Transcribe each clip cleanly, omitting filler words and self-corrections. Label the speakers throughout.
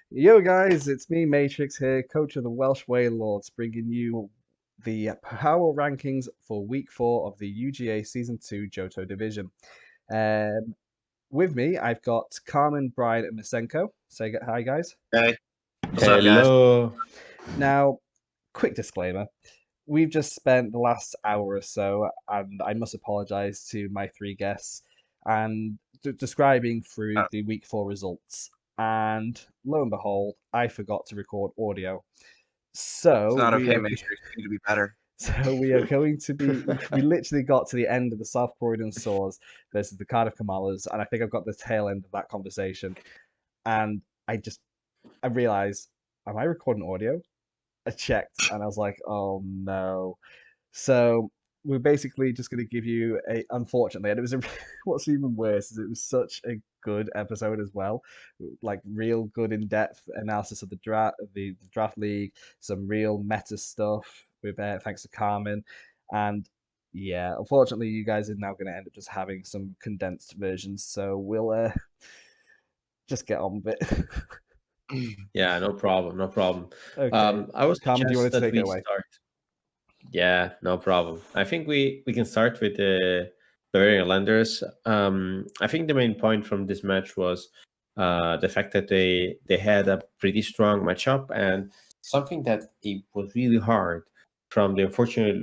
Speaker 1: Yo, guys, it's me, Matrix here, coach of the Welsh Lords, bringing you the power rankings for week 4 of the UGA Season 2 Johto Division. Um, with me, I've got Carmen, Bryan, and Masenko. Say hi, guys.
Speaker 2: Hey, what's up, guys?
Speaker 3: Hello.
Speaker 1: Now, quick disclaimer. We've just spent the last hour or so, and I must apologize to my three guests, and describing through the week 4 results. And lo and behold, I forgot to record audio.
Speaker 2: It's
Speaker 1: So
Speaker 2: not
Speaker 1: we
Speaker 2: okay,
Speaker 1: are
Speaker 2: Matrix. You need to be better.
Speaker 1: so we are going to be we literally got to the end of the South Croydon Saws versus the Cardiff Kamalas, and I think I've got the tail end of that conversation. And I realized, am I recording audio? I checked and I was like, oh no. So we're basically just going to give you unfortunately, and it was what's even worse is it was such a good episode as well, like real good in-depth analysis of the draft league, some real meta stuff with thanks to Carmen, and yeah, unfortunately, you guys are now going to end up just having some condensed versions. So we'll just get on with it.
Speaker 3: Yeah, no problem, no problem.
Speaker 1: Okay,
Speaker 3: I would
Speaker 1: Carmen, do you want
Speaker 3: suggest
Speaker 1: to
Speaker 3: that
Speaker 1: take it
Speaker 3: we
Speaker 1: away?
Speaker 3: start. Yeah, no problem. I think we can start with the Bavarian Landers. I think the main point from this match was the fact that they had a pretty strong matchup, and something that it was really hard from the unfortunate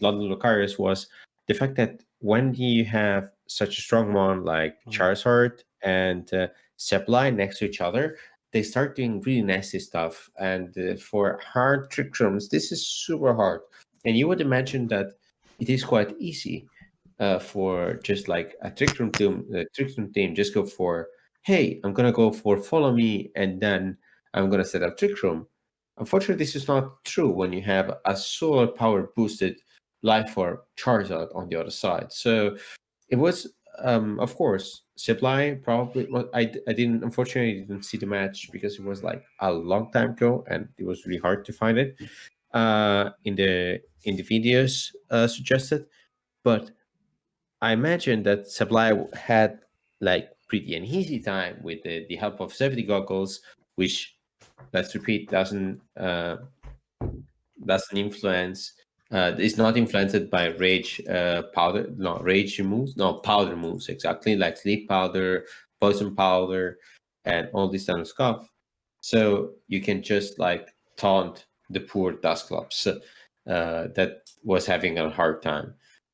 Speaker 3: London Lucaris was the fact that when you have such a strong one like Charizard and Sepline next to each other, they start doing really nasty stuff. And for hard trick rooms, this is super hard. And you would imagine that it is quite easy for just like a trick room team just go for, hey, I'm gonna go for follow me, and then I'm gonna set up trick room. Unfortunately, this is not true when you have a solar power boosted life for Charizard on the other side. So it was, of course, supply probably. Well, I didn't, unfortunately didn't see the match because it was like a long time ago and it was really hard to find it in the videos suggested. But I imagine that supply had like pretty an easy time with the help of safety goggles, which, let's repeat, doesn't influence is not influenced by rage powder, no rage moves, no powder moves, exactly, like sleep powder, poison powder, and all this kind of stuff. So you can just like taunt the poor Dusclops that was having a hard time.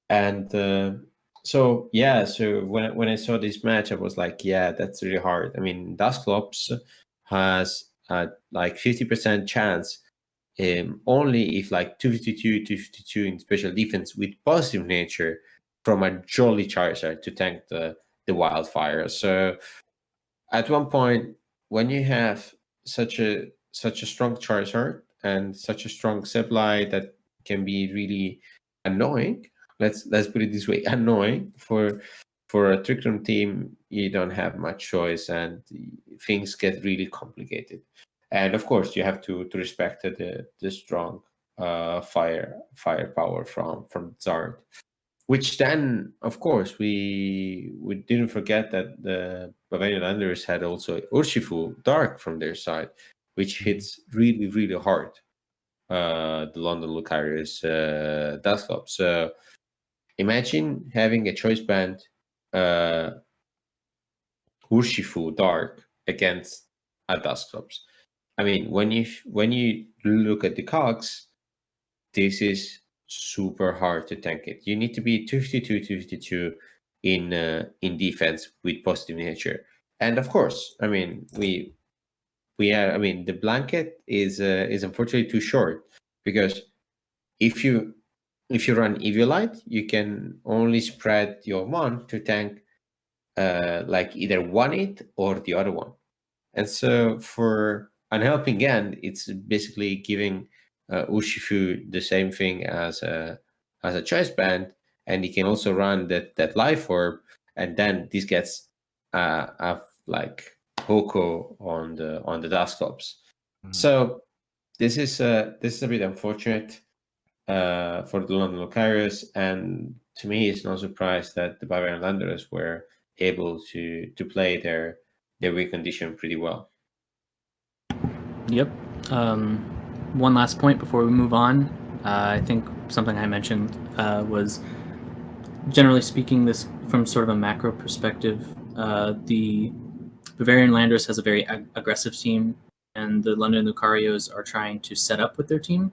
Speaker 3: And so yeah, so when I saw this match, I was like, yeah, that's really hard. I mean, Dusclops has like 50% chance, only if like 252 in special defense with positive nature from a jolly Charizard to tank the wildfire. So at one point, when you have such a strong Charizard and such a strong Sableye that can be really annoying, let's put it this way, annoying for a Trick Room team, you don't have much choice and things get really complicated. And of course, you have to respect the strong firepower from Zard. Which then, of course, we didn't forget that the Bavarian Landers had also Urshifu Dark from their side, which hits really really hard. The London Lucaris desktop. So imagine having a choice band uh, Urshifu Dark against a Dusclops. I mean, when you look at the cogs, this is super hard to tank it. You need to be 252 in defense with positive nature. And of course, I mean, I mean, the blanket is unfortunately too short, because if you run Eviolite, you can only spread your one to tank like either one it or the other one. And so for unhelping end, it's basically giving Urshifu the same thing as a choice band, and he can also run that life orb, and then this gets like Hoko on the Dusclops. So this is a bit unfortunate for the London Lucaris, and to me, it's no surprise that the Bavarian Landers were able to play their win condition pretty well.
Speaker 4: Yep. One last point before we move on. I think something I mentioned was, generally speaking, this from sort of a macro perspective, the Bavarian Landers has a very aggressive team, and the London Lucarios are trying to set up with their team,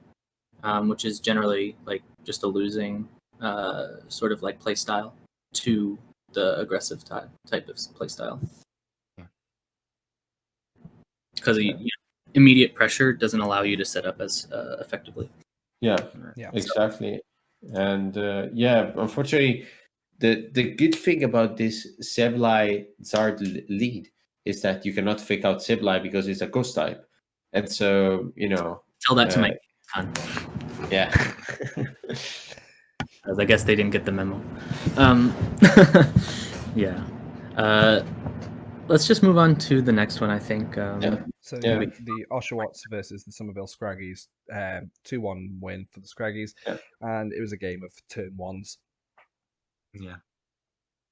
Speaker 4: which is generally like just a losing sort of like play style to the aggressive type of play style. Because immediate pressure doesn't allow you to set up as effectively.
Speaker 3: Yeah,
Speaker 1: Yeah.
Speaker 3: exactly. And unfortunately, the good thing about this Seblai Zard lead is that you cannot fake out Seblai because it's a ghost type. And so,
Speaker 4: Tell that to my son.
Speaker 3: Yeah.
Speaker 4: I guess they didn't get the memo. Yeah. Let's just move on to the next one, I think.
Speaker 1: So
Speaker 3: Yeah.
Speaker 1: the Oshawotts versus the Somerville Scraggies, 2-1 win for the Scraggies,
Speaker 3: Yeah.
Speaker 1: and it was a game of turn ones.
Speaker 2: Yeah.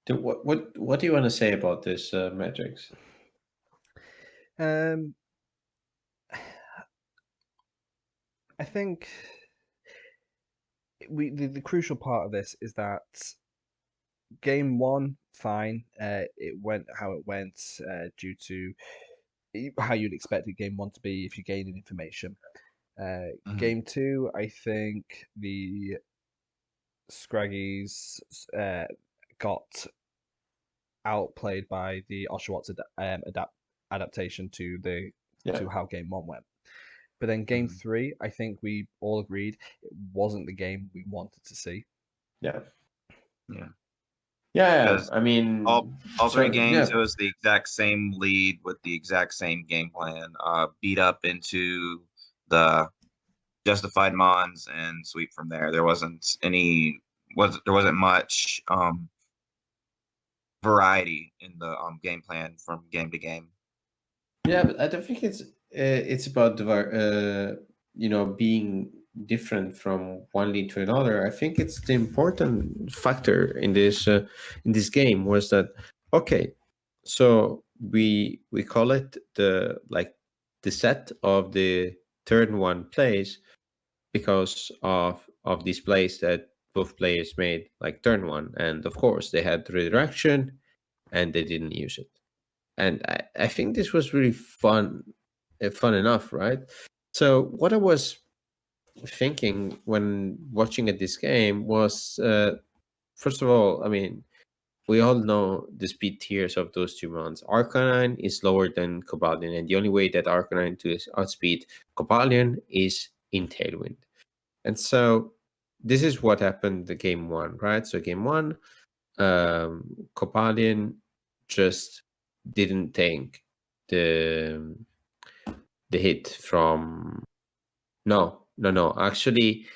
Speaker 3: What do you want to say about this, Matrix?
Speaker 1: I think the crucial part of this is that game one, fine, it went how it went due to how you'd expected game one to be if you gained information. Game two, I think the Scraggies got outplayed by the Oshawotts adaptation to to how game one went. But then game three, I think we all agreed it wasn't the game we wanted to see.
Speaker 3: Yeah.
Speaker 2: Because
Speaker 3: I mean,
Speaker 2: all three games,
Speaker 3: yeah.
Speaker 2: it was the exact same lead with the exact same game plan. Beat up into the justified mons and sweep from there. There wasn't much variety in the game plan from game to game.
Speaker 3: Yeah, but I don't think it's about the being different from one lead to another. I think it's the important factor in this game was that okay, so we call it the set of the turn one plays because of these plays that both players made like turn one, and of course they had redirection and they didn't use it. And I think this was really fun enough, right? So what I was thinking when watching at this game was, first of all, I mean, we all know the speed tiers of those two mons. Arcanine is lower than Cobalion, and the only way that Arcanine to outspeed Cobalion is in Tailwind. And so this is what happened the game one, right? So game one, Cobalion just didn't take the hit from actually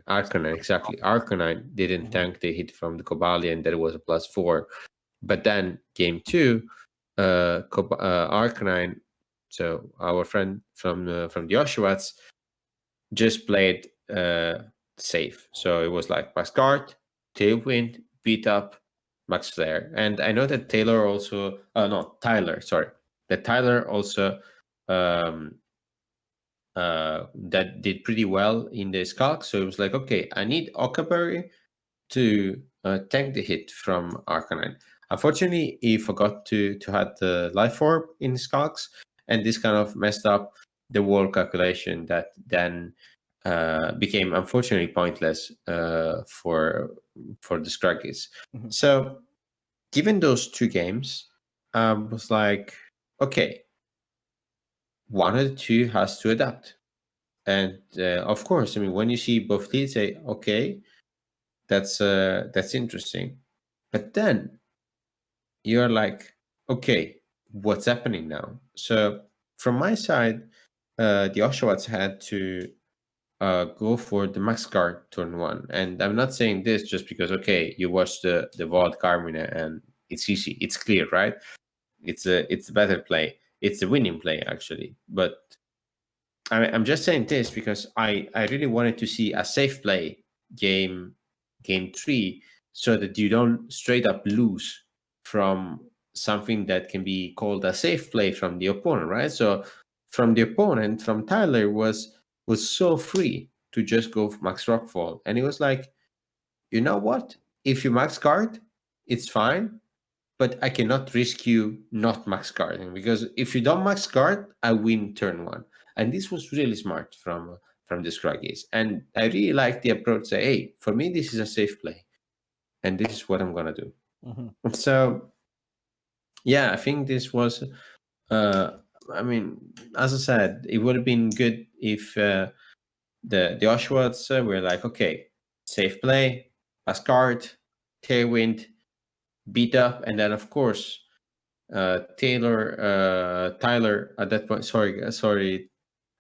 Speaker 3: Arcanine exactly. Arcanine didn't tank the hit from the Cobalion, that was a +4. But then game two, Arcanine, so our friend from the Oshawotts, just played safe. So it was like Max Guard, Tailwind, beat up, Max Flare. And I know that Tyler also that Tyler also that did pretty well in the Skulk. So it was like, okay, I need Okaberry to tank the hit from Arcanine. Unfortunately, he forgot to have the Life Orb in Skulks, and this kind of messed up the wall calculation that then became unfortunately pointless for the Scraggies. So given those two games, was like, okay, one of the two has to adapt. And of course, I mean, when you see both leads, say, okay, that's interesting. But then you're like, okay, what's happening now? So from my side, the Oshawotts had to go for the Max Guard turn one. And I'm not saying this just because, okay, you watch the VOD Carmine and it's easy. It's clear, right? It's a better play. It's a winning play, actually. But I'm just saying this because I really wanted to see a safe play game three so that you don't straight up lose from something that can be called a safe play from the opponent, right? So from the opponent, from Tyler, was so free to just go for max rockfall, and he was like, you know what? If you max guard, it's fine, but I cannot risk you not max guarding, because if you don't max guard, I win turn one. And this was really smart from the Scruggies, and I really like the approach. Say, hey, for me, this is a safe play, and this is what I'm gonna do.
Speaker 1: Mm-hmm.
Speaker 3: So, yeah, I think this was. I mean, as I said, it would have been good if the Oshawots were like, okay, safe play, pass guard, tailwind, beat up, and then of course Tyler at that point. Sorry,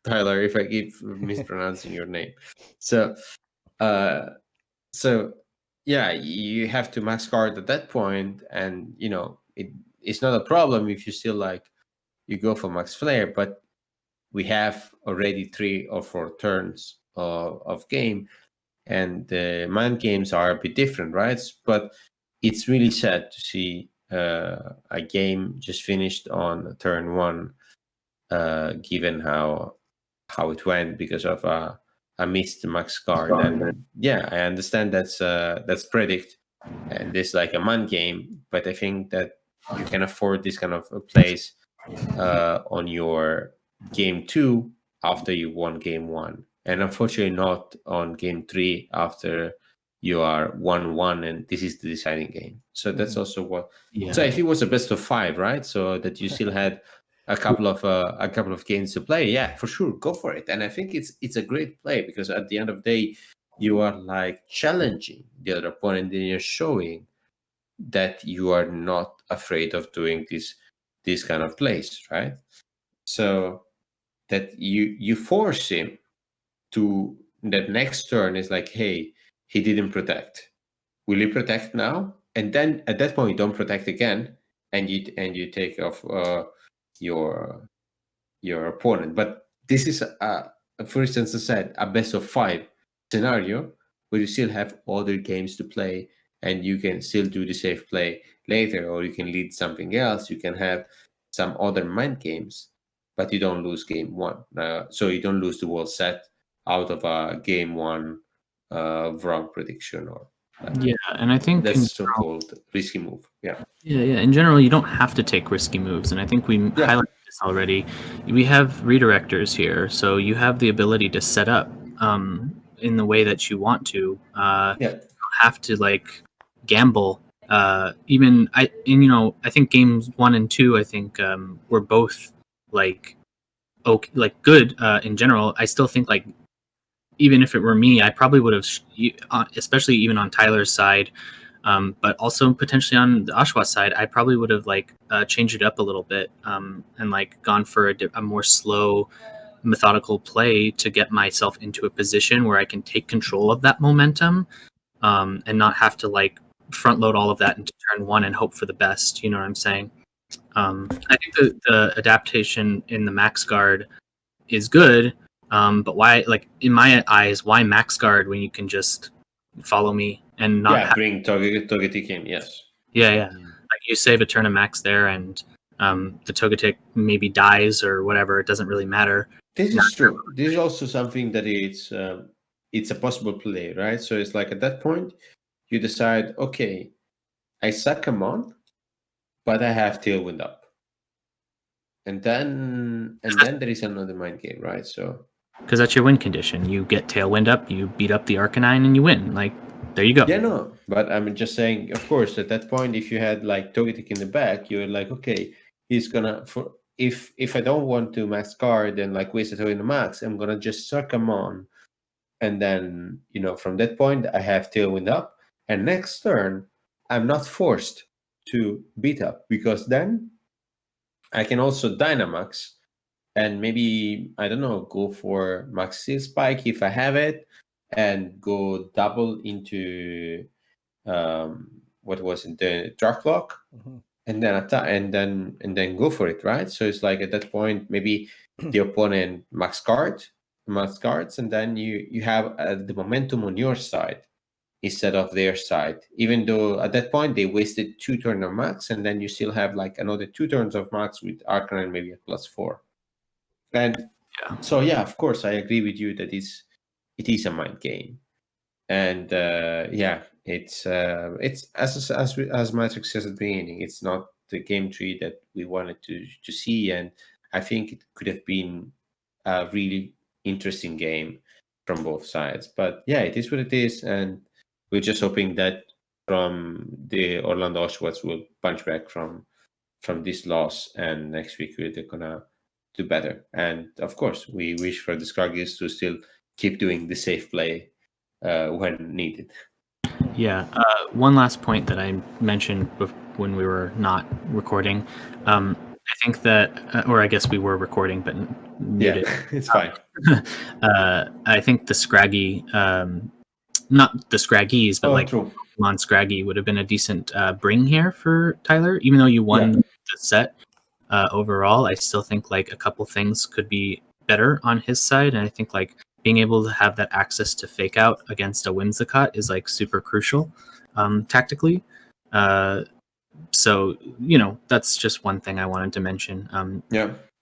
Speaker 3: Tyler, if I keep mispronouncing your name. So, so yeah, you have to max guard at that point, and it's not a problem if you still like you go for max flare, but we have already 3 or 4 turns of game, and the mind games are a bit different, right? But it's really sad to see a game just finished on turn 1, given how it went because of a missed max guard. And yeah, I understand that's predict, and this like a man game, but I think that you can afford this kind of plays on your game 2 after you won game 1, and unfortunately not on game 3 after you are 1-1 and this is the deciding game. So that's also what.
Speaker 4: Yeah.
Speaker 3: So if it was a best of 5, right? So that you still had a couple of games to play. Yeah, for sure, go for it. And I think it's a great play, because at the end of the day, you are like challenging the other opponent, and you're showing that you are not afraid of doing these kind of plays, right? So that you force him to that next turn is like, hey, he didn't protect. Will he protect now? And then at that point, you don't protect again, and you take off your opponent. But this is for instance, I said a best of 5 scenario where you still have other games to play, and you can still do the safe play later, or you can lead something else. You can have some other mind games, but you don't lose game 1. So you don't lose the whole set out of a game 1 wrong prediction, or
Speaker 4: Yeah, and I think
Speaker 3: that's so-called risky move. Yeah.
Speaker 4: Yeah. In general, you don't have to take risky moves, and I think we highlighted this already. We have redirectors here, so you have the ability to set up in the way that you want to. You don't have to like gamble. I think games 1 and 2, I think were both like okay, like good in general. I still think like even if it were me, I probably would have, especially even on Tyler's side. But also potentially on the Oshawa side, I probably would have like changed it up a little bit and like gone for a more slow, methodical play to get myself into a position where I can take control of that momentum and not have to like front load all of that into turn 1 and hope for the best. You know what I'm saying? I think the adaptation in the max guard is good, but why? Like in my eyes, why max guard when you can just follow me and not
Speaker 3: bring Togetic in? Yes.
Speaker 4: Yeah. Like you save a turn of max there, and the Togetic maybe dies or whatever. It doesn't really matter.
Speaker 3: This is true. This is also something that it's a possible play, right? So it's like at that point, you decide, okay, I suck him on, but I have Tailwind up, and then there is another mind game, right? So
Speaker 4: because that's your win condition. You get Tailwind up, you beat up the Arcanine, and you win. Like there you go.
Speaker 3: Yeah, no, but I'm just saying. Of course, at that point, if you had like Togetic in the back, you're like, okay, he's gonna if I don't want to max guard and like waste a turn in the max, I'm gonna just suck him on, and then from that point I have Tailwind up, and next turn I'm not forced to beat up, because then I can also Dynamax and maybe I don't know, go for Max Steel Spike if I have it, and go double into what was it, the Dark Lock. And then attack, and then go for it, right? So it's like at that point, maybe the opponent max guards, and then you have the momentum on your side, instead of their side, even though at that point they wasted 2 turns of max, and then you still have like another 2 turns of max with Arcanine maybe at +4. And so yeah, of course I agree with you that it is a mind game. And it's as Matrix says at the beginning, it's not the game tree that we wanted to see, and I think it could have been a really interesting game from both sides. But yeah, it is what it is, and we're just hoping that from the Orlando Oshawots will punch back from this loss, and next week they're gonna do better. And of course, we wish for the Scargis to still keep doing the safe play when needed.
Speaker 4: Yeah. One last point that I mentioned when we were not recording. I think that, or I guess we were recording, but muted.
Speaker 3: Yeah, it's fine.
Speaker 4: I think the Scraggy, not the Scraggies, but like
Speaker 3: true.
Speaker 4: Pokemon Scraggy would have been a decent bring here for Tyler. Even though you won the set overall, I still think like a couple things could be better on his side, and I think like being able to have that access to fake out against a Whimsicott is like super crucial tactically. So that's just one thing I wanted to mention.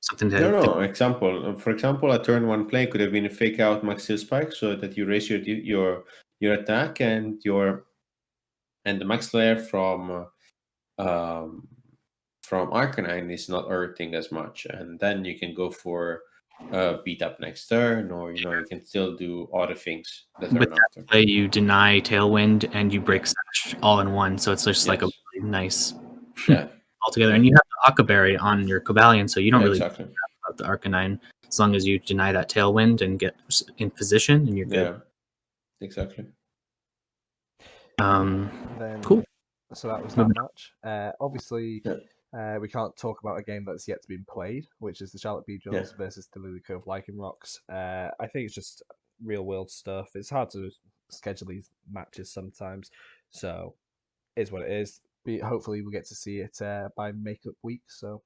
Speaker 4: Something to
Speaker 3: example. For example, a turn 1 play could have been a fake out Max Steel Spike, so that you raise your attack and the Max Lair from Arcanine is not hurting as much, and then you can go for beat up next turn, or you can still do other things the turn after.
Speaker 4: Play, you deny Tailwind and you break Sash all in one, so it's just like a really nice altogether. And you have the Akaberry on your Cobalion, so you don't really care about the Arcanine as long as you deny that Tailwind and get in position, and you're good.
Speaker 3: Yeah, exactly.
Speaker 4: Cool.
Speaker 1: So that was that match. Obviously, we can't talk about a game that's yet to be played, which is the Charlotte Beedrills versus the Lily Cove Lycanrocs. I think it's just real world stuff. It's hard to schedule these matches sometimes, so is what it is. Hopefully, we'll get to see it by makeup week. So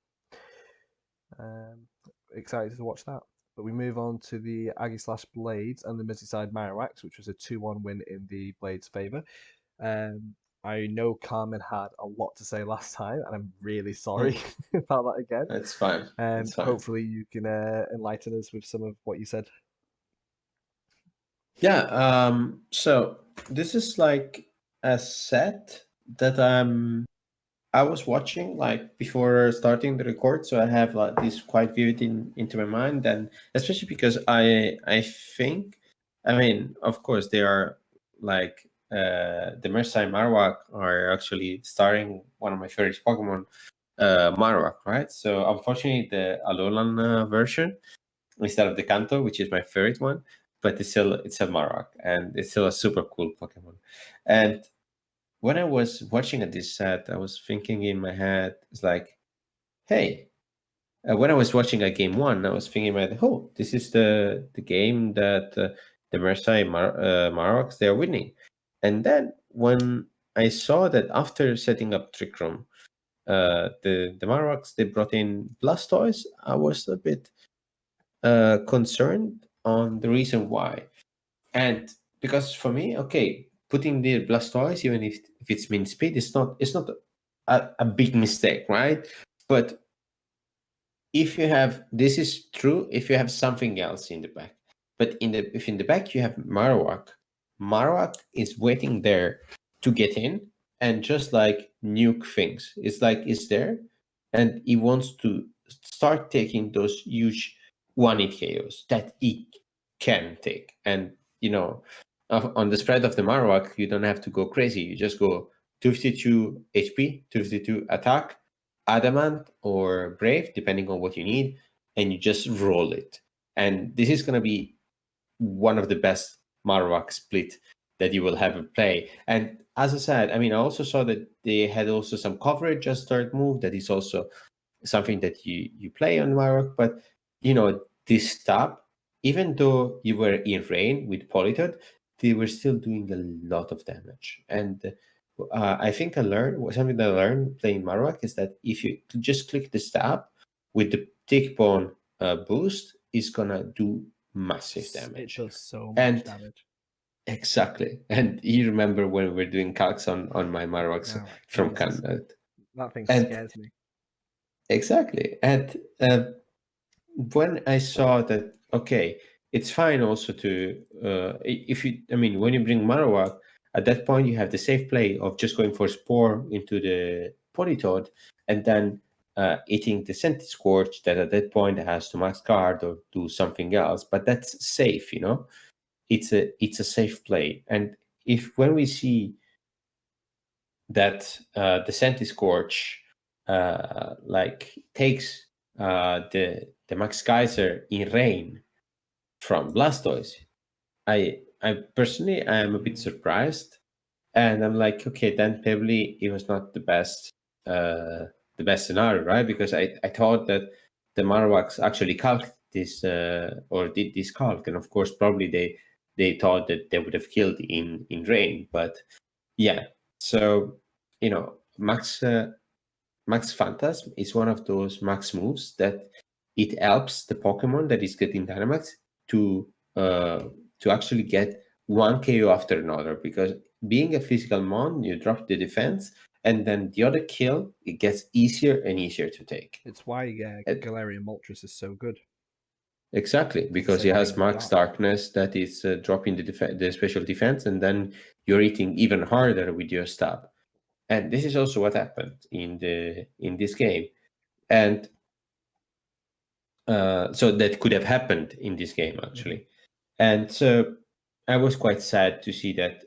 Speaker 1: excited to watch that. But we move on to the Aggie/Blades and the Merseyside Marowaks, which was a 2-1 win in the Blades' favour. I know Carmen had a lot to say last time, and I'm really sorry about that again.
Speaker 3: It's fine. It's fine.
Speaker 1: Hopefully you can enlighten us with some of what you said.
Speaker 3: Yeah, so this is like a set that I was watching like before starting the record, so I have like this quite vivid into my mind, and especially because I think, I mean, of course they are like the Merseyside Marowak are actually starring one of my favorite Pokemon, Marowak, right? So unfortunately the Alolan version instead of the Kanto, which is my favorite one, but it's a Marowak, and it's still a super cool Pokemon. And when I was watching at this set, I was thinking in my head, it's like, hey, when I was watching a game 1, I was thinking in my head, oh, this is the game that the Merseyside Marowaks, they are winning. And then when I saw that after setting up Trick Room, the Marowaks, they brought in Blastoise, I was a bit concerned on the reason why. And because for me, okay, putting the Blastoise, even if it's min speed, it's not a big mistake, right? But if you have, this is true if you have something else in the back. But if in the back you have Marowak is waiting there to get in and just like nuke things. It's like it's there, and he wants to start taking those huge 1-hit KOs that he can take. And on the spread of the Marowak, you don't have to go crazy. You just go 252 HP, 252 attack, Adamant or Brave, depending on what you need, and you just roll it. And this is going to be one of the best Marowak split that you will ever play. And as I said, I mean, I also saw that they had also some coverage as third move. That is also something that you play on Marowak. But, this stab, even though you were in rain with Politoed, they were still doing a lot of damage. And I think something that I learned playing Marowak is that if you just click the stab with the tick bone boost, it's gonna do massive damage.
Speaker 1: It does so much damage.
Speaker 3: Exactly. And you remember when we were doing calcs on my Marowaks
Speaker 1: Oh my
Speaker 3: from
Speaker 1: Jesus.
Speaker 3: Canada.
Speaker 1: That thing
Speaker 3: And
Speaker 1: scares me.
Speaker 3: exactly. And when I saw that, okay, it's fine also to if you, I mean, when you bring Marowak, at that point you have the safe play of just going for Spore into the Politoed and then eating the Scorch that at that point has to max card or do something else. But that's safe, you know. It's a safe play. And if when we see that the Scorch like takes the Max Kaiser in rain from Blastoise, I personally I am a bit surprised, and I'm like, okay, then probably it was not the best scenario, right? Because I thought that the Marowaks actually calced this or did this calc, and of course probably they thought that they would have killed in rain, but yeah. So you know, Max Phantasm is one of those max moves that it helps the Pokemon that is getting Dynamax to actually get one KO after another, because being a physical mon, you drop the defense and then the other kill, it gets easier and easier to take.
Speaker 1: It's why Galarian Moltres is so good.
Speaker 3: Exactly, because
Speaker 1: same
Speaker 3: it has
Speaker 1: thing with
Speaker 3: Max
Speaker 1: Dark.
Speaker 3: Darkness that is dropping the special defense, and then you're hitting even harder with your stab. And this is also what happened in this game. And so that could have happened in this game actually. And so I was quite sad to see that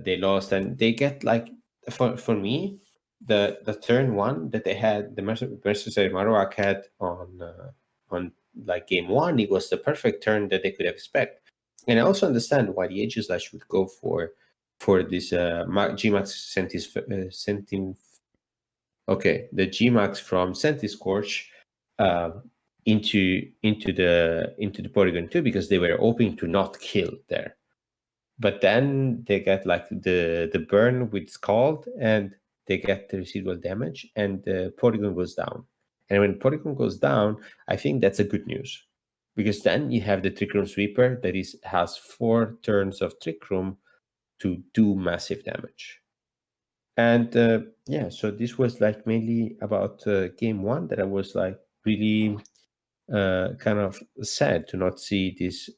Speaker 3: they lost, and they get like for me the turn one that they had, the Mercenary Marowak had on like game one, it was the perfect turn that they could have expected. And I also understand why the Aegislash would go for this Gmax Sentin. Okay, the Gmax from Sentiscorch into the Porygon 2, because they were hoping to not kill there. But then they get like the burn with Scald, and they get the residual damage, and the Porygon goes down. And when Porygon goes down, I think that's a good news, because then you have the Trick Room Sweeper that has 4 turns of Trick Room to do massive damage. And yeah, so this was like mainly about game one, that I was like really kind of sad to not see this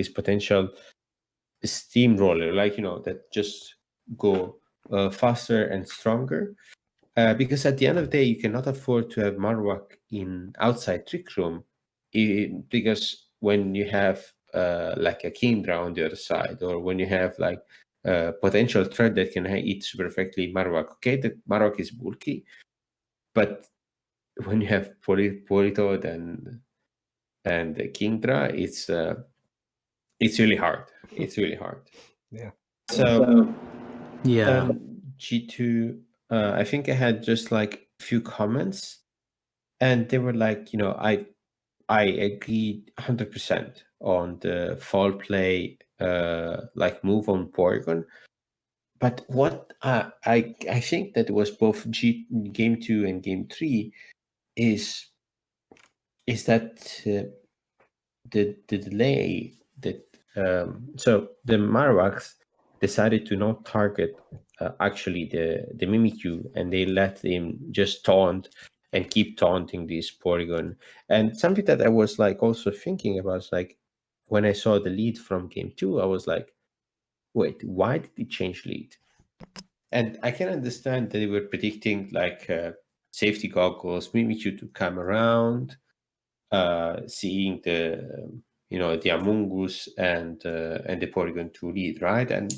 Speaker 3: potential steamroller, like, you know, that just go faster and stronger. Because at the end of the day, you cannot afford to have Marowak in outside Trick Room, because when you have like a Kingdra on the other side, or when you have like potential threat that can eat super effectively Marowak. Okay, the Marowak is bulky, but when you have Politoed and the Kingdra, it's really hard. It's really hard.
Speaker 1: Yeah.
Speaker 3: So
Speaker 4: Yeah.
Speaker 3: G2, I think I had just like a few comments, and they were like, you know, I agreed 100% on the fall play like move on Porygon. But what I think that it was both game 2 and game 3 is that the delay that so the Marowaks decided to not target actually the Mimikyu, and they let him just taunt and keep taunting this Porygon. And something that I was like also thinking about is like, when I saw the lead from game 2, I was like, wait, why did he change lead? And I can understand that they were predicting like safety goggles, Mimikyu to come around, seeing the the Amoonguss and the Porygon 2 lead, right? And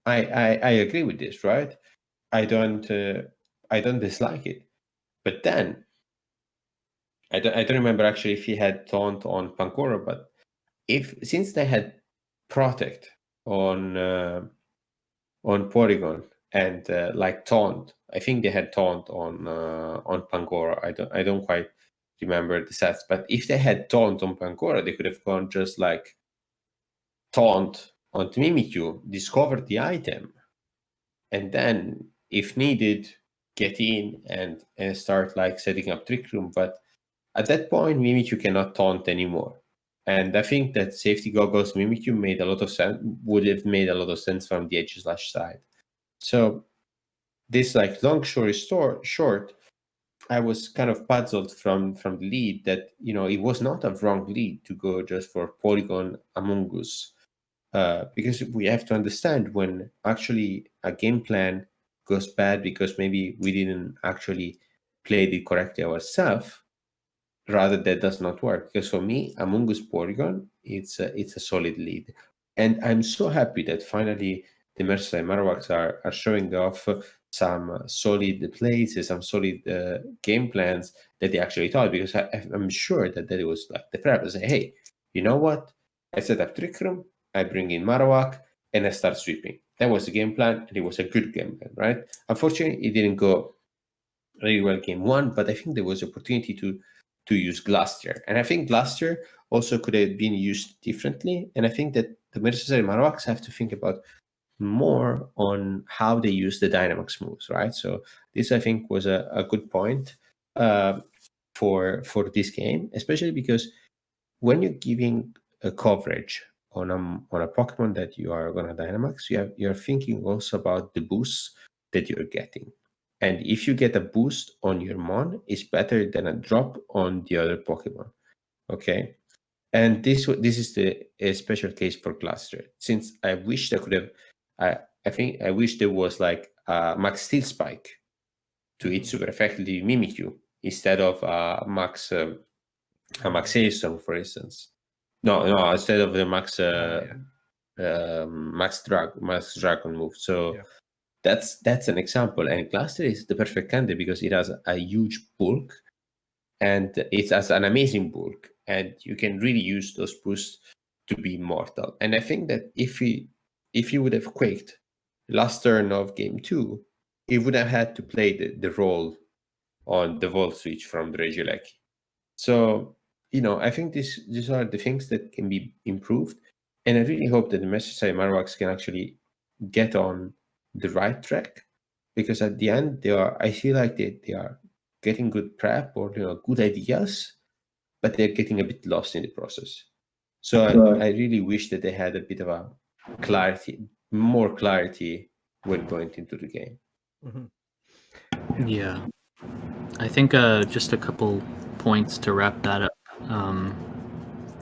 Speaker 3: I agree with this, right? I don't dislike it, but then I don't remember actually if he had taunt on Pancora, but since they had Protect on Porygon and like taunt, I think they had taunt on Pangora. I don't quite remember the sets, but if they had taunt on Pangora, they could have gone just like taunt on Mimikyu, discover the item, and then if needed, get in and start like setting up Trick Room. But at that point, Mimikyu cannot taunt anymore, And I think that safety goggles Mimikyu made a lot of sense. Would have made a lot of sense from the Edge/Slash side. So this like long story short, I was kind of puzzled from the lead that it was not a wrong lead to go just for Polygon Among Us, because we have to understand when actually a game plan goes bad because maybe we didn't actually play it correctly ourselves. Rather, that does not work, because for me, Among Us Polygon, it's a solid lead, and I'm so happy that finally the Merseyside Marowaks are showing off some solid plays, some solid game plans that they actually thought, because I'm sure that it was like the prep to say, hey, you know what? I set up Trick Room, I bring in Marowak, and I start sweeping. That was the game plan, and it was a good game plan, right? Unfortunately, it didn't go really well game one, but I think there was opportunity to use Glaster. And I think Glaster also could have been used differently. And I think that the Merseyside Marowaks have to think about more on how they use the Dynamax moves, right? So this, I think, was a good point for this game, especially because when you're giving a coverage on a Pokemon that you are going to Dynamax, you're thinking also about the boosts that you're getting. And if you get a boost on your Mon, it's better than a drop on the other Pokemon. Okay, and this is a special case for Cluster. Since I wish I could have, I wish there was like a Max Steel Spike to hit super effectively Mimikyu instead of Max Hailstorm, for instance. No, instead of the Max Max Dragon move. So.
Speaker 1: Yeah.
Speaker 3: That's an example, and Cluster is the perfect candidate because it has a huge bulk, and it has an amazing bulk, and you can really use those boosts to be mortal. And I think that if he would have quaked last turn of game 2, he would have had to play the role on the Volt Switch from Regieleki. So I think these are the things that can be improved, and I really hope that the Merseyside Marowaks can actually get on the right track, because at the end I feel like they are getting good prep or good ideas, but they're getting a bit lost in the process. So I really wish that they had a bit of a more clarity when going into the game.
Speaker 1: Mm-hmm.
Speaker 4: Yeah. I think just a couple points to wrap that up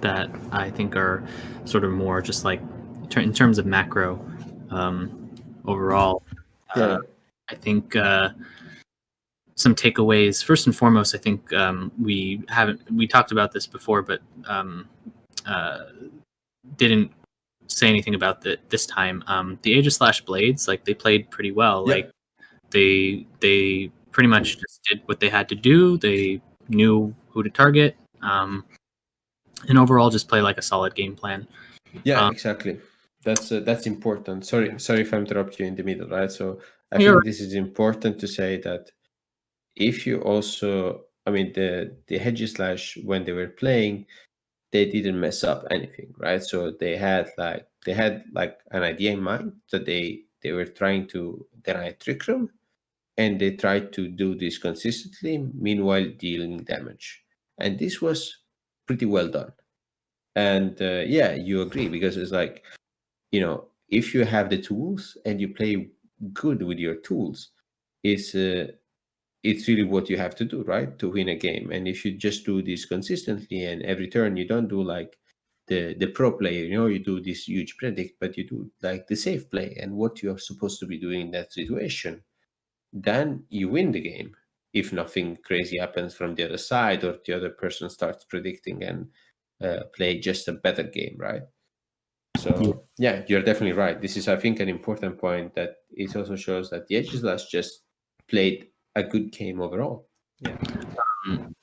Speaker 4: that I think are sort of more just like in terms of macro overall. I think some takeaways. First and foremost, I think we talked about this before, but didn't say anything about this time. The Aegis / Blades, like they played pretty well.
Speaker 3: Yeah.
Speaker 4: Like they pretty much just did what they had to do. They knew who to target, and overall just play like a solid game plan.
Speaker 3: Yeah, exactly. That's important. Sorry if I interrupt you in the middle, right? So I
Speaker 4: You're
Speaker 3: think this is important to say that if you also, I mean, the Hedges / when they were playing, they didn't mess up anything, right? So they had like an idea in mind that they were trying to deny Trick Room, and they tried to do this consistently, meanwhile dealing damage, and this was pretty well done. And yeah, you agree, because it's like, if you have the tools and you play good with your tools, it's really what you have to do, right, to win a game. And if you just do this consistently and every turn you don't do like the pro player, you do this huge predict, but you do like the safe play and what you're supposed to be doing in that situation, then you win the game. If nothing crazy happens from the other side or the other person starts predicting and play just a better game, right? So yeah, you're definitely right. This is, I think, an important point, that it also shows that the Edges / just played a good game overall.
Speaker 1: Yeah.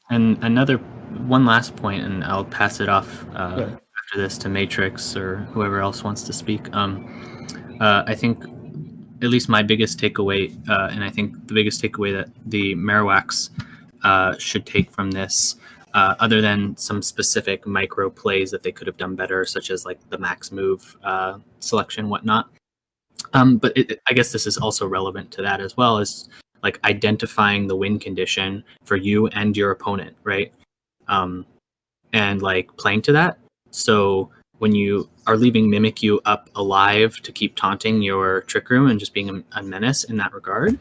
Speaker 4: And one last point, and I'll pass it off after this to Matrix or whoever else wants to speak. I think at least my biggest takeaway, and I think the biggest takeaway that the Marowaks should take from this, other than some specific micro plays that they could have done better, such as like the max move selection, whatnot. But I guess this is also relevant to that as well, as like identifying the win condition for you and your opponent, right? And like playing to that. So when you are leaving Mimikyu up alive to keep taunting your Trick Room and just being a menace in that regard,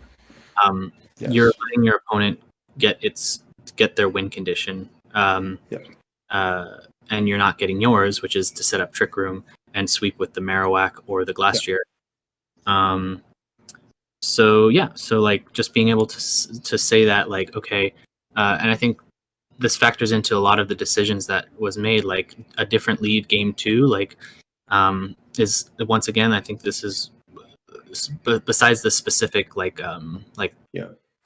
Speaker 4: you're letting your opponent get their win condition. And you're not getting yours, which is to set up Trick Room and sweep with the Marowak or the Glastrier. So like just being able to say that, like, okay, and I think this factors into a lot of the decisions that was made, like a different lead game 2, like is, once again, I think this is besides the specific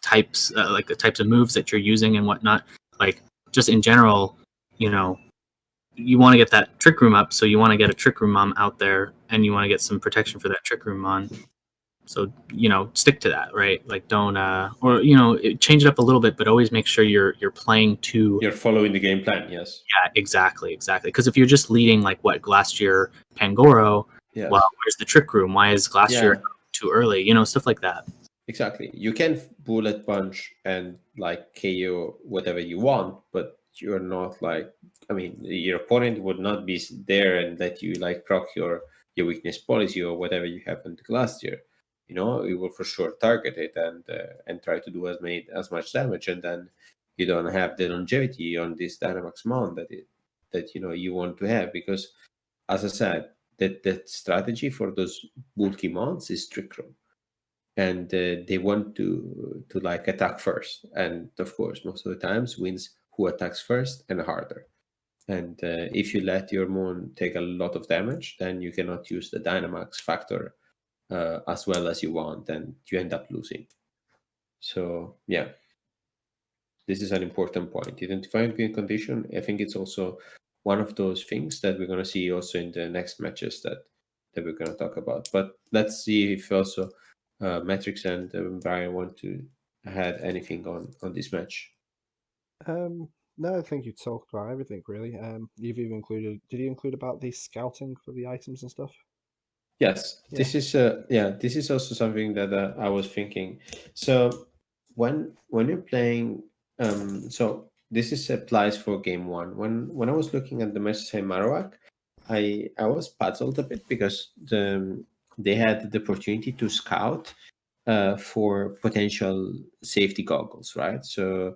Speaker 4: types, like the types of moves that you're using and whatnot, like just in general, you know, you want to get that Trick Room up, so you want to get a Trick Room Mom out there, and you want to get some protection for that Trick Room Mon. So, you know, stick to that, right? Like, don't or, you know, change it up a little bit, but always make sure you're playing to,
Speaker 3: you're following the game plan. Yes.
Speaker 4: Yeah, exactly. Because if you're just leading like what Glastrier Pangoro, well, where's the Trick Room? Why is Glastrier too early? You know, stuff like that.
Speaker 3: Exactly. You can bullet punch and like KO whatever you want, but you're not like, I mean, your opponent would not be there and let you like proc your weakness policy or whatever you have in the Glastrier. You know, you will for sure target it and try to do as much damage, and then you don't have the longevity on this Dynamax Mon that you know you want to have, because, as I said, that strategy for those bulky mons is Trick Room, and they want to like attack first, and of course most of the times wins who attacks first and harder. And if you let your Mon take a lot of damage, then you cannot use the Dynamax factor as well as you want, and you end up losing. So yeah, this is an important point. Identifying win condition, I think it's also one of those things that we're going to see also in the next matches that we're going to talk about. But let's see if also Matrix and Bryan want to add anything on this match.
Speaker 1: No, I think you talked about everything really. You've even included. Did you include about the scouting for the items and stuff?
Speaker 3: Yes, this is this is also something that I was thinking. So when you're playing, so this applies for game 1. When I was looking at the Message Marowak, I was puzzled a bit because they had the opportunity to scout for potential safety goggles, right? So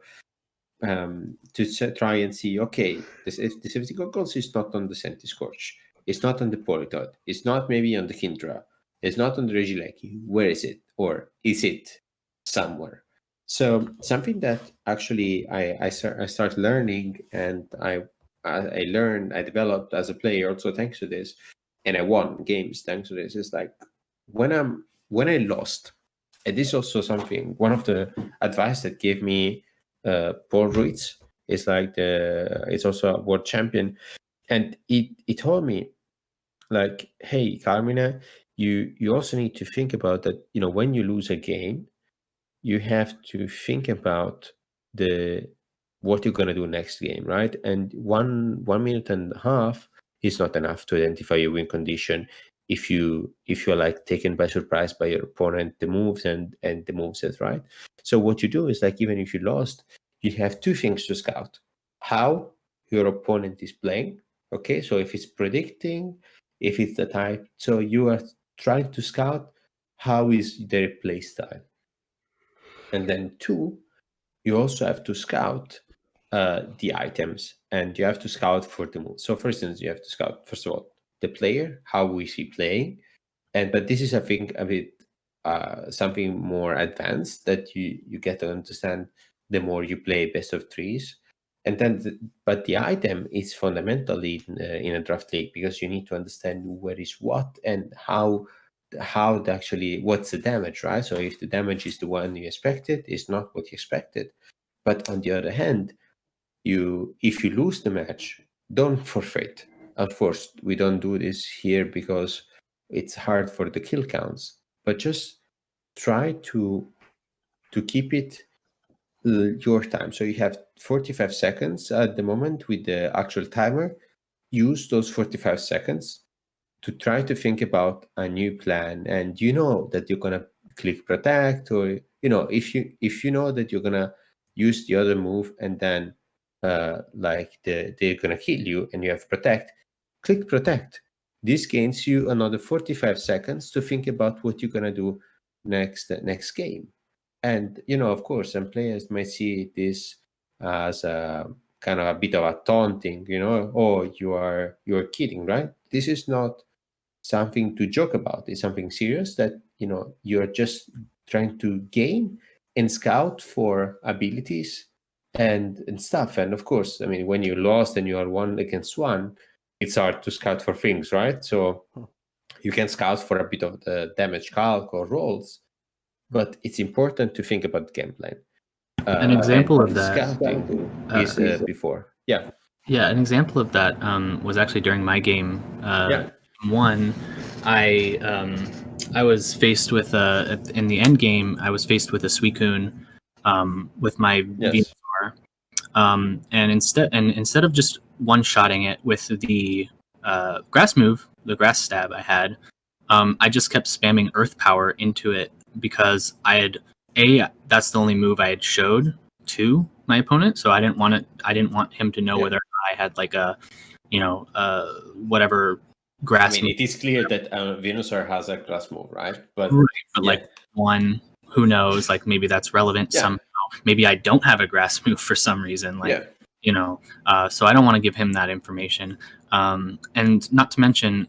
Speaker 3: to try and see, okay, the safety goggles is not on the Centiskorch, it's not on the Politoed, it's not maybe on the Hindra, it's not on the Regieleki. Where is it? Or is it somewhere? So something that actually I start learning, and I learned, I developed as a player also thanks to this, and I won games thanks to this, is like when I lost, and this is also something, one of the advice that gave me Paul Ruiz, is like it's also a world champion, and he told me like, hey Carmine, you also need to think about that, you know, when you lose a game, you have to think about what you're gonna do next game, right? And 1.5 minutes is not enough to identify your win condition if you're like taken by surprise by your opponent, the moves and the moveset, right? So what you do is, like, even if you lost, you have two things to scout: how your opponent is playing, okay, so if it's predicting, if it's the type, so you are trying to scout how is their play style. And then 2, you also have to scout the items, and you have to scout for the move. So for instance, you have to scout, first of all, the player, how is he playing, but this is, I think, a bit something more advanced that you get to understand the more you play best of threes. And then but the item is fundamentally in a draft league, because you need to understand where is what and how actually what's the damage, right? So if the damage is the one you expected, it's not what you expected. But on the other hand, if you lose the match, don't forfeit. Of course, we don't do this here because it's hard for the kill counts, but just try to keep it your time. So you have 45 seconds at the moment with the actual timer. Use those 45 seconds to try to think about a new plan, and you know that you're gonna click protect, or if you know that you're gonna use the other move, and then they're gonna kill you and you have protect, click protect. This gains you another 45 seconds to think about what you're gonna do next game. And of course, some players might see this as a kind of a bit of a taunting, oh, you're kidding, right? This is not something to joke about. It's something serious that you're just trying to gain and scout for abilities and stuff. And of course, I mean, when you're lost and you are 1-against-1, it's hard to scout for things, right? So you can scout for a bit of the damage calc or rolls, but it's important to think about the game plan.
Speaker 4: An example of that
Speaker 3: scouting is before. Yeah.
Speaker 4: Yeah, an example of that was actually during my game. One, I was faced with in the end game. I was faced with a Suicune with my Venusaur, and instead of just one-shotting it with the grass move, the grass stab I had, I just kept spamming Earth Power into it because that's the only move I had showed to my opponent, so I didn't want him to know whether I had like a whatever grass.
Speaker 3: I mean, it is clear that Venusaur has a grass move, right? But
Speaker 4: like one, who knows? Like maybe that's relevant somehow. Maybe I don't have a grass move for some reason. So I don't want to give him that information. And not to mention,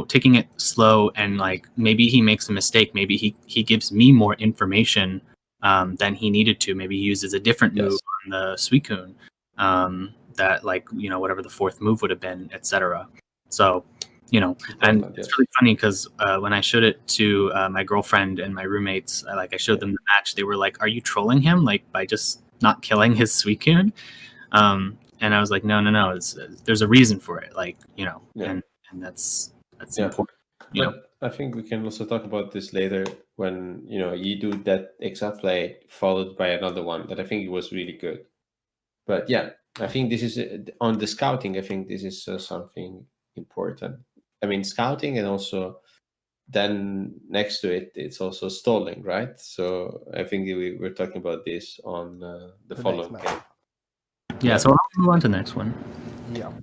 Speaker 4: taking it slow and like maybe he makes a mistake. Maybe he gives me more information than he needed to. Maybe he uses a different move on the Suicune that whatever the fourth move would have been, etc. So, and it's really funny because when I showed it to my girlfriend and my roommates, I showed them the match. They were like, "Are you trolling him by just not killing his Suicune?" And I was like, "No. There's a reason for it. And that's important."
Speaker 3: But I think we can also talk about this later when you do that exact play followed by another one that I think it was really good. But I think this is on the scouting. I think this is something important. I mean, scouting, and also then next to it, it's also stalling, right? So I think we're talking about this on the following game.
Speaker 4: Yeah, so I'll move on to the next one.
Speaker 1: Yeah.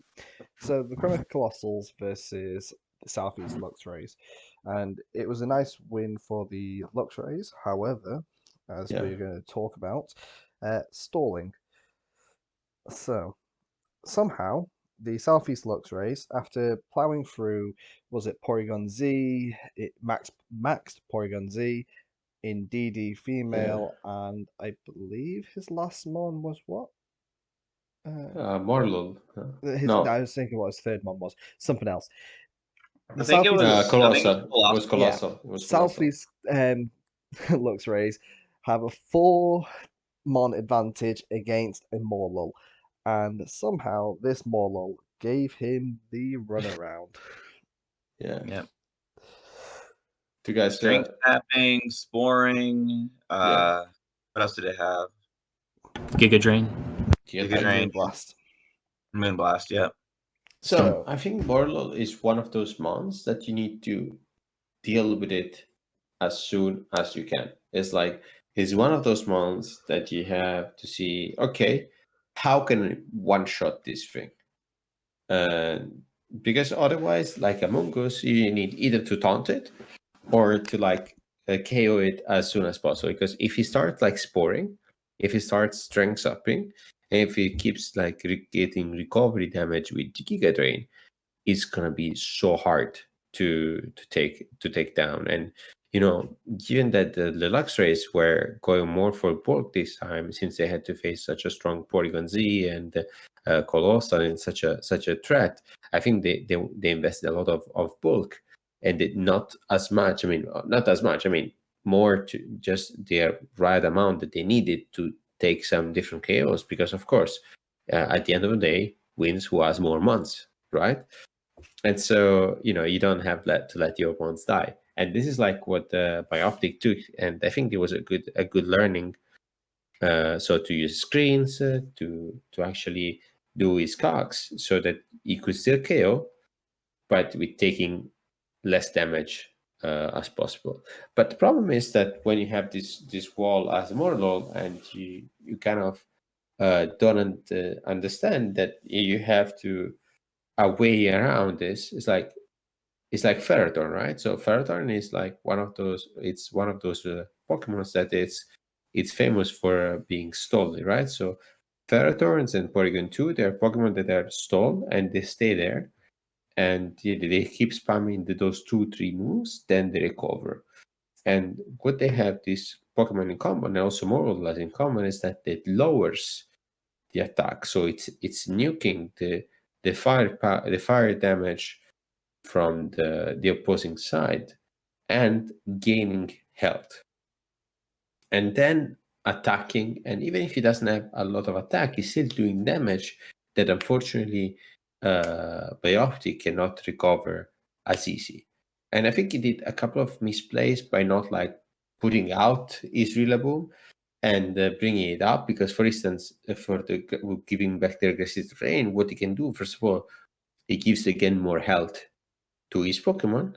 Speaker 1: So the Chrono Colossals versus the Southeast Luxrays. And it was a nice win for the Luxrays. However, as we're going to talk about, stalling. So somehow the Southeast Luxrays, after plowing through, was it Porygon Z, it maxed Porygon Z in DD female, and I believe his last mon was what?
Speaker 3: Morlul.
Speaker 1: No, I was thinking what his third mon was. Something else.
Speaker 2: I think it was
Speaker 3: Colossal. It was Colossal.
Speaker 1: Yeah. Southeast Luxrays have a 4-mon advantage against a Morlul, and somehow this Morlul gave him the runaround.
Speaker 3: Yeah. Do you guys
Speaker 2: String tapping, sporing? What else did it have?
Speaker 4: Giga Drain.
Speaker 1: Moonblast.
Speaker 2: Moonblast, yeah.
Speaker 3: So I think Morlul is one of those mons that you need to deal with it as soon as you can. It's one of those mons that you have to see, okay, how can I one-shot this thing? Because otherwise, like Among Us, you need either to taunt it or to KO it as soon as possible. Because if he starts sporing, if he starts strength upping, and if he keeps getting recovery damage with Giga Drain, it's gonna be so hard to take down. And given that the Luxrays were going more for bulk this time, since they had to face such a strong Porygon Z and Colossal and such a threat, I think they invested a lot of bulk, and not as much. I mean, more to just their right amount that they needed to take some different KOs, because of course, at the end of the day, wins who has more months, right? And so you don't have to let your opponents die. And this is what Bioptic took, and I think it was a good learning. So to use screens to actually do his cogs so that he could still KO, but with taking less damage as possible. But the problem is that when you have this wall as a Morlul, and you kind of don't understand that you have to a way around this is like Ferrothorn, right? So Ferrothorn is like one of those. It's one of those Pokemon that it's famous for being stolen, right? So Ferrothorns and Porygon 2, they're Pokemon that are stalled and they stay there, and they keep spamming those 2-3 moves, then they recover. And what they have this Pokemon in common, and also Morphle in common, is that it lowers the attack. So it's nuking the fire damage from the opposing side and gaining health. And then attacking, and even if he doesn't have a lot of attack, he's still doing damage that unfortunately Bioptic cannot recover as easy. And I think he did a couple of misplays by not like putting out his Rillaboom and bringing it up, because for instance, for the giving back the aggressive terrain, what he can do, first of all, he gives again more health to his Pokemon,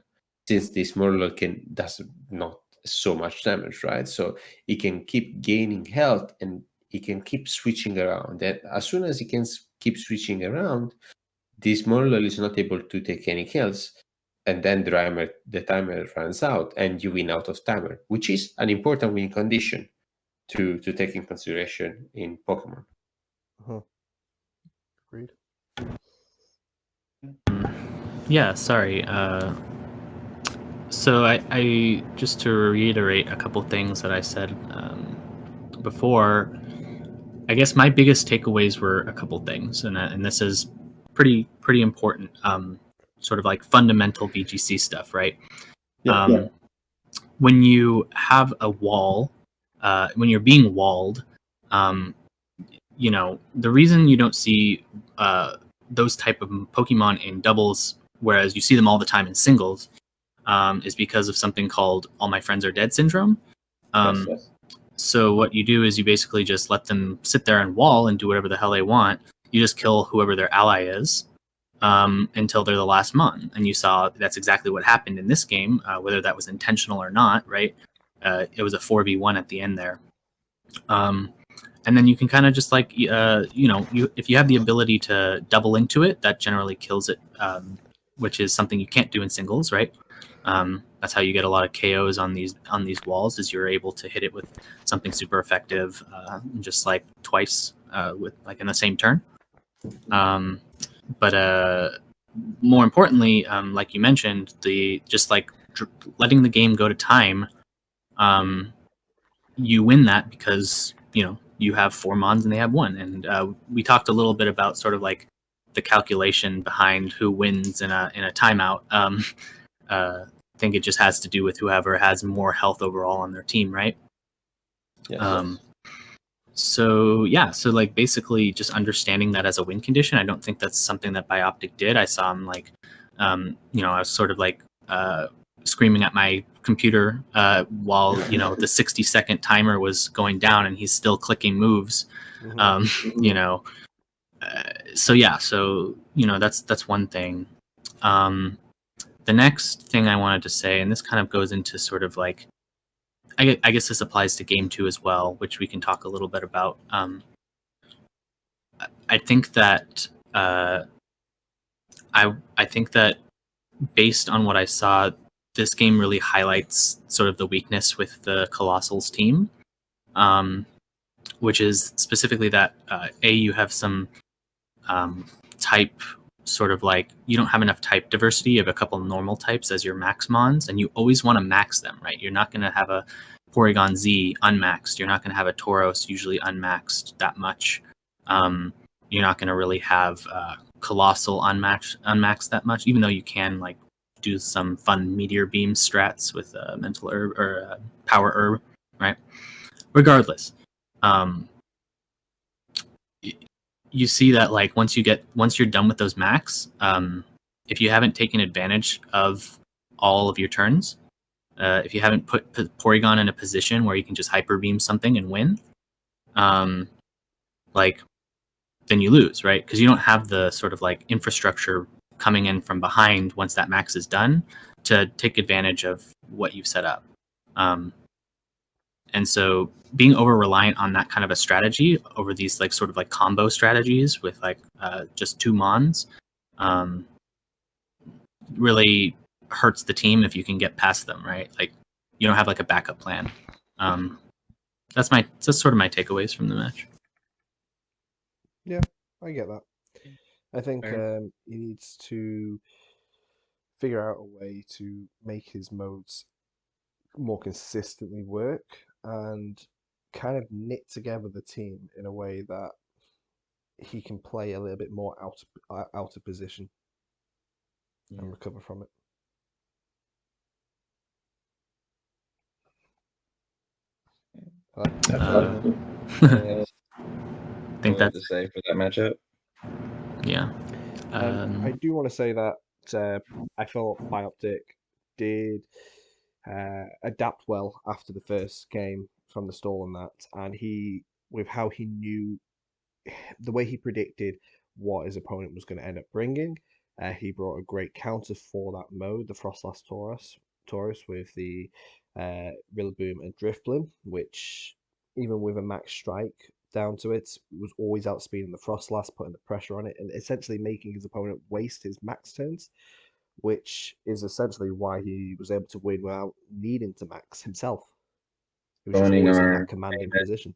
Speaker 3: since this Morlul does not so much damage, right? So he can keep gaining health and he can keep switching around. And as soon as he can keep switching around, this Morlul is not able to take any kills, and then the timer runs out and you win out of timer, which is an important win condition to take in consideration in Pokemon.
Speaker 1: Agreed.
Speaker 4: Yeah, sorry. So I just to reiterate a couple things that I said before. I guess my biggest takeaways were a couple things, and this is pretty important. Sort of like fundamental VGC stuff, right?
Speaker 3: Yeah.
Speaker 4: When you have a wall, when you're being walled, you know, the reason you don't see those type of Pokemon in doubles, whereas you see them all the time in singles, is because of something called "all my friends are dead" syndrome.
Speaker 3: Yes.
Speaker 4: So what you do is you basically just let them sit there and wall and do whatever the hell they want. You just kill whoever their ally is until they're the last mon. And you saw that's exactly what happened in this game, whether that was intentional or not, right? It was a 4v1 at the end there. And then you can kind of just like, you know, if you have the ability to double into it, that generally kills it, which is something you can't do in singles, right? That's how you get a lot of KOs on these walls, is you're able to hit it with something super effective, just like twice with like in the same turn. But more importantly, like you mentioned, just like letting the game go to time, you win that because you know you have 4 mons and they have 1, and we talked a little bit about sort of like the calculation behind who wins in a timeout. I think it just has to do with whoever has more health overall on their team, right?
Speaker 3: Yes.
Speaker 4: So like basically just understanding that as a win condition. I don't think that's something that Bioptic did. I saw him like, you know, I was sort of like screaming at my computer while you know the 60-second timer was going down, and he's still clicking moves. You know, so you know that's one thing. The next thing I wanted to say, and this kind of goes into sort of like, I guess this applies to Game 2 as well, which we can talk a little bit about. I think that I think that based on what I saw, this game really highlights sort of the weakness with the Colossals team, which is specifically that you have some type, sort of like you don't have enough type diversity of a couple normal types as your max mons, and you always want to max them, right? You're not going to have a Porygon Z unmaxed. You're not going to have a Tauros usually unmaxed that much. You're not going to really have Colossal unmaxed that much, even though you can like do some fun Meteor Beam strats with Mental Herb or Power Herb, right? Regardless, you see that like once you're done with those max, if you haven't taken advantage of all of your turns, if you haven't put Porygon in a position where you can just Hyper Beam something and win, like then you lose, right? Because you don't have the sort of like infrastructure coming in from behind once that max is done to take advantage of what you've set up. And so being over reliant on that kind of a strategy over these like sort of like combo strategies with like just 2 mons really hurts the team if you can get past them, right? Like you don't have like a backup plan. That's sort of my takeaways from the match.
Speaker 1: Yeah, I get that. I think he needs to figure out a way to make his modes more consistently work and kind of knit together the team in a way that he can play a little bit more out of position and recover from it.
Speaker 4: I think that's
Speaker 2: to say for that matchup.
Speaker 4: Yeah.
Speaker 1: I do want to say that I felt Bioptic did adapt well after the first game from the stall and that, and with how he knew the way he predicted what his opponent was going to end up bringing, he brought a great counter for that mode, the Frostlass Taurus with the Rillaboom and Drifblim, which even with a max strike down to it, was always outspeeding the Frostlass, putting the pressure on it, and essentially making his opponent waste his max turns, which is essentially why he was able to win without needing to max himself. He was just always in that commanding position.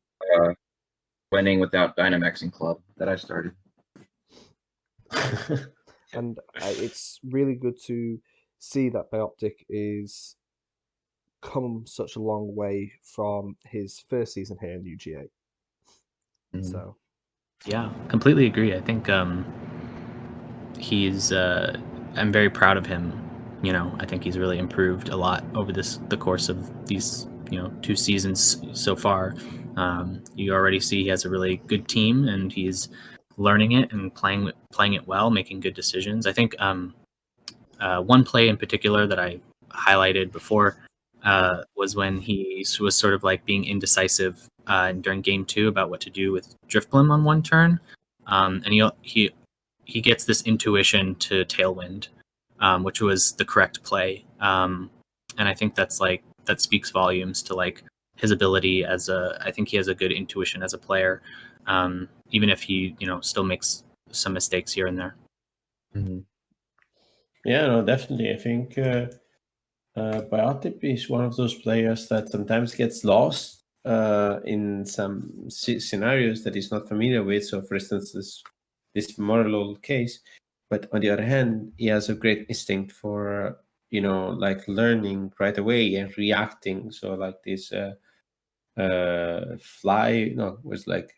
Speaker 2: Winning without Dynamaxing Club that I started.
Speaker 1: And it's really good to see that Bioptic is come such a long way from his first season here in UGA. So
Speaker 4: yeah, completely agree. I think he's I'm very proud of him. I think he's really improved a lot over the course of these 2 seasons so far. You already see he has a really good team, and he's learning it and playing it well, making good decisions. I think one play in particular that I highlighted before was when he was sort of like being indecisive during game 2 about what to do with Drifblim on one turn, and he gets this intuition to Tailwind, which was the correct play, and I think that speaks volumes to like his ability I think he has a good intuition as a player, even if he still makes some mistakes here and there.
Speaker 3: Yeah, no, definitely. I think Biotip is one of those players that sometimes gets lost in some scenarios that he's not familiar with. So, for instance, this moral case. But on the other hand, he has a great instinct for like learning right away and reacting. So, like this fly, no, was like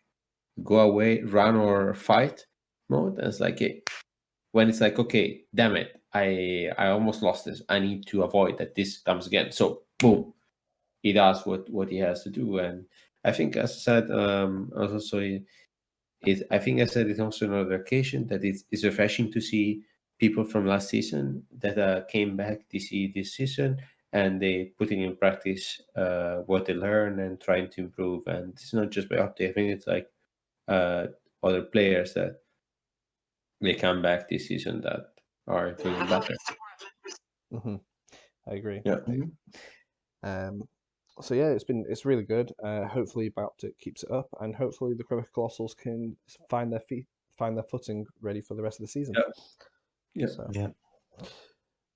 Speaker 3: go away, run or fight mode. And it's like when it's like, okay, damn it, I almost lost this. I need to avoid that this comes again. So boom, he does what he has to do. And I think, as I said, also I think I said it also on another occasion that it's refreshing to see people from last season that came back this season, and they putting in practice what they learn and trying to improve. And it's not just by update. I think it's like other players that they come back this season that are doing better.
Speaker 1: I agree.
Speaker 3: Yeah.
Speaker 1: So yeah, it's really good. Hopefully Bioptic keeps it up, and hopefully the Crooked Colossals can find their footing ready for the rest of the season.
Speaker 3: Yeah.
Speaker 1: So,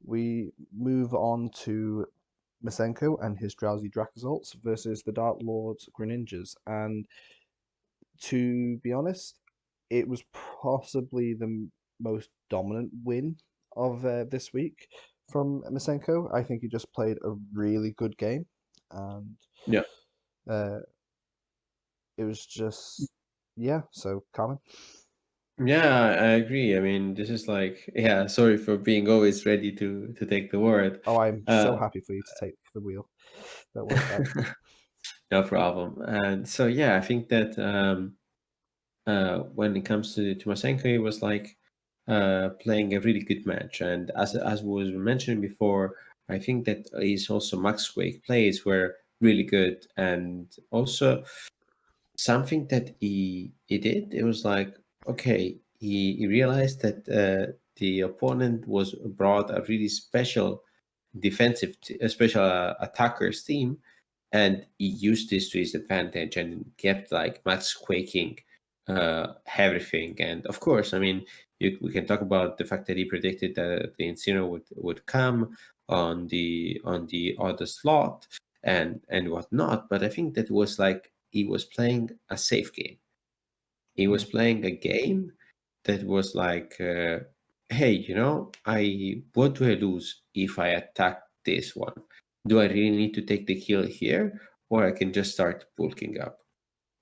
Speaker 1: we move on to Masenko and his Drowsy Dracozolt versus the Dark Lords Greninjas, and to be honest, it was possibly the most dominant win of this week from Masenko. I think he just played a really good game, and it was just So, Carmen.
Speaker 3: Yeah, I agree. I mean, this is like, sorry for being always ready to take the word.
Speaker 1: Oh, I'm so happy for you to take the wheel. Don't worry about it.
Speaker 3: No problem. And so, I think that when it comes to Masenko, he was like playing a really good match. And as was mentioned before, I think that his also Max Wake plays were really good. And also something that he did, it was like, okay, he realized that the opponent was brought a really special special attackers team, and he used this to his advantage and kept like max quaking everything. And of course, I mean, we can talk about the fact that he predicted that the Incineroar would come on the other slot and whatnot. But I think that was like he was playing a safe game. He was playing a game that was like, hey, you know, what do I lose if I attack this one? Do I really need to take the kill here, or I can just start bulking up?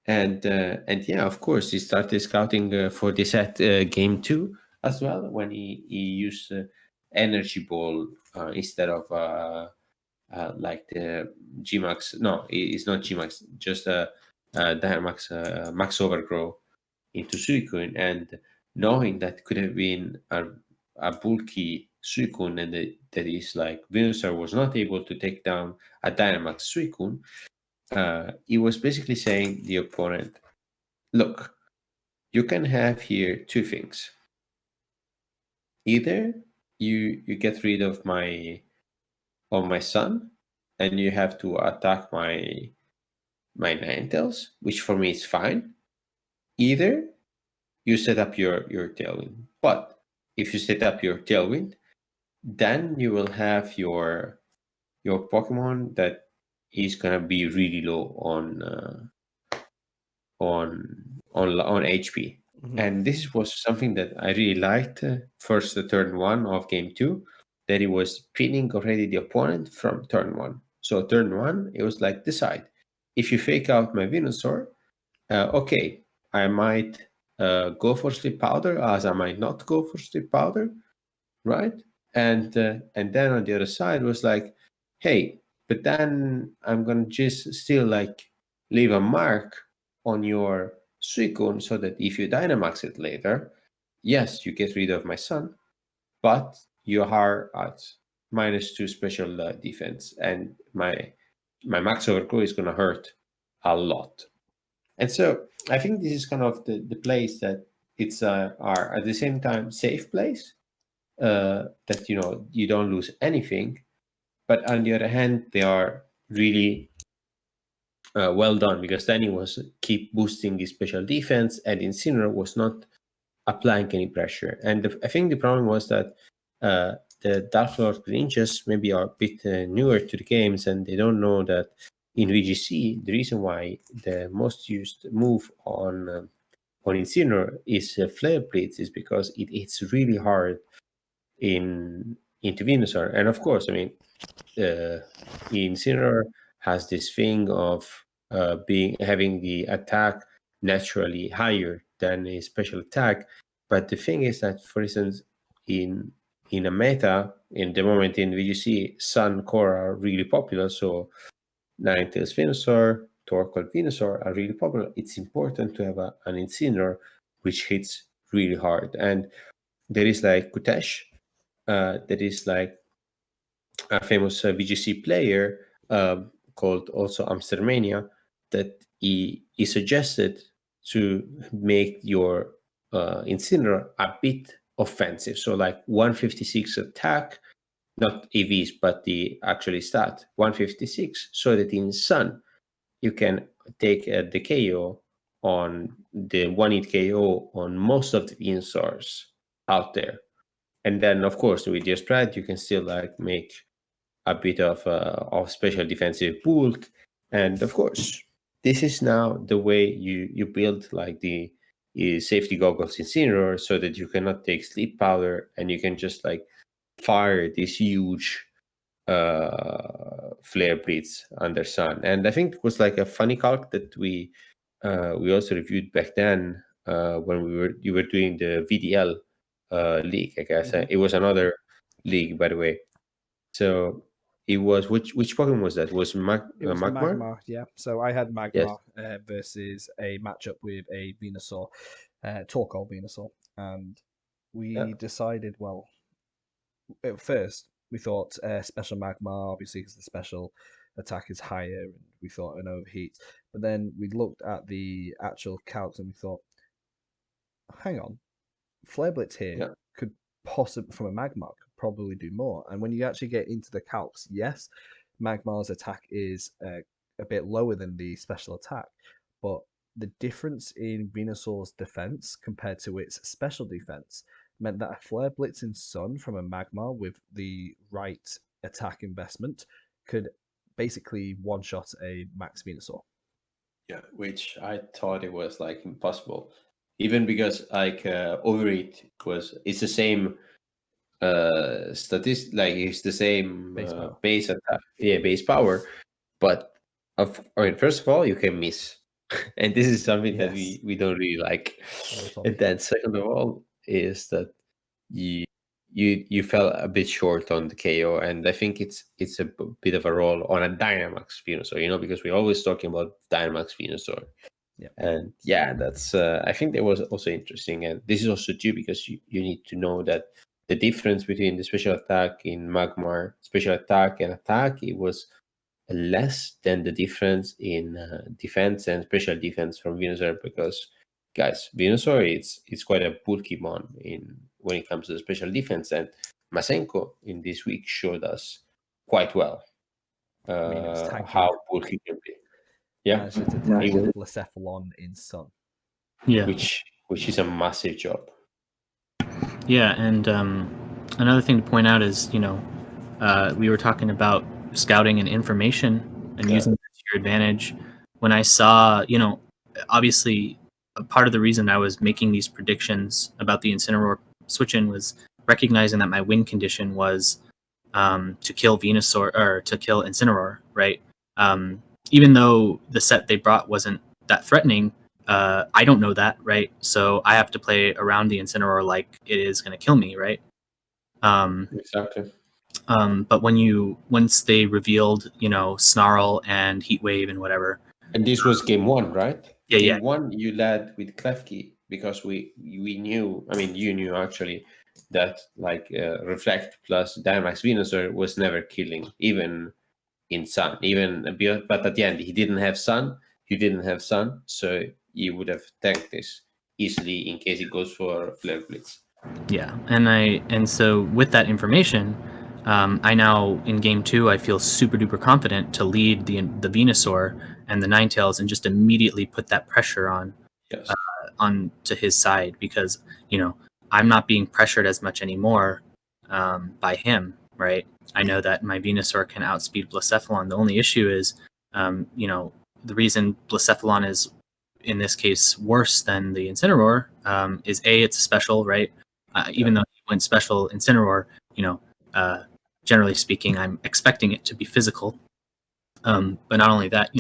Speaker 3: And yeah, of course, he started scouting for this at game 2 as well, when he used energy ball instead of like the Gmax. No, it's not Gmax, just Dynamax Max Overgrow into Suicune, and knowing that could have been a bulky Suicune, and that is like Venusaur was not able to take down a Dynamax Suicune, he was basically saying the opponent, look, you can have here two things. Either you get rid of my son, and you have to attack my Ninetales, which for me is fine. Either you set up your Tailwind. But if you set up your Tailwind, then you will have your Pokemon that is gonna be really low on HP. And this was something that I really liked. First, the turn 1 of game 2, that it was pinning already the opponent from turn 1. So turn 1, it was like, decide. If you fake out my Venusaur, okay, I might go for Sleep Powder, as I might not go for Sleep Powder, right? And then on the other side was like, hey, but then I'm gonna just still like leave a mark on your Suicune, so that if you Dynamax it later, yes, you get rid of my son, but you are at -2 special defense, and my Max Overgrow is gonna hurt a lot. And so I think this is kind of the place that it's are at the same time safe place, that you don't lose anything, but on the other hand they are really well done, because then he was keep boosting his special defense, and Incineroar was not applying any pressure. And I think the problem was that the Dark Lord Greninjas maybe are a bit newer to the games, and they don't know that in VGC the reason why the most used move on Incineroar is Flare Blitz is because it's really hard into Venusaur. And of course, I mean, Incineroar has this thing of having the attack naturally higher than a special attack. But the thing is that, for instance, in a meta, in the moment in VGC, Sun Core are really popular. So Ninetales Venusaur, Torkoal Venusaur are really popular. It's important to have an Incineroar which hits really hard. And there is like Kutesh, that is like a famous VGC player called also Amstermania, that he suggested to make your Incineroar a bit offensive. So like 156 attack, not EVs, but the actually stat 156, so that in Sun you can take the KO on the 1-hit KO on most of the Venusaurs out there. And then, of course, with your spread, you can still like make a bit of special defensive bulk. And of course, this is now the way you build like the safety goggles Incineroar, so that you cannot take Sleep Powder, and you can just like fire this huge Flare Blitz under Sun. And I think it was like a funny calc that we also reviewed back then, when you were doing the VDL league, I guess. It was another league, by the way. So it was, which Pokemon was that? Was
Speaker 1: It was
Speaker 3: Magmar?
Speaker 1: Magmar, yeah. So I had
Speaker 3: Yes.
Speaker 1: Magmar versus a matchup with a Venusaur, Torkoal Venusaur, and we decided, well, at first we thought special Magmar, obviously because the special attack is higher, and we thought an overheat. But then we looked at the actual calcs and we thought, hang on, Flare Blitz here could possibly, from a Magmar, could probably do more. And when you actually get into the calcs, yes, Magmar's attack is a bit lower than the special attack, but the difference in Venusaur's defense compared to its special defense meant that a flare blitzing Sun from a Magmar with the right attack investment could basically one-shot a Max Venusaur.
Speaker 3: Yeah, which I thought it was like impossible, even because like Overeat it's the same like it's the same
Speaker 1: Base power.
Speaker 3: base attack, base power, but first of all you can miss, and this is something that
Speaker 1: Yes.
Speaker 3: we don't really like.
Speaker 1: Totally.
Speaker 3: And then second of all is that you fell a bit short on the KO, and I think it's a bit of a role on a Dynamax Venusaur, because we're always talking about Dynamax Venusaur.
Speaker 1: Yeah.
Speaker 3: And yeah, that's I think that was also interesting, and this is also due because you need to know that the difference between the special attack in Magmar, special attack and attack, it was less than the difference in defense and special defense from Venusaur, because guys, Venusaur it's quite a bulky mon when it comes to the special defense, and Masenko in this week showed us quite well
Speaker 1: mean, it was tanky.
Speaker 3: how bulky can be. Yeah,
Speaker 1: Managed to tank Blacephalon in Sun.
Speaker 4: Yeah.
Speaker 3: Which is a massive job.
Speaker 4: Yeah, and another thing to point out is, we were talking about scouting and information and using it to your advantage. When I saw, obviously, part of the reason I was making these predictions about the Incineroar switch-in was recognizing that my win condition was to kill Venusaur or to kill Incineroar, right? Even though the set they brought wasn't that threatening, I don't know that, right? So I have to play around the Incineroar like it is going to kill me, right?
Speaker 3: Exactly.
Speaker 4: But once they revealed, Snarl and Heatwave and whatever.
Speaker 3: And this was game 1, right?
Speaker 4: Yeah,
Speaker 3: game 1 you led with Klefki because we knew, you knew actually that like Reflect plus Dynamax Venusaur was never killing, even in Sun, but at the end he didn't have Sun, you didn't have Sun, so you would have tanked this easily in case it goes for Flare Blitz.
Speaker 4: Yeah, and so with that information, I now in game 2 I feel super duper confident to lead the Venusaur and the Ninetales and just immediately put that pressure on to his side, because I'm not being pressured as much anymore by him, right? I know that my Venusaur can outspeed Blacephalon. The only issue is, the reason Blacephalon is in this case worse than the Incineroar is it's a special, right? Even though he went special Incineroar, generally speaking, I'm expecting it to be physical. But not only that,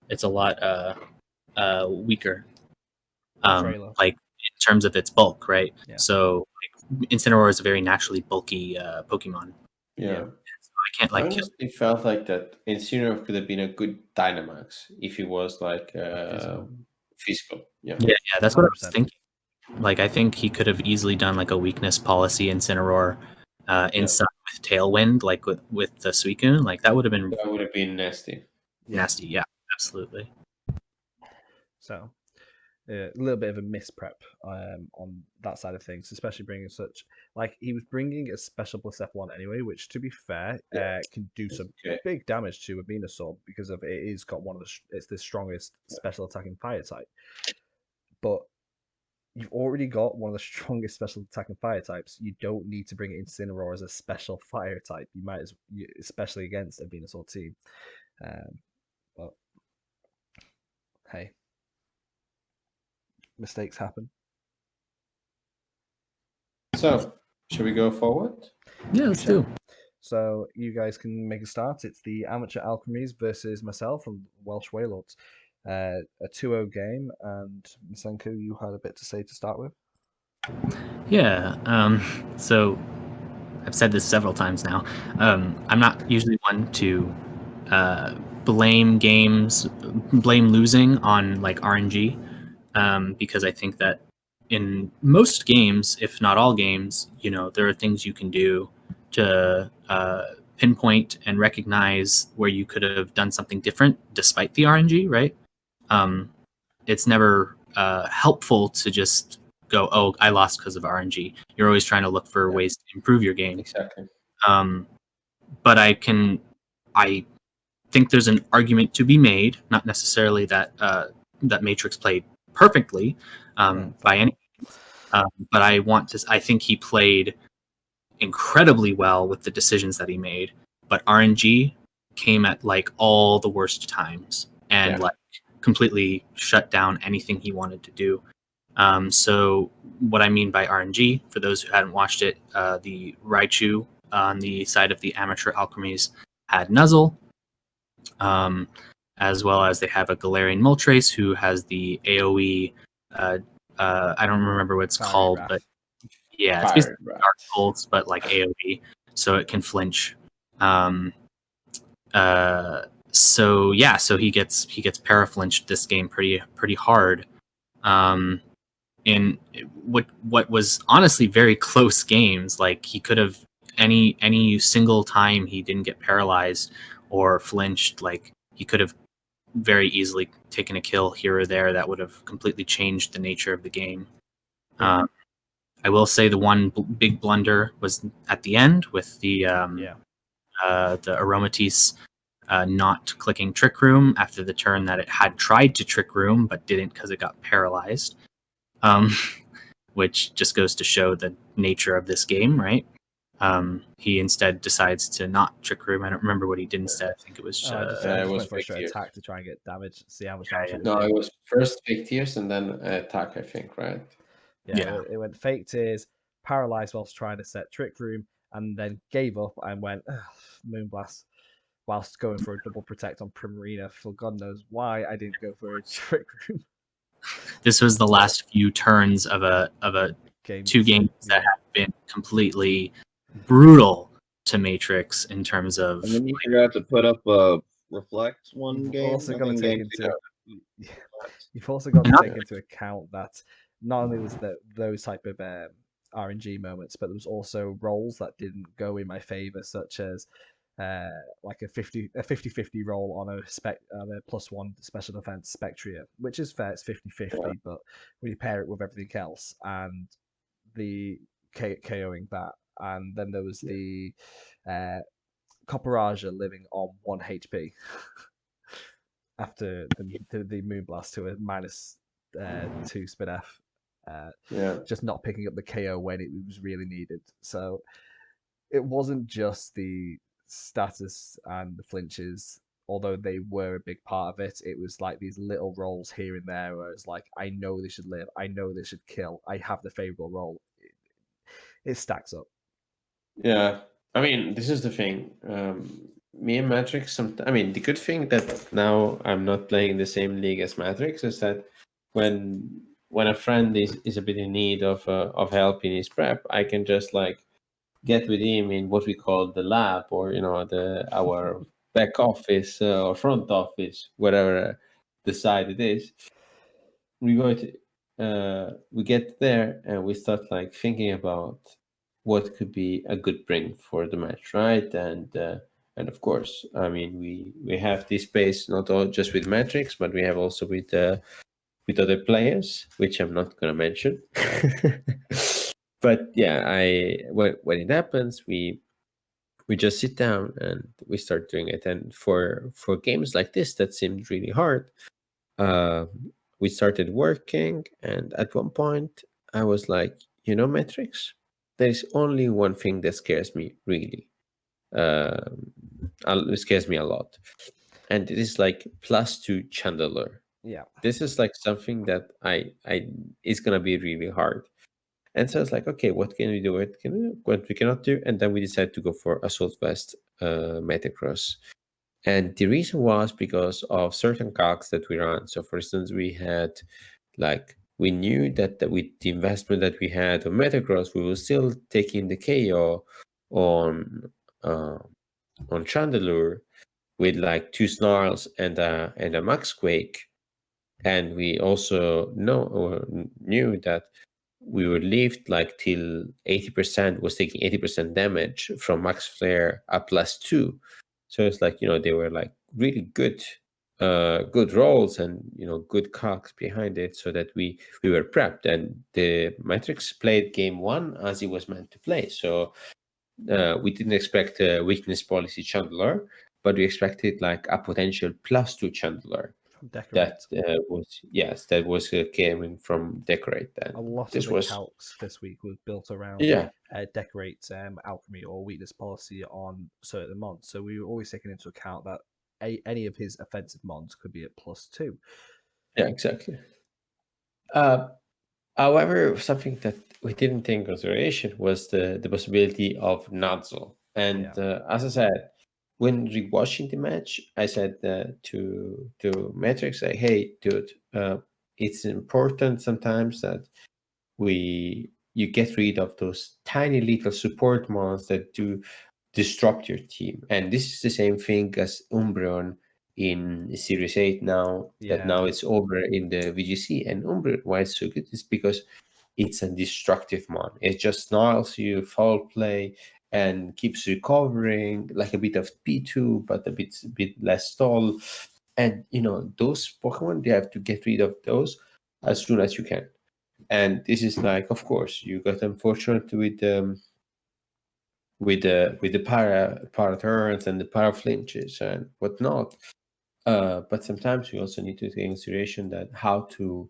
Speaker 4: it's a lot weaker, like in terms of its bulk, right? Yeah. So like, Incineroar is a very naturally bulky Pokemon.
Speaker 3: Yeah.
Speaker 4: So I can't like.
Speaker 3: I honestly felt like that Incineroar could have been a good Dynamax if it was like physical. Yeah,
Speaker 4: that's what I was thinking. Like, I think he could have easily done like a weakness policy Incineroar inside with Tailwind, like with the Suicune. Like that would have been
Speaker 3: nasty.
Speaker 4: Nasty, yeah, absolutely.
Speaker 1: So a little bit of a misprep on that side of things, especially bringing such, like, he was bringing a special Blacephalon anyway, which to be fair can do some big damage to a Venusaur because of it is got it's the strongest special attacking fire type. But you've already got one of the strongest special attacking fire types. You don't need to bring Incineroar as a special fire type. You might, especially against a Venusaur team. But hey, mistakes happen.
Speaker 3: So, should we go forward?
Speaker 4: Yeah, let's do.
Speaker 1: So you guys can make a start. It's the Amateur Alchemies versus myself from Welsh Wailords. A 2-0 game, and Masenko, you had a bit to say to start with.
Speaker 4: Yeah. So I've said this several times now. I'm not usually one to blame losing on like RNG, because I think that in most games, if not all games, there are things you can do to pinpoint and recognize where you could have done something different despite the RNG, right? It's never helpful to just go, oh, I lost because of RNG. You're always trying to look for ways to improve your game.
Speaker 3: Exactly.
Speaker 4: But I think there's an argument to be made, not necessarily that that Matrix played perfectly by any means. But I think he played incredibly well with the decisions that he made. But RNG came at like all the worst times and like completely shut down anything he wanted to do. So what I mean by RNG, for those who hadn't watched it, the Raichu on the side of the amateur alchemies had Nuzzle, as well as they have a Galarian Moltres who has the AoE. I don't remember what it's
Speaker 1: Fiery
Speaker 4: called,
Speaker 1: Wrath.
Speaker 4: but yeah, it's basically Dark Pulse, but like AoE, so it can flinch. So he gets paraflinched this game pretty hard. In what was honestly very close games, like he could have any single time he didn't get paralyzed or flinched, like he could have very easily taken a kill here or there that would have completely changed the nature of the game. I will say the one big blunder was at the end with the Aromatisse not clicking Trick Room after the turn that it had tried to Trick Room but didn't because it got paralyzed. Which just goes to show the nature of this game, right? He instead decides to not Trick Room. I don't remember what he did instead. I think it was
Speaker 1: I just
Speaker 3: it was
Speaker 1: went for a straight
Speaker 3: fake
Speaker 1: attack to try and get damage, see how much
Speaker 4: Yeah,
Speaker 1: damage
Speaker 4: yeah.
Speaker 1: it would
Speaker 3: No,
Speaker 1: do.
Speaker 3: it was first fake tears and then attack, I think, right?
Speaker 1: Yeah. It went fake tears, paralyzed whilst trying to set Trick Room, and then gave up and went Moonblast whilst going for a double protect on Primarina. For God knows why I didn't go for a Trick Room.
Speaker 4: This was the last few turns of a two games that have been completely brutal to Matrix in terms of.
Speaker 2: And then you forgot to put up a reflect one
Speaker 1: You've
Speaker 2: game.
Speaker 1: also
Speaker 2: I
Speaker 1: got to
Speaker 2: think
Speaker 1: take
Speaker 2: game
Speaker 1: into
Speaker 2: two.
Speaker 1: you've also got to
Speaker 4: Yeah.
Speaker 1: take into account that not only was that those type of RNG moments, but there was also rolls that didn't go in my favor, such as like a 50-50 roll on a +1 special defense Spectria, which is fair, it's 50-50, but when you pair it with everything else and the KOing that, and then there was the Copperaja living on 1 HP after the Moonblast to a -2 spin F. Just not picking up the KO when it was really needed. So it wasn't just the status and the flinches, although they were a big part of it. It was like these little rolls here and there where it's like, I know they should live, I know they should kill, I have the favorable roll. It stacks up.
Speaker 3: Yeah, I mean, this is the thing. Me and Matrix, the good thing that now I'm not playing the same league as Matrix is that when a friend is a bit in need of help in his prep, I can just like get with him in what we call the lab, or our back office or front office, whatever the side it is. We go to we get there and we start like thinking about what could be a good bring for the match, right? And of course, I mean, we have this space not all just with Matrix, but we have also with other players, which I'm not gonna mention. But yeah, when it happens, we just sit down and we start doing it. And for games like this that seemed really hard, we started working, and at one point I was like, Matrix, there's only one thing that scares me really. It scares me a lot, and it is like +2 Chandler.
Speaker 1: Yeah.
Speaker 3: This is like something that I is gonna be really hard. And so it's like, okay, what can we do? What we cannot do? And then we decided to go for Assault Vest Metacross. And the reason was because of certain calcs that we ran. So, for instance, we knew that with the investment that we had on Metacross, we were still taking the KO on Chandelure with like 2 Snarls and a Max Quake. And we also knew that we would live like till 80%, was taking 80% damage from Max Flare at +2. So it's like, they were like really good rolls and, good cogs behind it, so that we were prepped. And the Matrix played game 1 as it was meant to play. So we didn't expect a weakness policy Chandler, but we expected like a potential +2 Chandler.
Speaker 1: From Decorate.
Speaker 3: that was coming from Decorate. Then
Speaker 1: A lot
Speaker 3: this
Speaker 1: of the
Speaker 3: was
Speaker 1: calcs this week was built around Decorate's alchemy or weakness policy on certain mons. So we were always taking into account that any of his offensive mons could be at +2.
Speaker 3: Yeah, exactly. However, something that we didn't take into consideration was the possibility of Nadzo. And as I said, when rewatching the match, I said to Matrix, like, "Hey, dude, it's important sometimes that you get rid of those tiny little support mons that do disrupt your team." And this is the same thing as Umbreon in Series 8 now, that now it's over in the VGC. And Umbreon, why it's so good is because it's a destructive mon. It just snarls you, foul play, and keeps recovering, like a bit of P2, but a bit less stall. And, those Pokemon, they have to get rid of those as soon as you can. And this is like, of course, you got unfortunate with the para turns and the para flinches and whatnot. But sometimes we also need to take in consideration that how to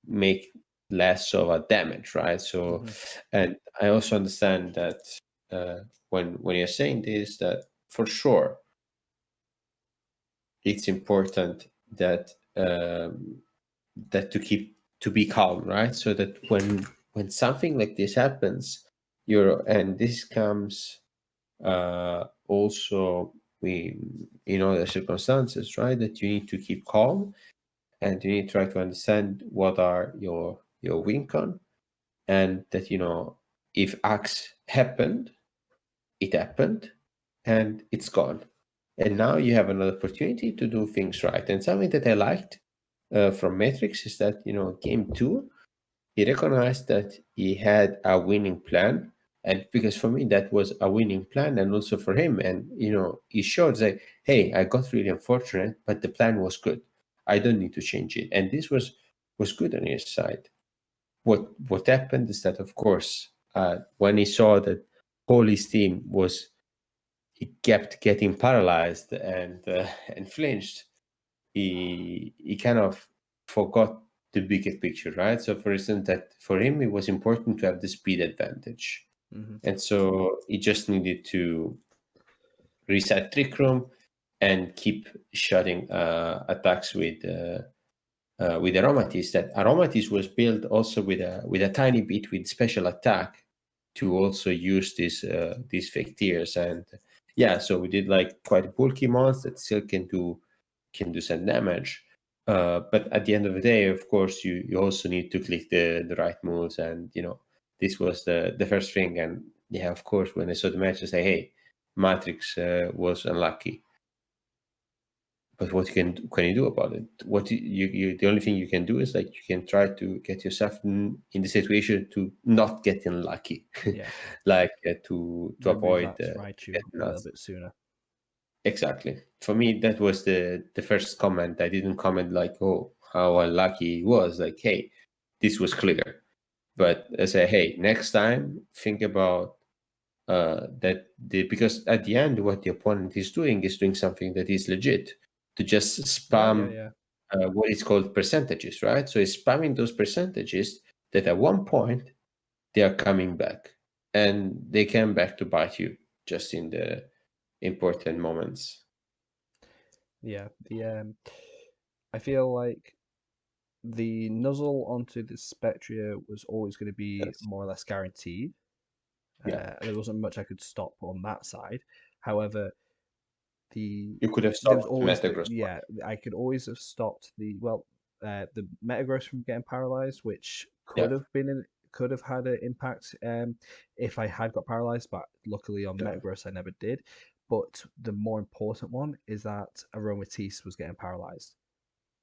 Speaker 3: make less of a damage, right? So, and I also understand that when you're saying this, that for sure it's important that that to be calm, right? So that when something like this happens, and this comes also in other circumstances, right? That you need to keep calm, and you need to try to understand what are your win con, and that if X happened, it happened, and it's gone, and now you have another opportunity to do things right. And something that I liked from Matrix is that game 2, he recognized that he had a winning plan. And because for me that was a winning plan, and also for him, and he showed that, hey, I got really unfortunate, but the plan was good, I don't need to change it. And this was good on his side. What happened is that, of course, when he saw that all his team he kept getting paralyzed and flinched, he kind of forgot the bigger picture, right? So, for instance, that for him it was important to have the speed advantage, and so he just needed to reset Trick Room and keep shutting attacks with Aromatisse. That Aromatisse was built also with a tiny bit with special attack to also use these fake tears. And so we did like quite bulky mons that still can do some damage. But at the end of the day, of course, you also need to click the right moves, and this was the first thing. And of course, when I saw the match, I say, hey, Matrix was unlucky. But what can you do about it? What you the only thing you can do is like you can try to get yourself in the situation to not get unlucky, like to avoid
Speaker 1: Raichu a little bit sooner.
Speaker 3: Exactly. For me, that was the first comment. I didn't comment like, oh, how unlucky he was. Like, hey, this was clear. But I say, hey, next time think about because at the end, what the opponent is doing something that is legit. To just spam what is called percentages, right? So it's spamming those percentages that at one point they are coming back, and they came back to bite you just in the important moments.
Speaker 1: Yeah, I feel like the nuzzle onto the Spectria was always going to be more or less guaranteed. There wasn't much I could stop on that side. However,
Speaker 3: you could have stopped Metagross.
Speaker 1: I could always have stopped the Metagross from getting paralyzed, which could have had an impact if I had got paralyzed, but luckily on Metagross I never did. But the more important one is that Aromatisse was getting paralyzed.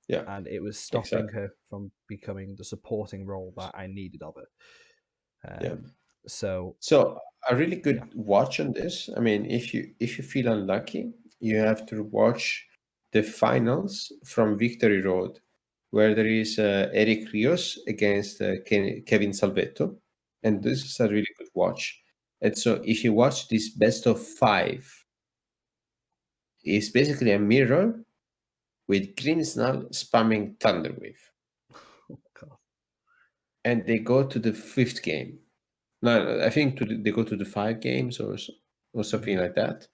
Speaker 3: Yeah.
Speaker 1: And it was stopping her from becoming the supporting role that I needed of it. So
Speaker 3: a really good watch on this. I mean, if you feel unlucky, you have to watch the finals from Victory Road, where there is Eric Rios against Kevin Salvetto, and this is a really good watch. And so if you watch this best of 5, it's basically a mirror with Grimsnall spamming Thunderwave.
Speaker 1: Oh, God.
Speaker 3: And they go to the 5th game. No, I think they go to the 5 games or something like that.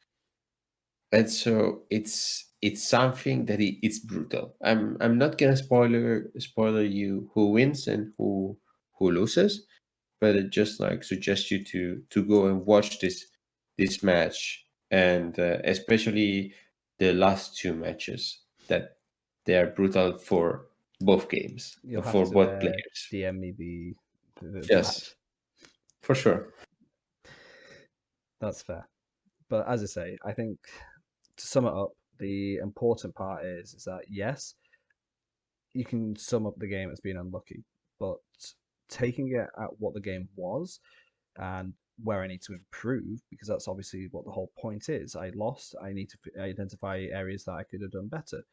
Speaker 3: And so it's something that it's brutal. I'm not gonna spoiler you who wins and who loses, but it just like suggest you to go and watch this match, and especially the last 2 matches, that they are brutal for both games,
Speaker 1: You'll
Speaker 3: for
Speaker 1: have to
Speaker 3: both players.
Speaker 1: DM me the
Speaker 3: Yes,
Speaker 1: match.
Speaker 3: for sure.
Speaker 1: That's fair. But as I say, I think to sum it up, the important part is that yes, you can sum up the game as being unlucky, but taking it at what the game was and where I need to improve, because that's obviously what the whole point is. I lost. I need to identify areas that I could have done better,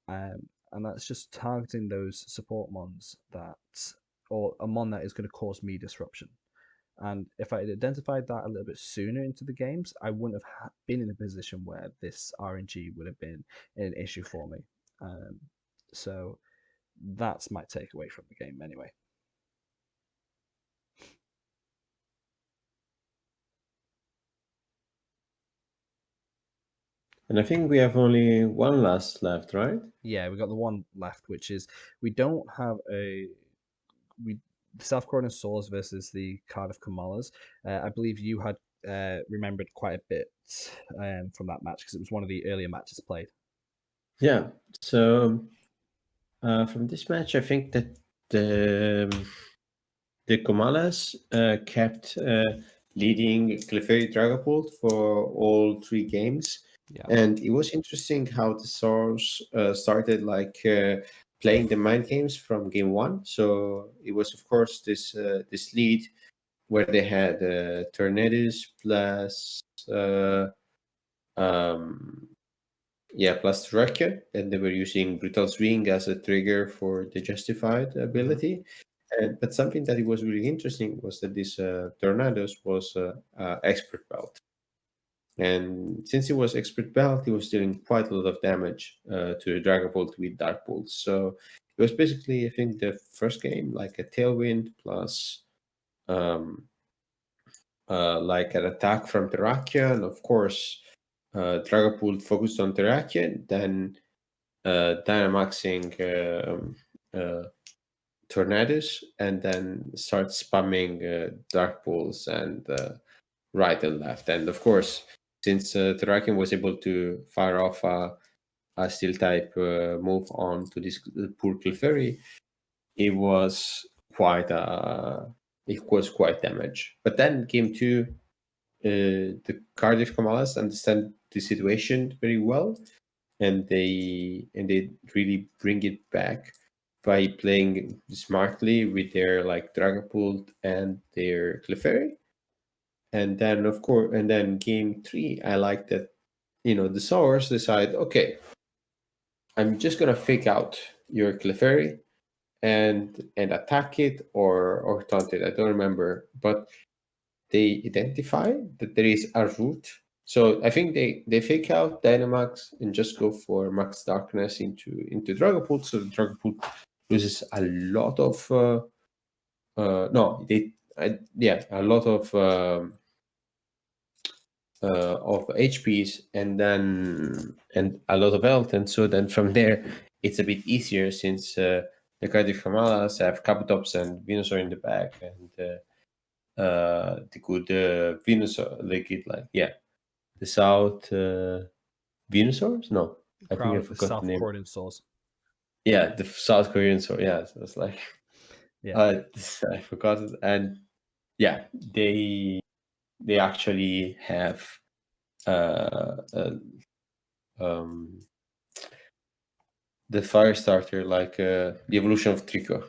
Speaker 1: and that's just targeting those support mons or a mon that is going to cause me disruption. And if I had identified that a little bit sooner into the games, I wouldn't have been in a position where this RNG would have been an issue for me. So that's my takeaway from the game, anyway.
Speaker 3: And I think we have only one last left, right?
Speaker 1: Yeah, we got the one left, which is we don't have the South Croydon Swords versus the Cardiff Kamalas. I believe you had remembered quite a bit from that match because it was one of the earlier matches played.
Speaker 3: Yeah. So from this match, I think that the Kamalas kept leading Clefairy Dragapult for all 3 games.
Speaker 1: Yeah.
Speaker 3: And it was interesting how the Source started playing the mind games from game 1. So it was, of course, this lead where they had Tornadus plus plus Terrakia, and they were using Brutal Swing as a trigger for the Justified ability. But something that it was really interesting was that this Tornadoes was Expert Belt. And since it was Expert Belt, it was dealing quite a lot of damage to the Dragapult with Dark Bolts. So it was basically, I think, the first game, like a Tailwind plus like an attack from Terrakia, and of course, Dragapult focused on Terrakia, then Dynamaxing Tornadoes, and then start spamming Dark Pulse and right and left. And of course, since Terrakion was able to fire off a Steel type move on to this poor Clefairy, it was quite damage. But then game 2, the Cardiff Kamalas understand the situation very well, and they really bring it back by playing smartly with their Dragapult and their Clefairy. And then game 3, I like that, the Sours decide, okay, I'm just gonna fake out your Clefairy and attack it or taunt it. I don't remember, but they identify that there is a route. So I think they fake out Dynamax and just go for Max Darkness into Dragapult. So the Dragapult loses a lot of a lot of HPs and a lot of health. And so then from there it's a bit easier, since the Cardiff Kamalas have Kabutops and Venusaur in the back, and the good Venusaur, the South Venusaurs? No, I think I forgot
Speaker 1: South
Speaker 3: the name.
Speaker 1: Croydon Swords.
Speaker 3: Yeah, the South Korean sword. Yeah, so it's like,
Speaker 1: Yeah.
Speaker 3: I forgot it. And yeah, they actually have the fire starter, the evolution of Trico.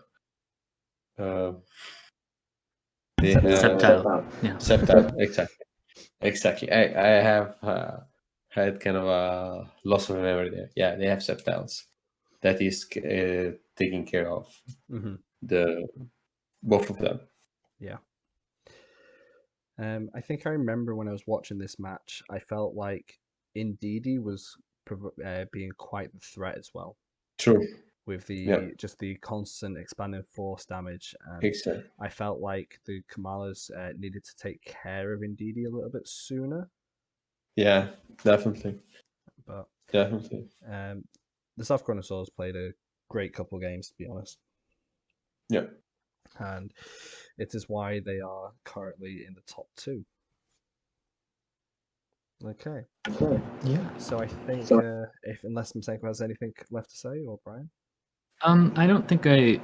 Speaker 3: They have
Speaker 4: Sceptile. Yeah.
Speaker 3: Sceptile, exactly. I have had kind of a loss of memory there. Yeah, they have Sceptiles. That is taking care of the both of them.
Speaker 1: Yeah. I think I remember when I was watching this match, I felt like Indeedee was being quite the threat as well,
Speaker 3: True.
Speaker 1: with
Speaker 3: Yeah.
Speaker 1: just the constant expanding force damage. And
Speaker 3: Exactly.
Speaker 1: I felt like the Kamalas needed to take care of Ndidi a little bit sooner.
Speaker 3: Yeah, definitely.
Speaker 1: But
Speaker 3: Definitely.
Speaker 1: the South Chronosaurs played a great couple games, to be honest.
Speaker 3: Yeah.
Speaker 1: And it is why they are currently in the top 2. Okay.
Speaker 4: Yeah.
Speaker 1: So I think if unless Masenko has anything left to say, or Bryan.
Speaker 4: I don't think I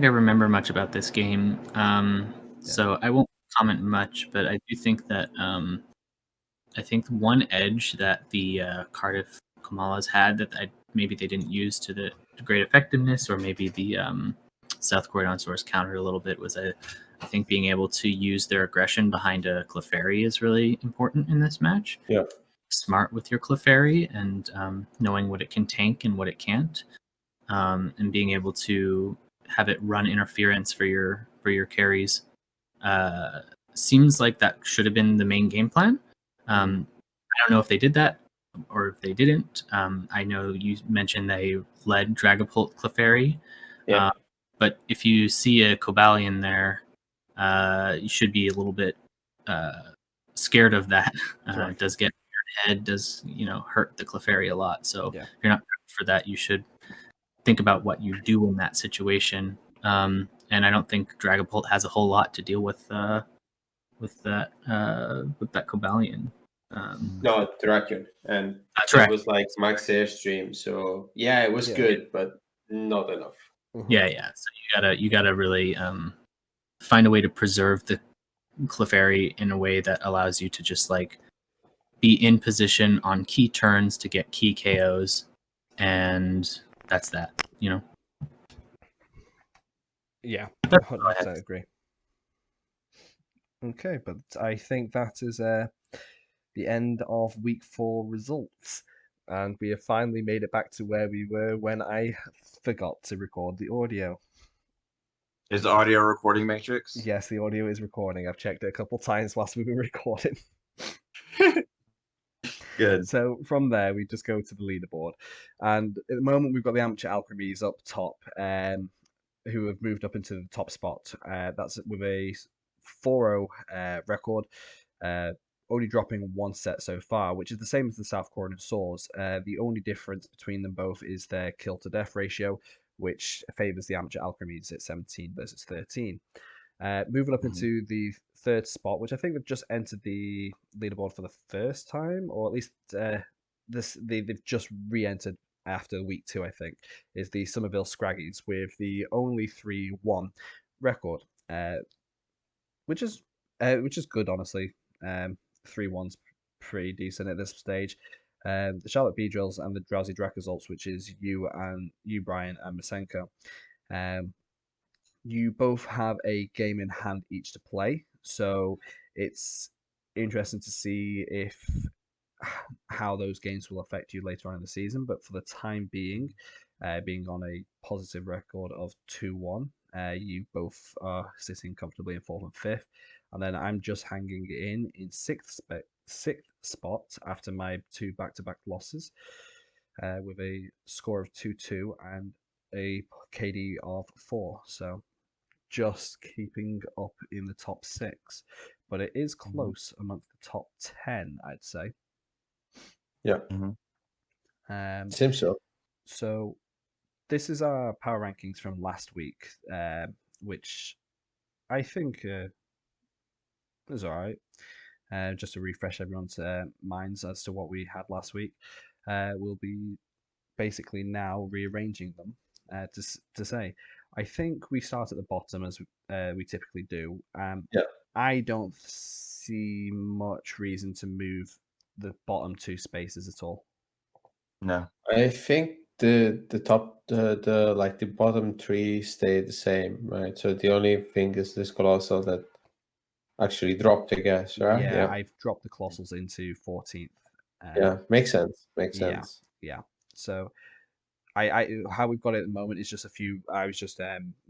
Speaker 4: remember much about this game. So I won't comment much, but I do think that I think one edge that the Cardiff Kamalas had that maybe they didn't use to great effectiveness, or maybe the South Korean source countered a little bit, was I think being able to use their aggression behind a Clefairy is really important in this match.
Speaker 3: Yeah.
Speaker 4: Smart with your Clefairy and knowing what it can tank and what it can't, and being able to have it run interference for your carries. Seems like that should have been the main game plan. I don't know if they did that or if they didn't. I know you mentioned they led Dragapult Clefairy.
Speaker 3: Yeah.
Speaker 4: But if you see a Cobalion there, you should be a little bit scared of that. It does get in your head, does hurt the Clefairy a lot. So if you're not prepared for that, you should think about what you do in that situation. And I don't think Dragapult has a whole lot to deal with that Cobalion.
Speaker 3: No, Draken, and
Speaker 4: That's
Speaker 3: it
Speaker 4: right.
Speaker 3: was like Max Airstream. So yeah, it was good, but not enough.
Speaker 4: Yeah. So you gotta really find a way to preserve the Clefairy in a way that allows you to just like be in position on key turns to get key KOs, and that's that.
Speaker 1: Yeah,
Speaker 4: That's
Speaker 1: 100% agree. Okay, but I think that is the end of week 4 results, and we have finally made it back to where we were when I forgot to record the audio.
Speaker 2: Is the audio recording matrix?
Speaker 1: Yes, the audio is recording. I've checked it a couple times whilst we were recording.
Speaker 2: Good.
Speaker 1: So from there, we just go to the leaderboard, and at the moment we've got the Amateur Alchemies up top, who have moved up into the top spot. That's with a 4-0 record, only dropping 1 set so far, which is the same as the South Korean Saws. The only difference between them both is their kill to death ratio, which favors the Amateur Alchemies at 17 versus 13. Moving up into the 3rd spot, which I think they've just entered the leaderboard for the first time, or at least they've just re-entered after week 2, I think, is the Somerville Scraggies with the only 3-1 record, which is good, honestly. 3-1's pretty decent at this stage. The Charlotte Beedrills and the Drowsy Dracozols, which is you, Bryan, and Masenko. You both have a game in hand each to play, so it's interesting to see how those games will affect you later on in the season. But for the time being, being on a positive record of 2-1, you both are sitting comfortably in 4th and 5th, and then I'm just hanging in 6th spot after my 2 back-to-back losses, with a score of 2-2 and a KD of 4. So just keeping up in the top 6, but it is close amongst the top 10, I'd say.
Speaker 3: Yeah.
Speaker 1: Seems
Speaker 3: so.
Speaker 1: So this is our power rankings from last week, which I think is all right. Just to refresh everyone's minds as to what we had last week, we'll be basically now rearranging them to say. I think we start at the bottom as we typically do. I don't see much reason to move the bottom 2 spaces at all.
Speaker 2: No.
Speaker 3: I think the top the bottom 3 stay the same, right? So the only thing is this Colossal that actually dropped, I guess, right?
Speaker 1: Yeah, I've dropped the Colossals into 14th.
Speaker 3: Yeah, makes sense.
Speaker 1: Yeah. So I how we've got it at the moment is just a few. I was just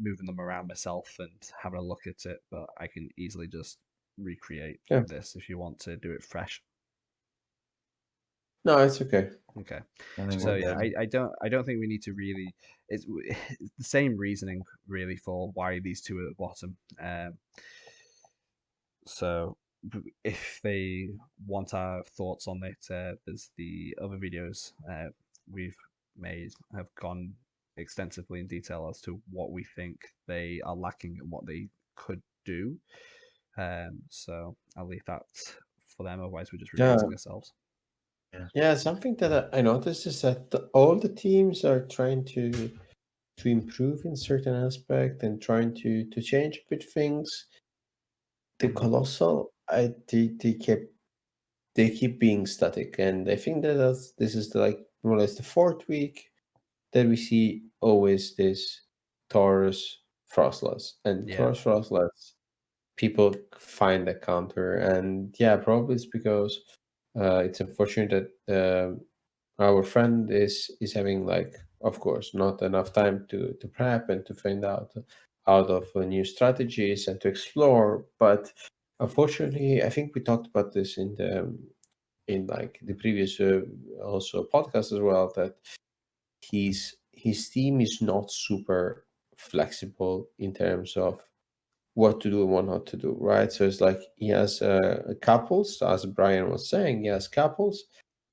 Speaker 1: moving them around myself and having a look at it, but I can easily just recreate this if you want to do it fresh.
Speaker 3: No, it's okay.
Speaker 1: Okay.
Speaker 2: I think
Speaker 1: So
Speaker 2: we're
Speaker 1: yeah,
Speaker 2: good.
Speaker 1: I don't think we need to really. It's, it's the same reasoning really for why these two are at the bottom. So if they want our thoughts on it, there's the other videos we've made have gone extensively in detail as to what we think they are lacking and what they could do. So I'll leave that for them. Otherwise, we're just
Speaker 3: Yeah.
Speaker 1: repeating ourselves.
Speaker 3: Yeah, something that I noticed is that all the teams are trying to improve in certain aspect and trying to change a bit things. The Colossal, they keep being static, and I think this is like more or less the fourth week that we see always this Taurus Frostless, and
Speaker 1: Yeah.
Speaker 3: Taurus Frostless people find a counter, and yeah, probably it's because it's unfortunate that our friend is having, like, of course, not enough time to prep and to find out of new strategies and to explore. But unfortunately, I think we talked about this in like the previous also podcast as well, that his team is not super flexible in terms of what to do and what not to do, right? So it's like he has couples, as Bryan was saying, he has couples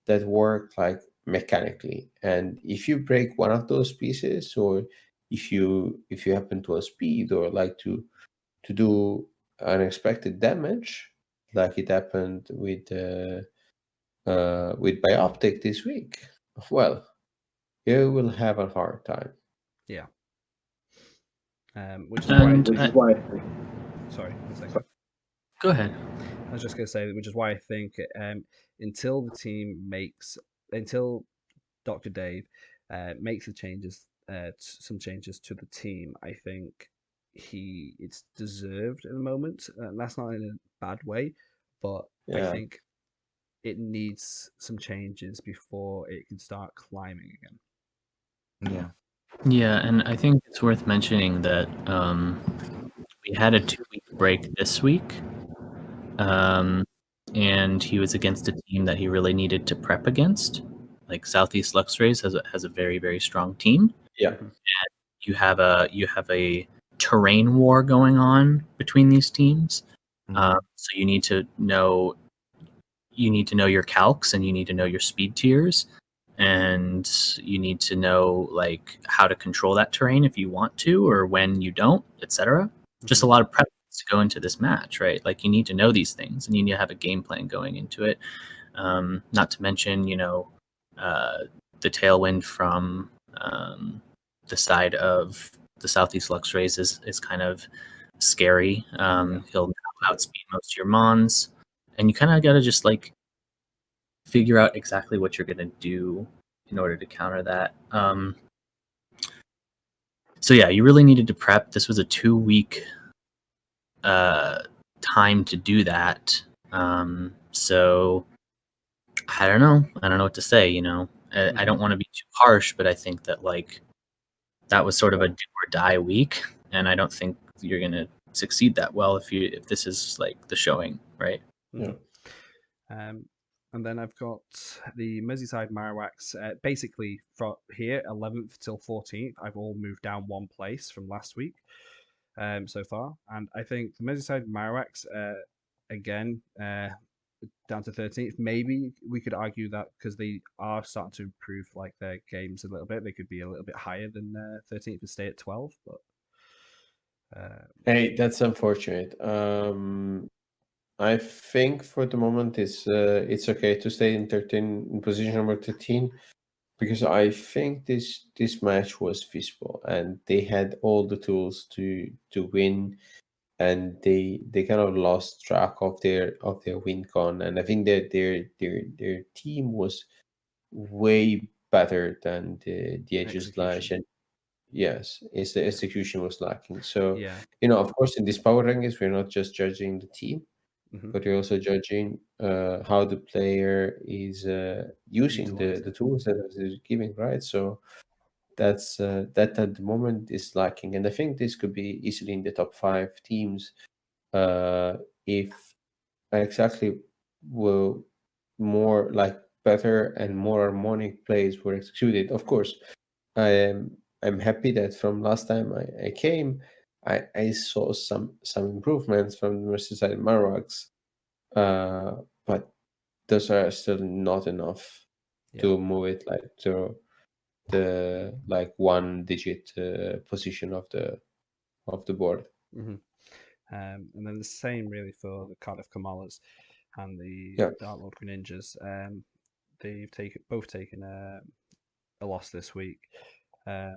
Speaker 3: that work like mechanically, and if you break one of those pieces, or if you happen to speed or like to do unexpected damage, like it happened with Bioptic this week, well, you will have a hard time.
Speaker 1: Yeah. Which is why.
Speaker 4: And
Speaker 1: Sorry, one second.
Speaker 4: go ahead.
Speaker 1: I was just going to say, which is why I think until the team until Dr. Dave makes some changes to the team, I think it's deserved in the moment. And that's not in a bad way, but I
Speaker 3: Yeah.
Speaker 1: think it needs some changes before it can start climbing again.
Speaker 2: Yeah.
Speaker 4: Yeah, and I think it's worth mentioning that we had a 2-week break this week, and he was against a team that he really needed to prep against. Like Southeast Luxrays has a very, very strong team.
Speaker 3: Yeah.
Speaker 4: You have a terrain war going on between these teams. So you need to know your calcs, and you need to know your speed tiers, and you need to know like how to control that terrain if you want to, or when you don't, etc. Just a lot of prep to go into this match, right? Like you need to know these things, and you need to have a game plan going into it. Not to mention, the tailwind from the side of the Southeast Luxrays is kind of scary. He'll outspeed most of your mons, and you kind of got to just like figure out exactly what you're going to do in order to counter that. So yeah, you really needed to prep. This was a 2-week time to do that. So I don't know. I don't know what to say. I don't want to be too harsh, but I think that like that was sort of a do or die week, and I don't think you're going to succeed that well if this is like the showing, right?
Speaker 3: Yeah.
Speaker 1: And then I've got the Merseyside Marowaks. Basically, from here, 11th till 14th, I've all moved down one place from last week so far. And I think the Merseyside Marowaks, again, down to 13th. Maybe we could argue that because they are starting to improve like their games a little bit, they could be a little bit higher than 13th and stay at 12. But
Speaker 3: Hey, that's unfortunate. I think for the moment it's okay to stay in position number 13, because I think this match was feasible and they had all the tools to win, and they kind of lost track of their win con, and I think that their team was way better than the Edge Slash,
Speaker 1: execution.
Speaker 3: and yes, it's the execution was lacking. So
Speaker 1: Yeah.
Speaker 3: of course, in these power rankings, we're not just judging the team, but we're also judging how the player is using the tools that is giving, right? So that's that at the moment is lacking, and I think this could be easily in the top 5 teams if exactly will more like better and more harmonic plays were executed. Of course, I'm happy that from last time I came, I saw some improvements from the Merseyside Marwags, but those are still not enough to move it like to the like 1-digit position of the board.
Speaker 1: Mm-hmm. And then the same really for the Cardiff Kamalas and the Dark Lord Greninjas. They've both taken a loss this week.
Speaker 4: But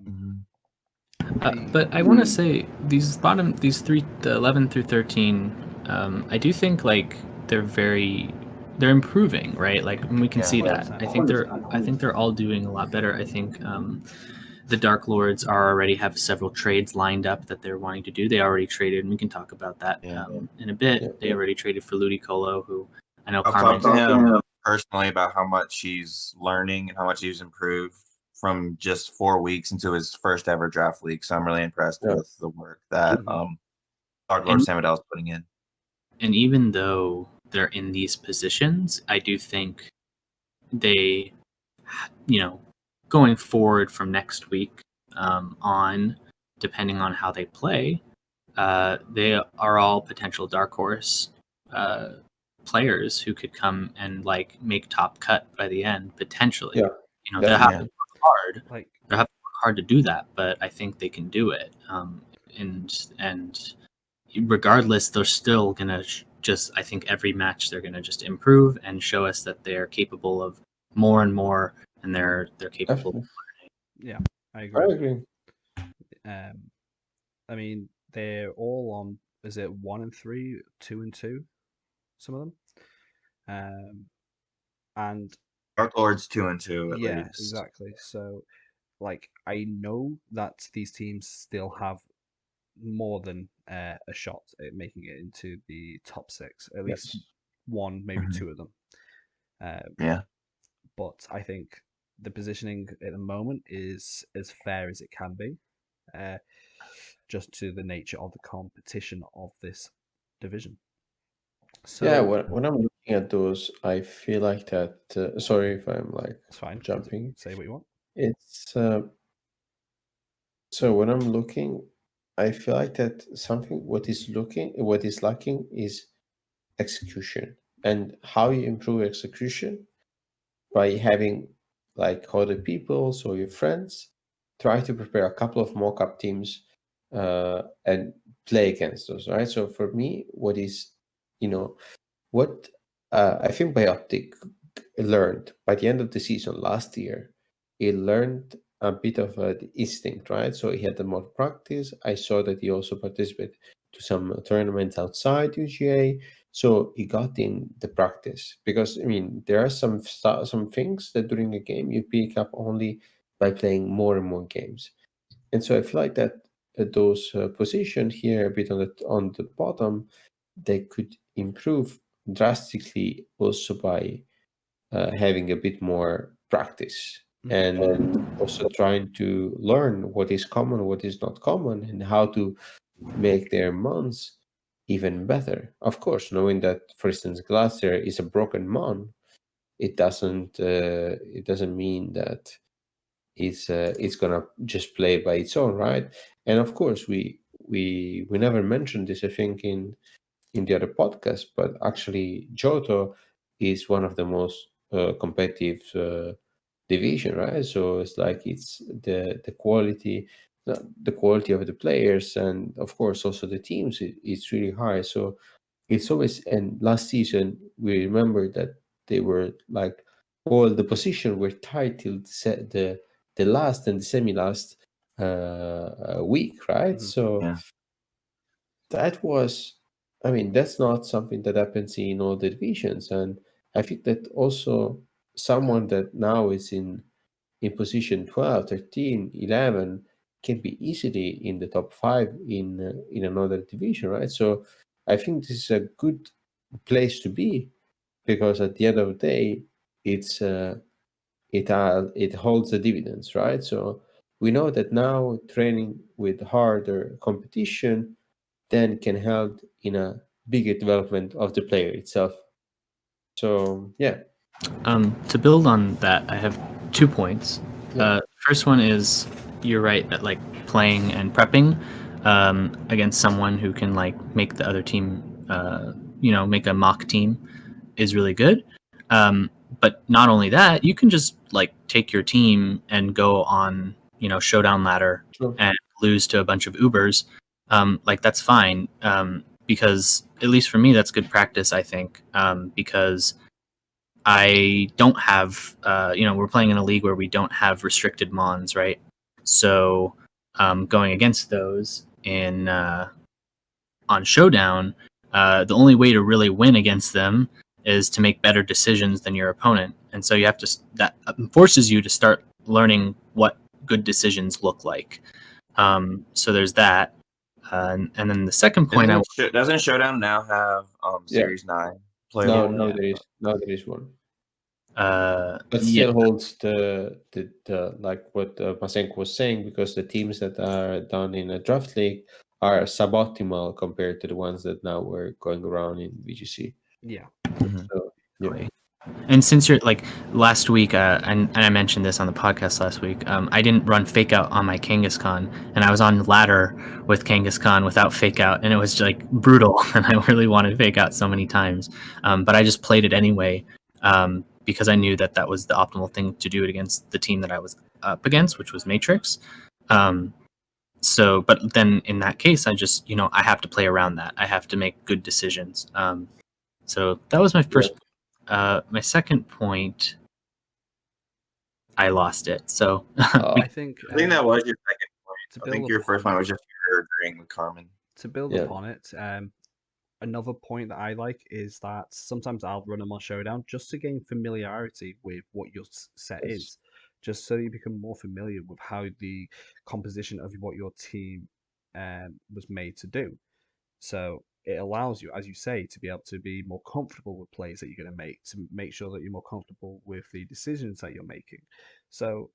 Speaker 4: I want to say these three, the 11 through 13, I do think like they're improving, right? Like we can see that.
Speaker 1: 100%.
Speaker 4: I think they're all doing a lot better. I think the Dark Lords already have several trades lined up that they're wanting to do. They already traded, and we can talk about that in a bit.
Speaker 3: Yeah.
Speaker 4: They already traded for Ludicolo, who I know
Speaker 2: I'll
Speaker 4: Carmine.
Speaker 2: talk to him personally about how much he's learning and how much he's improved from just 4 weeks into his first ever draft league. So I'm really impressed with the work that Dark Lord Samadel is putting in.
Speaker 4: And even though they're in these positions, I do think they, going forward from next week on, depending on how they play, they are all potential dark horse players who could come and like make top cut by the end potentially.
Speaker 3: Yeah,
Speaker 4: they'll have to work hard.
Speaker 1: Like
Speaker 4: They'll have to work hard to do that, but I think they can do it. And regardless, they're still gonna I think every match they're gonna just improve and show us that they're capable of more and more, and they're capable.
Speaker 3: Definitely.
Speaker 1: Yeah, I
Speaker 3: I
Speaker 1: agree.
Speaker 3: agree.
Speaker 1: I mean, they're all on. Is it 1 and 3, 2 and 2? Some of them, and
Speaker 2: Dark Lord's 2 and 2 at
Speaker 1: yeah,
Speaker 2: least.
Speaker 1: exactly. So, like, I know that these teams still have more than a shot at making it into the top 6. At least one, maybe two of them.
Speaker 2: Yeah.
Speaker 1: But I think the positioning at the moment is as fair as it can be, just to the nature of the competition of this division. So
Speaker 3: yeah, when I'm looking at those, I feel like that. Sorry if I'm like
Speaker 1: it's fine.
Speaker 3: jumping.
Speaker 1: Say what you want.
Speaker 3: It's so when I'm looking, I feel like that what is lacking is execution, and how you improve execution by having like other people, so your friends, try to prepare a couple of mock-up teams and play against those, right? So for me, what is, what I think Biotic learned by the end of the season last year, he learned a bit of the instinct, right? So he had the more practice. I saw that he also participated to some tournaments outside UGA. So he got in the practice, because I mean there are some things that during a game you pick up only by playing more and more games, and so I feel like that those positions here a bit on the bottom, they could improve drastically also by having a bit more practice, and also trying to learn what is common, what is not common, and how to make their months even better. Of course, knowing that, for instance, Glacier is a broken mon, it doesn't mean that it's gonna just play by its own, right? And of course, we never mentioned this, I think, in the other podcast, but actually Johto is one of the most competitive division, right? So it's like it's the quality, the quality of the players, and of course also the teams. It's really high. So it's always. And last season we remember that they were like all the position were tied till the last and the semi-last week, right? So that was, I mean, that's not something that happens in all the divisions. And I think that also someone that now is in position 12, 13, 11 can be easily in the top 5 in another division, right? So I think this is a good place to be, because at the end of the day, it's it holds the dividends, right? So we know that now training with harder competition then can help in a bigger development of the player itself. So yeah.
Speaker 4: To build on that, I have 2 points.
Speaker 3: Yeah.
Speaker 4: First one is you're right that like playing and prepping against someone who can like make the other team, make a mock team is really good. But not only that, you can just like take your team and go on, showdown ladder
Speaker 3: True.
Speaker 4: and lose to a bunch of Ubers. Like that's fine because at least for me, that's good practice, I think, because I don't have, we're playing in a league where we don't have restricted mons, right? So going against those in on Showdown, the only way to really win against them is to make better decisions than your opponent, and so you have to. That forces you to start learning what good decisions look like. So there's that, and then the second point,
Speaker 2: Doesn't Showdown now have Series 9 playable?
Speaker 3: No, there is one. But
Speaker 4: yeah,
Speaker 3: still holds the like what Masenko was saying, because the teams that are done in a draft league are suboptimal compared to the ones that now were going around in VGC.
Speaker 1: Yeah.
Speaker 3: So, yeah.
Speaker 4: And since you're like last week, and I mentioned this on the podcast last week, I didn't run fake out on my Kangaskhan, and I was on ladder with Kangaskhan without fake out, and it was like brutal. And I really wanted fake out so many times, but I just played it anyway because I knew that that was the optimal thing to do it against the team that I was up against, which was Matrix. So, but then in that case, I just I have to play around that. I have to make good decisions. So that was my first. My second point, I lost it. So
Speaker 1: I think
Speaker 2: that was your second point. I think your first point was just you're agreeing with Carmen.
Speaker 1: To build upon it, another point that I like is that sometimes I'll run them on Showdown just to gain familiarity with what your set is, just so you become more familiar with how the composition of what your team was made to do. So it allows you, as you say, to be able to be more comfortable with plays that you're going to make, to make sure that you're more comfortable with the decisions that you're making. So,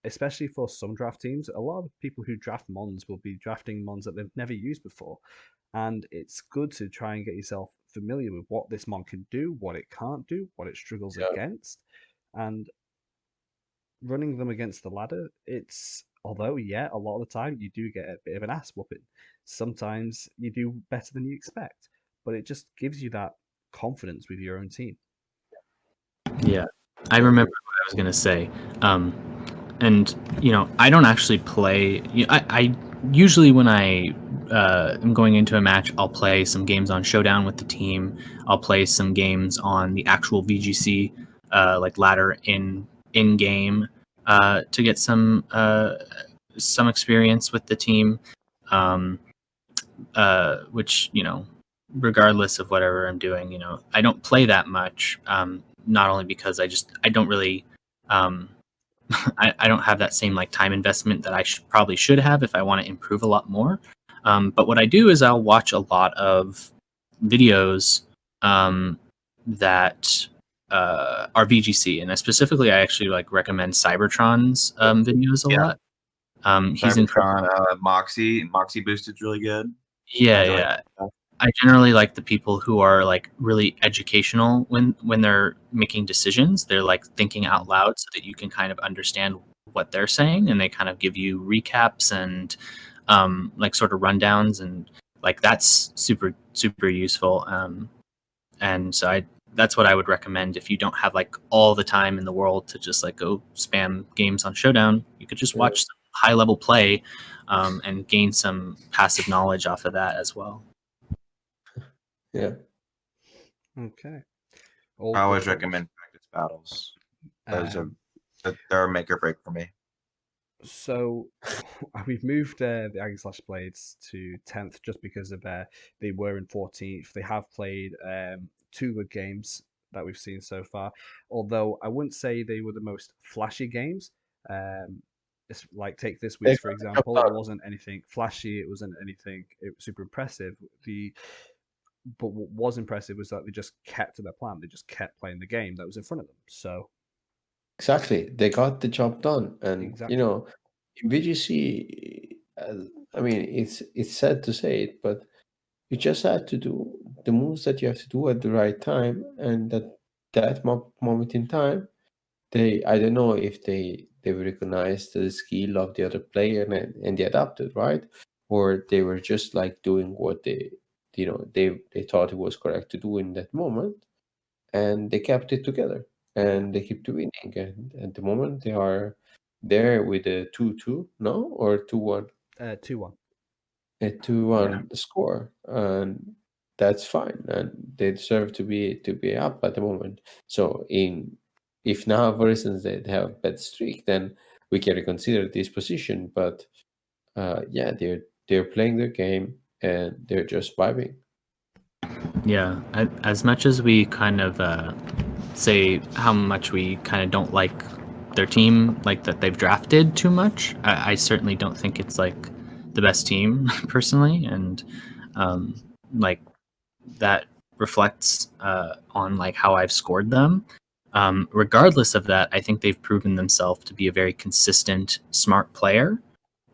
Speaker 1: especially for some draft teams, a lot of people who draft Mons will be drafting Mons that they've never used before. And it's good to try and get yourself familiar with what this Mon can do, what it can't do, what it struggles against. And running them against the ladder, although, a lot of the time you do get a bit of an ass whooping. Sometimes you do better than you expect, but it just gives you that confidence with your own team.
Speaker 4: Yeah, I remember what I was going to say. And, I don't actually play. I usually, when I am going into a match, I'll play some games on Showdown with the team. I'll play some games on the actual VGC, like ladder in game, to get some experience with the team. Which regardless of whatever I'm doing, I don't play that much. Not only because I don't really. I don't have that same like time investment that I probably should have if I want to improve a lot more. But what I do is I'll watch a lot of videos that are VGC, and specifically I actually like recommend Cybertron's videos a lot. He's in
Speaker 2: Moxie boosted's really good.
Speaker 4: Yeah. I generally like the people who are like really educational when they're making decisions. They're like thinking out loud so that you can kind of understand what they're saying, and they kind of give you recaps and like sort of rundowns, and like that's super useful. And so that's what I would recommend if you don't have like all the time in the world to just like go spam games on Showdown. You could just watch some high level play and gain some passive knowledge off of that as well.
Speaker 3: Yeah.
Speaker 1: Okay.
Speaker 2: I always recommend practice battles. They're a make or break for me.
Speaker 1: So we've moved the Aggie / Blades to 10th just because of they were in 14th. They have played 2 good games that we've seen so far. Although I wouldn't say they were the most flashy games. It's like take this week's for example. It wasn't anything flashy. It wasn't anything. It was super impressive. But what was impressive was that they just kept to their plan. They just kept playing the game that was in front of them. So
Speaker 3: exactly, they got the job done, and
Speaker 1: exactly.
Speaker 3: In VGC, I mean, it's sad to say it, but you just have to do the moves that you have to do at the right time, and that that moment in time, I don't know if they recognized the skill of the other player and they adapted, right? Or they were just like doing what they thought it was correct to do in that moment, and they kept it together and they keep winning. And at the moment they are there with a 2-2, no, or 2-1,
Speaker 1: 2-1.
Speaker 3: a 2-1 score, and that's fine, and they deserve to be up at the moment. So if now, for instance, they have a bad streak, then we can reconsider this position. But yeah, they're playing their game and they're just vibing.
Speaker 4: Yeah, as much as we kind of say how much we kind of don't like their team, like that they've drafted too much, I certainly don't think it's like the best team personally, and like that reflects on like how I've scored them. Regardless of that, I think they've proven themselves to be a very consistent, smart player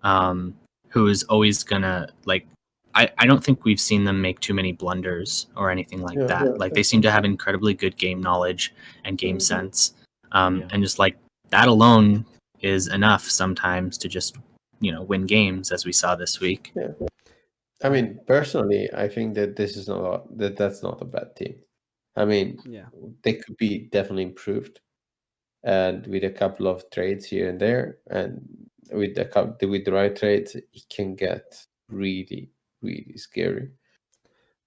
Speaker 4: who is always gonna like. I don't think we've seen them make too many blunders or anything like that.
Speaker 3: Yeah.
Speaker 4: Like they seem to have incredibly good game knowledge and game sense,
Speaker 1: Yeah.
Speaker 4: and just like that alone is enough sometimes to just win games, as we saw this week.
Speaker 3: Yeah. I mean, personally, I think that that's not a bad team. I mean,
Speaker 1: Yeah.
Speaker 3: they could be definitely improved, and with a couple of trades here and there, and with the right trades, it can get really, really scary.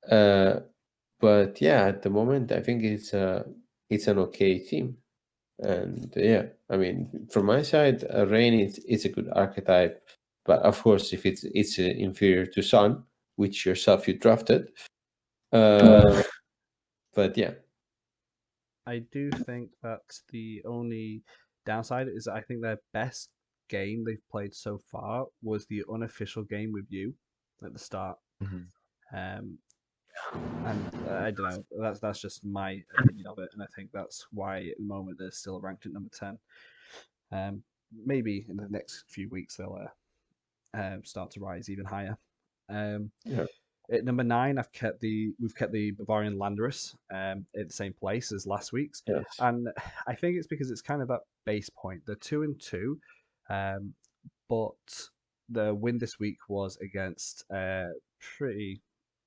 Speaker 3: But yeah, at the moment, I think it's an okay team, and yeah, I mean, from my side, Rain is a good archetype, but of course, if it's inferior to Sun, which yourself you drafted, but yeah.
Speaker 1: I do think that the only downside is I think their best game they've played so far was the unofficial game with you at the start. Um, and I don't know. That's just my opinion of it, and I think that's why at the moment they're still ranked at number 10. Maybe in the next few weeks they'll start to rise even higher.
Speaker 3: Yeah.
Speaker 1: At number 9, we've kept the Bavarian Landorus at the same place as last week's,
Speaker 3: Yes.
Speaker 1: and I think it's because it's kind of that base point. They're 2-2, but the win this week was against pretty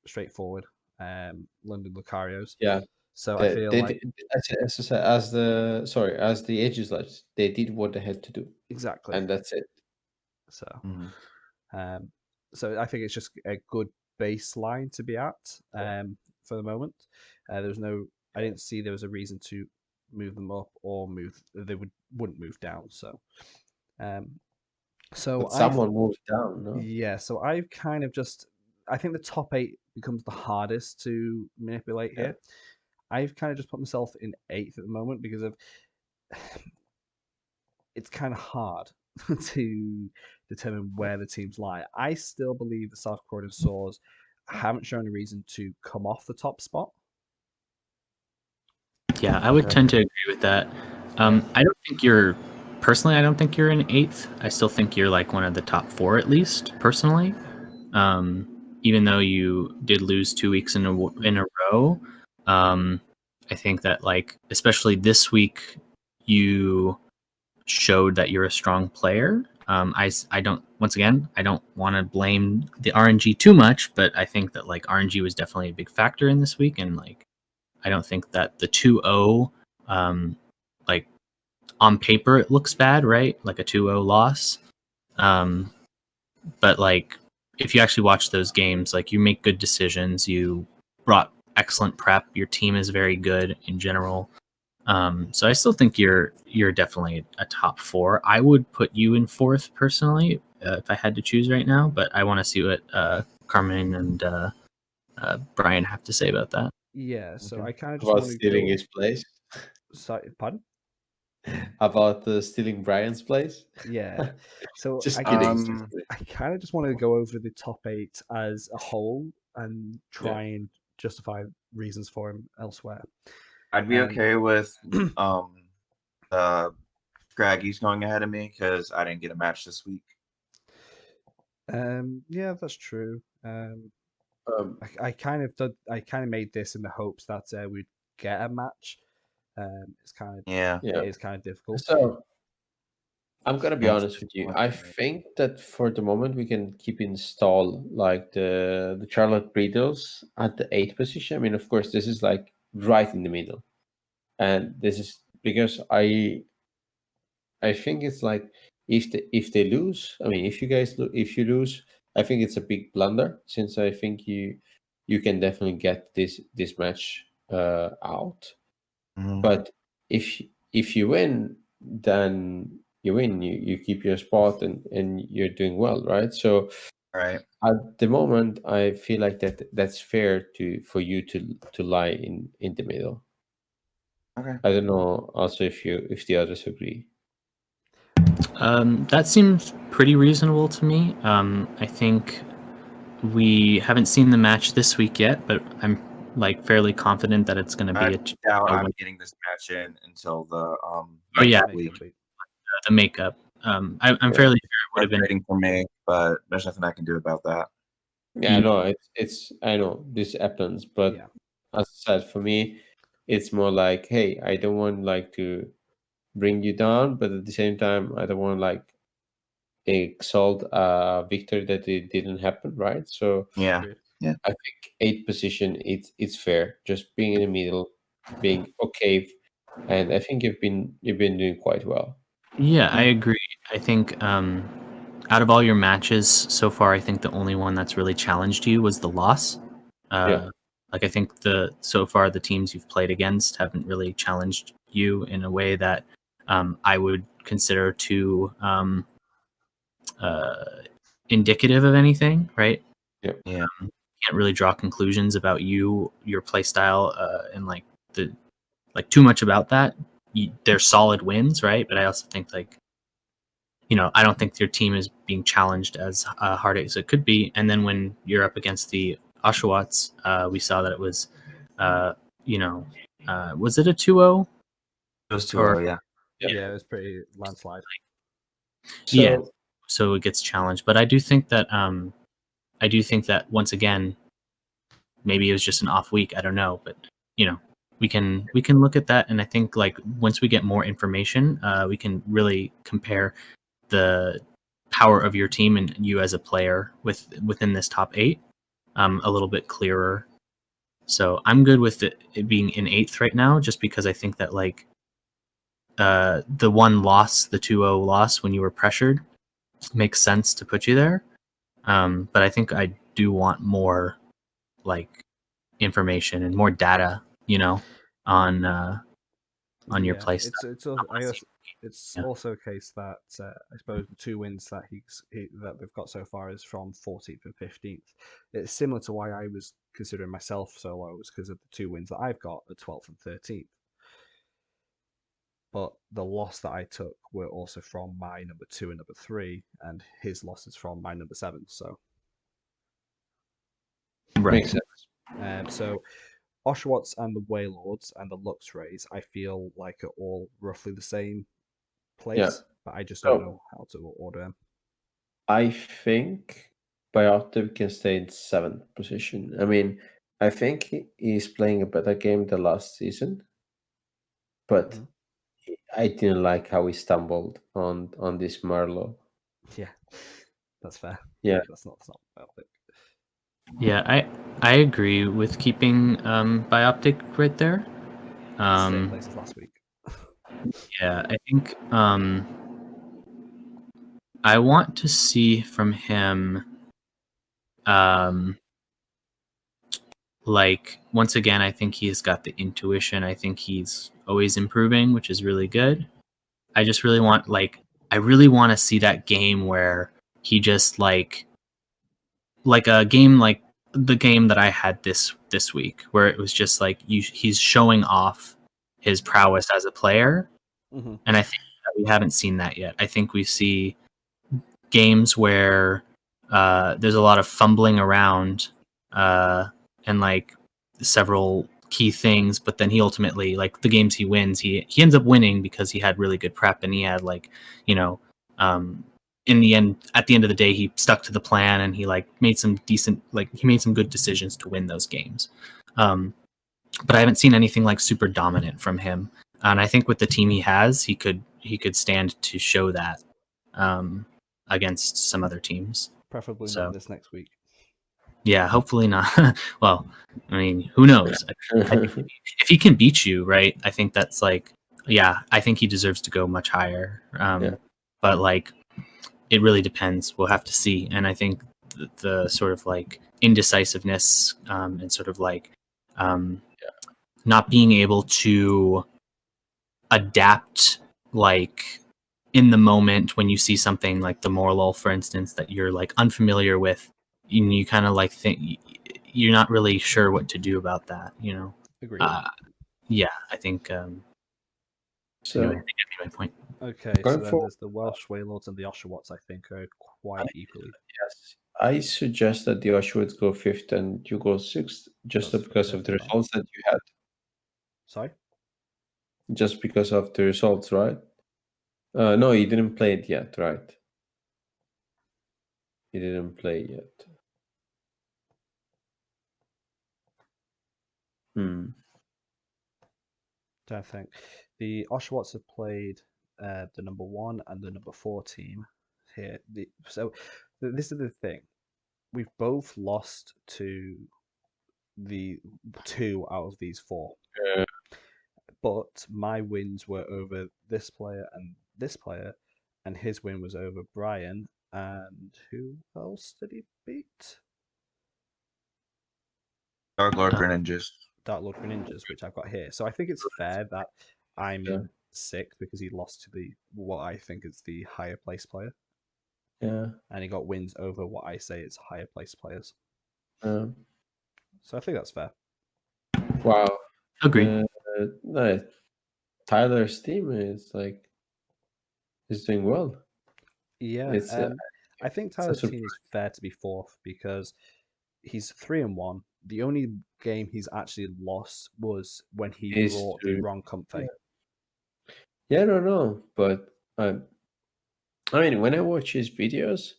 Speaker 1: straightforward London Lucarios.
Speaker 3: Yeah.
Speaker 1: So I feel like
Speaker 3: as the ages lads, they did what they had to do,
Speaker 1: exactly,
Speaker 3: and that's it.
Speaker 1: so. So I think it's just a good baseline to be at for the moment. I didn't see there was a reason to move them up or they wouldn't move down. So,
Speaker 3: But someone moved down, no?
Speaker 1: Yeah. So I've kind of I think the top 8 becomes the hardest to manipulate here. I've kind of just put myself in 8th at the moment because it's kind of hard to determine where the teams lie. I still believe the South Croydon Saws haven't shown a reason to come off the top spot.
Speaker 4: Yeah, I would tend to agree with that. I don't think you're personally. I don't think you're in 8th. I still think you're like one of the top 4 at least, personally. Even though you did lose 2 weeks in a row, I think that like especially this week you showed that you're a strong player. I don't want to blame the RNG too much, but I think that like RNG was definitely a big factor in this week, and like I don't think that the 2-0 like on paper it looks bad, right? Like a 2-0 loss. But like if you actually watch those games, like you make good decisions, you brought excellent prep, your team is very good in general. So I still think you're definitely a top 4. I would put you in 4th personally if I had to choose right now, but I want to see what Carmine and Bryan have to say about that.
Speaker 1: Yeah, so I kind of just
Speaker 3: about
Speaker 1: want to
Speaker 3: stealing his place.
Speaker 1: Sorry, pardon?
Speaker 3: About stealing Bryan's place.
Speaker 1: Yeah, so
Speaker 3: Just
Speaker 1: I
Speaker 3: kidding.
Speaker 1: kind of just want to go over the top 8 as a whole and try and justify reasons for him elsewhere.
Speaker 2: I'd be okay with Scraggy's going ahead of me because I didn't get a match this week.
Speaker 1: Yeah, that's true. I kind of made this in the hopes that we'd get a match. It's kind of
Speaker 2: Yeah.
Speaker 1: it is kind of difficult.
Speaker 3: So I'm gonna be
Speaker 2: Thanks.
Speaker 3: honest with you. I think that for the moment we can keep install like the Charlotte Beatles at the 8th position. I mean, of course, this is like right in the middle, and this is because I think it's like if they lose, I mean, if you lose, I think it's a big blunder since I think you can definitely get this match out.
Speaker 2: Mhm.
Speaker 3: But if you win, then you win. You keep your spot and you're doing well, right? So
Speaker 2: Right.
Speaker 3: at the moment, I feel like that's fair for you to lie in the middle.
Speaker 2: Okay.
Speaker 3: I don't know also if the others agree.
Speaker 4: That seems pretty reasonable to me. I think we haven't seen the match this week yet, but I'm like fairly confident that it's going to
Speaker 2: I
Speaker 4: be
Speaker 2: doubt
Speaker 4: a
Speaker 2: I'm
Speaker 4: win.
Speaker 2: getting this match in until the
Speaker 4: Oh, yeah.
Speaker 2: next week.
Speaker 4: The makeup. I'm
Speaker 2: Yeah.
Speaker 4: fairly sure it would have been.
Speaker 2: Frustrating for me, but there's nothing I can do about that.
Speaker 3: Yeah, no, it's I know this happens, but
Speaker 1: Yeah.
Speaker 3: as I said, for me, it's more like, hey, I don't want like to bring you down, but at the same time, I don't want like exalt a victory that it didn't happen, right? So
Speaker 2: Yeah.
Speaker 1: Agreed.
Speaker 3: I think 8th position, it's fair, just being in the middle, being okay, and I think you've been doing quite well.
Speaker 4: Yeah, I agree. I think out of all your matches so far, I think the only one that's really challenged you was the loss.
Speaker 3: Yeah.
Speaker 4: Like I think so far the teams you've played against haven't really challenged you in a way that I would consider to indicative of anything, right?
Speaker 2: Yeah.
Speaker 4: You can't really draw conclusions about your play style, and like too much about that. They're solid wins, right? But I also think like, I don't think your team is being challenged as hard as it could be. And then when you're up against the Oshawotts, we saw that it was, was it a 2-0?
Speaker 2: It was 2-0,
Speaker 4: Or-
Speaker 2: yeah.
Speaker 1: Yeah, it was pretty landslide.
Speaker 3: So
Speaker 4: Yeah. So it gets challenged. But I do think that once again, maybe it was just an off week. I don't know, but we can look at that, and I think like once we get more information, we can really compare the power of your team and you as a player within this top 8 a little bit clearer. So I'm good with it being in 8th right now, just because I think that like the one loss, the 2-0 loss when you were pressured, makes sense to put you there. But I think I do want more like information and more data, on your
Speaker 1: Yeah,
Speaker 4: play
Speaker 1: it's
Speaker 4: style.
Speaker 1: I guess it's
Speaker 4: Yeah.
Speaker 1: also a case that I suppose the 2 wins that that they've got so far is from 14th and 15th. It's similar to why I was considering myself so low, was because of the 2 wins that I've got at 12th and 13th. But the loss that I took were also from my number 2 and number 3, and his losses from my number 7. So,
Speaker 4: Right.
Speaker 3: makes sense.
Speaker 1: so Oshawotts and the Waylords and the Lux Rays, I feel like are all roughly the same place,
Speaker 3: Yeah.
Speaker 1: but I just don't
Speaker 3: So-
Speaker 1: know how to order them.
Speaker 3: I think Biotic can stay in 7th position. I mean, I think he's playing a better game than last season, but
Speaker 1: Mhm.
Speaker 3: I didn't like how he stumbled on this Marlow.
Speaker 1: Yeah, that's fair.
Speaker 3: Yeah.
Speaker 1: That's not perfect.
Speaker 4: Yeah, I agree with keeping Bioptic right there.
Speaker 1: Same place as last week.
Speaker 4: Yeah, I think I want to see from him like once again, I think he's got the intuition. I think he's always improving, which is really good. I just really want to see that game where he just like a game like the game that I had this week, where it was just like he's showing off his prowess as a player.
Speaker 1: Mm-hmm.
Speaker 4: And I think that we haven't seen that yet. I think we see games where there's a lot of fumbling around and like several key things, but then he ultimately, like the games he wins, he ends up winning because he had really good prep, and he had like, in the end, at the end of the day, he stuck to the plan, and he like made some good decisions to win those games. But I haven't seen anything like super dominant from him. And I think with the team he has, he could stand to show that against some other teams.
Speaker 1: Preferably
Speaker 4: So
Speaker 1: not this next week.
Speaker 4: yeah, hopefully not. Well, I mean, who knows? If he can beat you, right? I think that's like, yeah, I think he deserves to go much higher. But like, it really depends. We'll have to see. And I think the sort of like indecisiveness and sort of like not being able to adapt, like in the moment when you see something like the Morlul, for instance, that you're like unfamiliar with, you kind of like think you're not really sure what to do about that, you know.
Speaker 1: Agreed.
Speaker 4: Yeah, I think
Speaker 3: So
Speaker 4: anyway, I think I made my point.
Speaker 1: Okay, so
Speaker 3: going
Speaker 1: then
Speaker 3: forward,
Speaker 1: there's the Welsh Wailords and the Oshawots, I think, are quite equally.
Speaker 3: yes, I suggest that the Oshawots go 5th and you go 6th, just
Speaker 1: That's
Speaker 3: because of the
Speaker 1: perfectly fine.
Speaker 3: results that you had.
Speaker 1: Sorry?
Speaker 3: Just because of the results, right? No, you didn't play it yet, right? You didn't play it yet.
Speaker 1: Don't think. The Oshawots have played the number 1 and the number 4 team here. This is the thing. We've both lost to the 2 out of these 4. But my wins were over this player, and his win was over Bryan. And who else did he beat?
Speaker 2: Dark Lord Greninjas.
Speaker 1: Dark Lord Greninjas, which I've got here. So I think it's fair that I'm in 6th because he lost to what I think is the higher place player.
Speaker 3: Yeah.
Speaker 1: And he got wins over what I say is higher place players.
Speaker 3: So
Speaker 1: I think that's fair.
Speaker 3: Wow.
Speaker 4: Agreed.
Speaker 3: No, Tyler's team is doing well.
Speaker 1: Yeah, I think Tyler's team is fair to be 4th because he's 3-1. The only game he's actually lost was when he brought the wrong Comfey.
Speaker 3: Yeah, no, but I mean, when I watch his videos,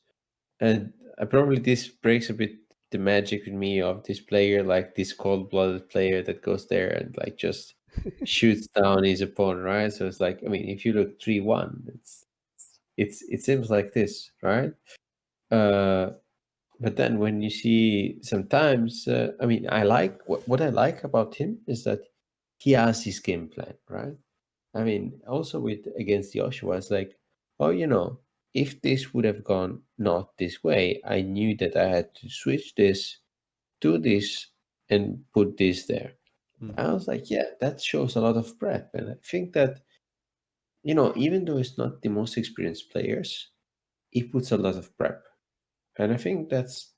Speaker 3: and probably this breaks a bit the magic with me of this player, like this cold-blooded player that goes there and like just shoots down his opponent, right? So it's like, I mean, if you look 3-1, it seems like this, right? But then when you see sometimes, I mean, I like what I like about him is that he has his game plan, right? I mean, also against the Oshawa, it's like, oh, if this would have gone not this way, I knew that I had to switch this, do this, and put this there. I was like, yeah, that shows a lot of prep. And I think that, even though it's not the most experienced players, he puts a lot of prep. And I think that's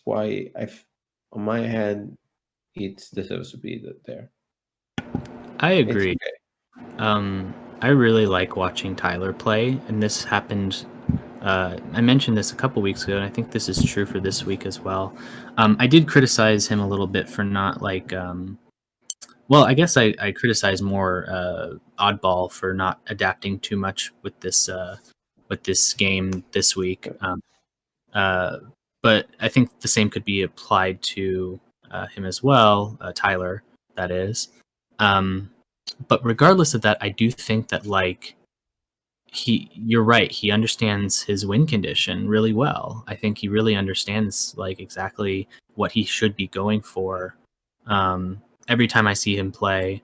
Speaker 3: why on my hand, it deserves to be there.
Speaker 4: I agree. I really like watching Tyler play, and this happened. I mentioned this a couple weeks ago, and I think this is true for this week as well. I did criticize him a little bit for not like. Well, I guess I criticize more Oddball for not adapting too much with this game this week. But I think the same could be applied to him as well, Tyler. That is. But regardless of that, I do think that like you're right. He understands his win condition really well. I think he really understands like exactly what he should be going for. Every time I see him play,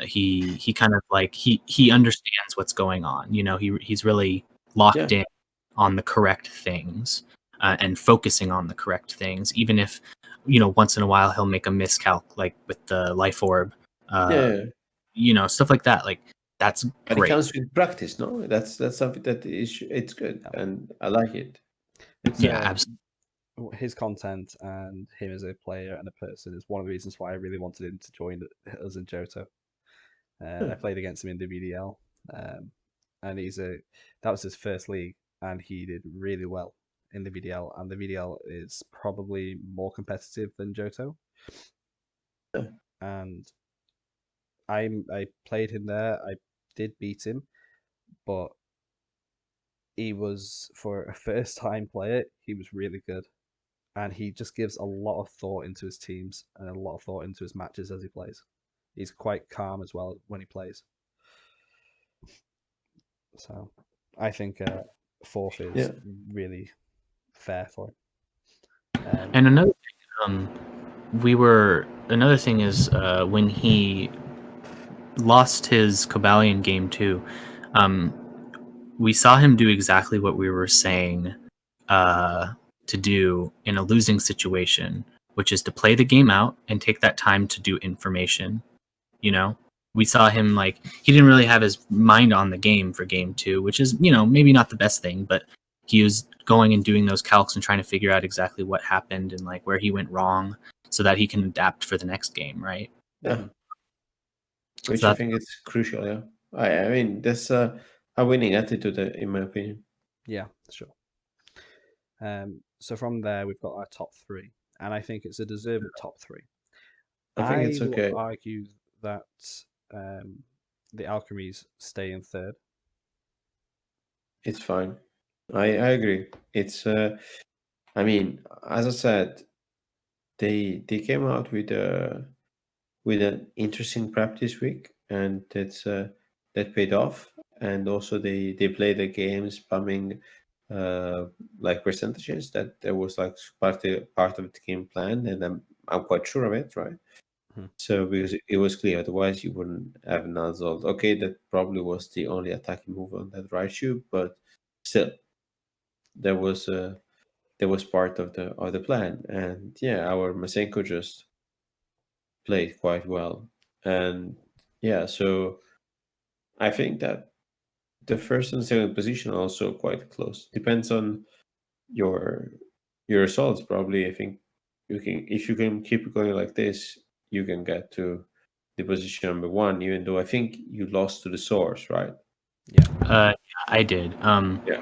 Speaker 4: he kind of like he understands what's going on. He's really locked in on the correct things and focusing on the correct things. Even if once in a while he'll make a miscalc, like with the life orb. Stuff like that. Like that's
Speaker 3: but
Speaker 4: great.
Speaker 3: it comes with practice, no? That's something that it's good, and I like it.
Speaker 1: It's
Speaker 4: absolutely.
Speaker 1: His content and him as a player and a person is one of the reasons why I really wanted him to join us in Johto. I played against him in the VDL, and that was his first league, and he did really well in the VDL. And the VDL is probably more competitive than Johto. And I played him there. I did beat him, but he was, for a first time player, he was really good. And he just gives a lot of thought into his teams and a lot of thought into his matches as he plays. he's quite calm as well when he plays. So I think fourth is really fair for him.
Speaker 4: And another thing, another thing is when he lost his Cobalion game too, we saw him do exactly what we were saying to do in a losing situation, which is to play the game out and take that time to do information. You know, we saw him like he didn't really have his mind on the game for game 2, which is, you know, maybe not the best thing, but he was going and doing those calcs and trying to figure out exactly what happened and like where he went wrong so that he can adapt for the next game, right?
Speaker 3: Yeah. Which
Speaker 4: So
Speaker 3: I think is crucial, yeah. I mean, that's a winning attitude, in my opinion.
Speaker 1: Yeah, sure. So from there, we've got our top 3, and I think it's a deserved top 3.
Speaker 3: I think it's okay.
Speaker 1: will argue that the Alchemies stay in third.
Speaker 3: It's fine. I agree. It's I mean, as I said, they came out with an interesting prep this week, and that paid off. And also they played the games spamming like percentages that there was like part of the game plan, and I'm quite sure of it, right? So because it was clear, otherwise you wouldn't have nuzzled. Okay, that probably was the only attacking move on that right shoe, but still, there was part of the plan, and yeah, our Masenko just played quite well, and yeah, so I think that the first and second position are also quite close. Depends on your results. Probably, I think you can, if you can keep going like this, you can get to the position number 1. Even though I think you lost to the source, right?
Speaker 1: Yeah.
Speaker 4: I did.
Speaker 3: Yeah.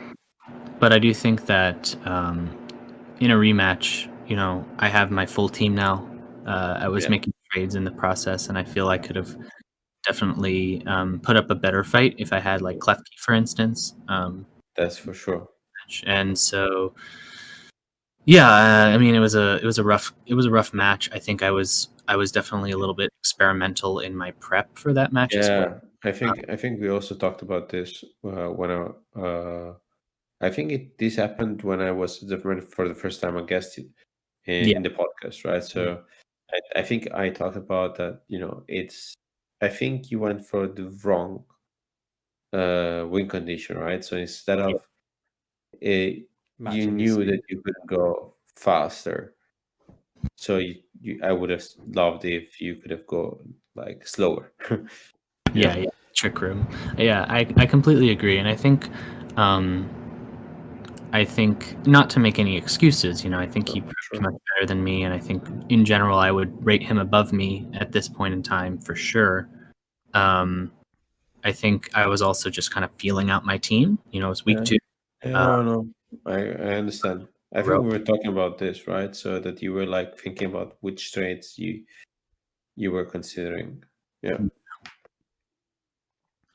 Speaker 4: But I do think that in a rematch, you know, I have my full team now. I was making trades in the process, and I feel I could have definitely put up a better fight if I had like Klefki, for instance.
Speaker 3: That's for sure.
Speaker 4: And so, yeah, I mean, it was a rough match. I think I was definitely a little bit experimental in my prep for that match as well.
Speaker 3: I think we also talked about this when I think this happened when I was for the first time a guest in the podcast, right? So I think I talked about that. You know, I think you went for the wrong win condition, right? So instead of you
Speaker 1: Matching
Speaker 3: knew
Speaker 1: speed.
Speaker 3: that you could go faster, so I would have loved if you could have gone like slower.
Speaker 4: Yeah, trick room. Yeah, I completely agree, and I think not to make any excuses, you know, I think he prepped much better than me, and I think in general I would rate him above me at this point in time for sure. I think I was also just kind of feeling out my team. You know, it's week 2.
Speaker 3: No, I understand. I think we were talking about this, right? So that you were like thinking about which trades you were considering. Yeah.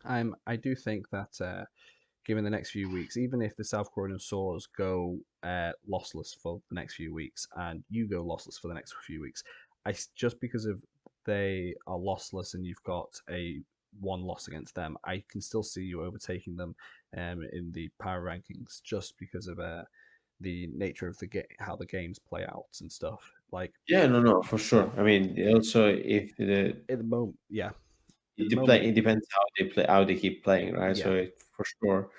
Speaker 1: I do think that given the next few weeks, even if the South Croydon Soars go lossless for the next few weeks and you go lossless for the next few weeks, just because of they are lossless and you've got a 1 loss against them, I can still see you overtaking them in the power rankings just because of the nature of the game, how the games play out and stuff. Like
Speaker 3: No, for sure. I mean, also if the
Speaker 1: at the moment, yeah,
Speaker 3: it depends how they play, how they keep playing, right?
Speaker 1: Yeah.
Speaker 3: So for sure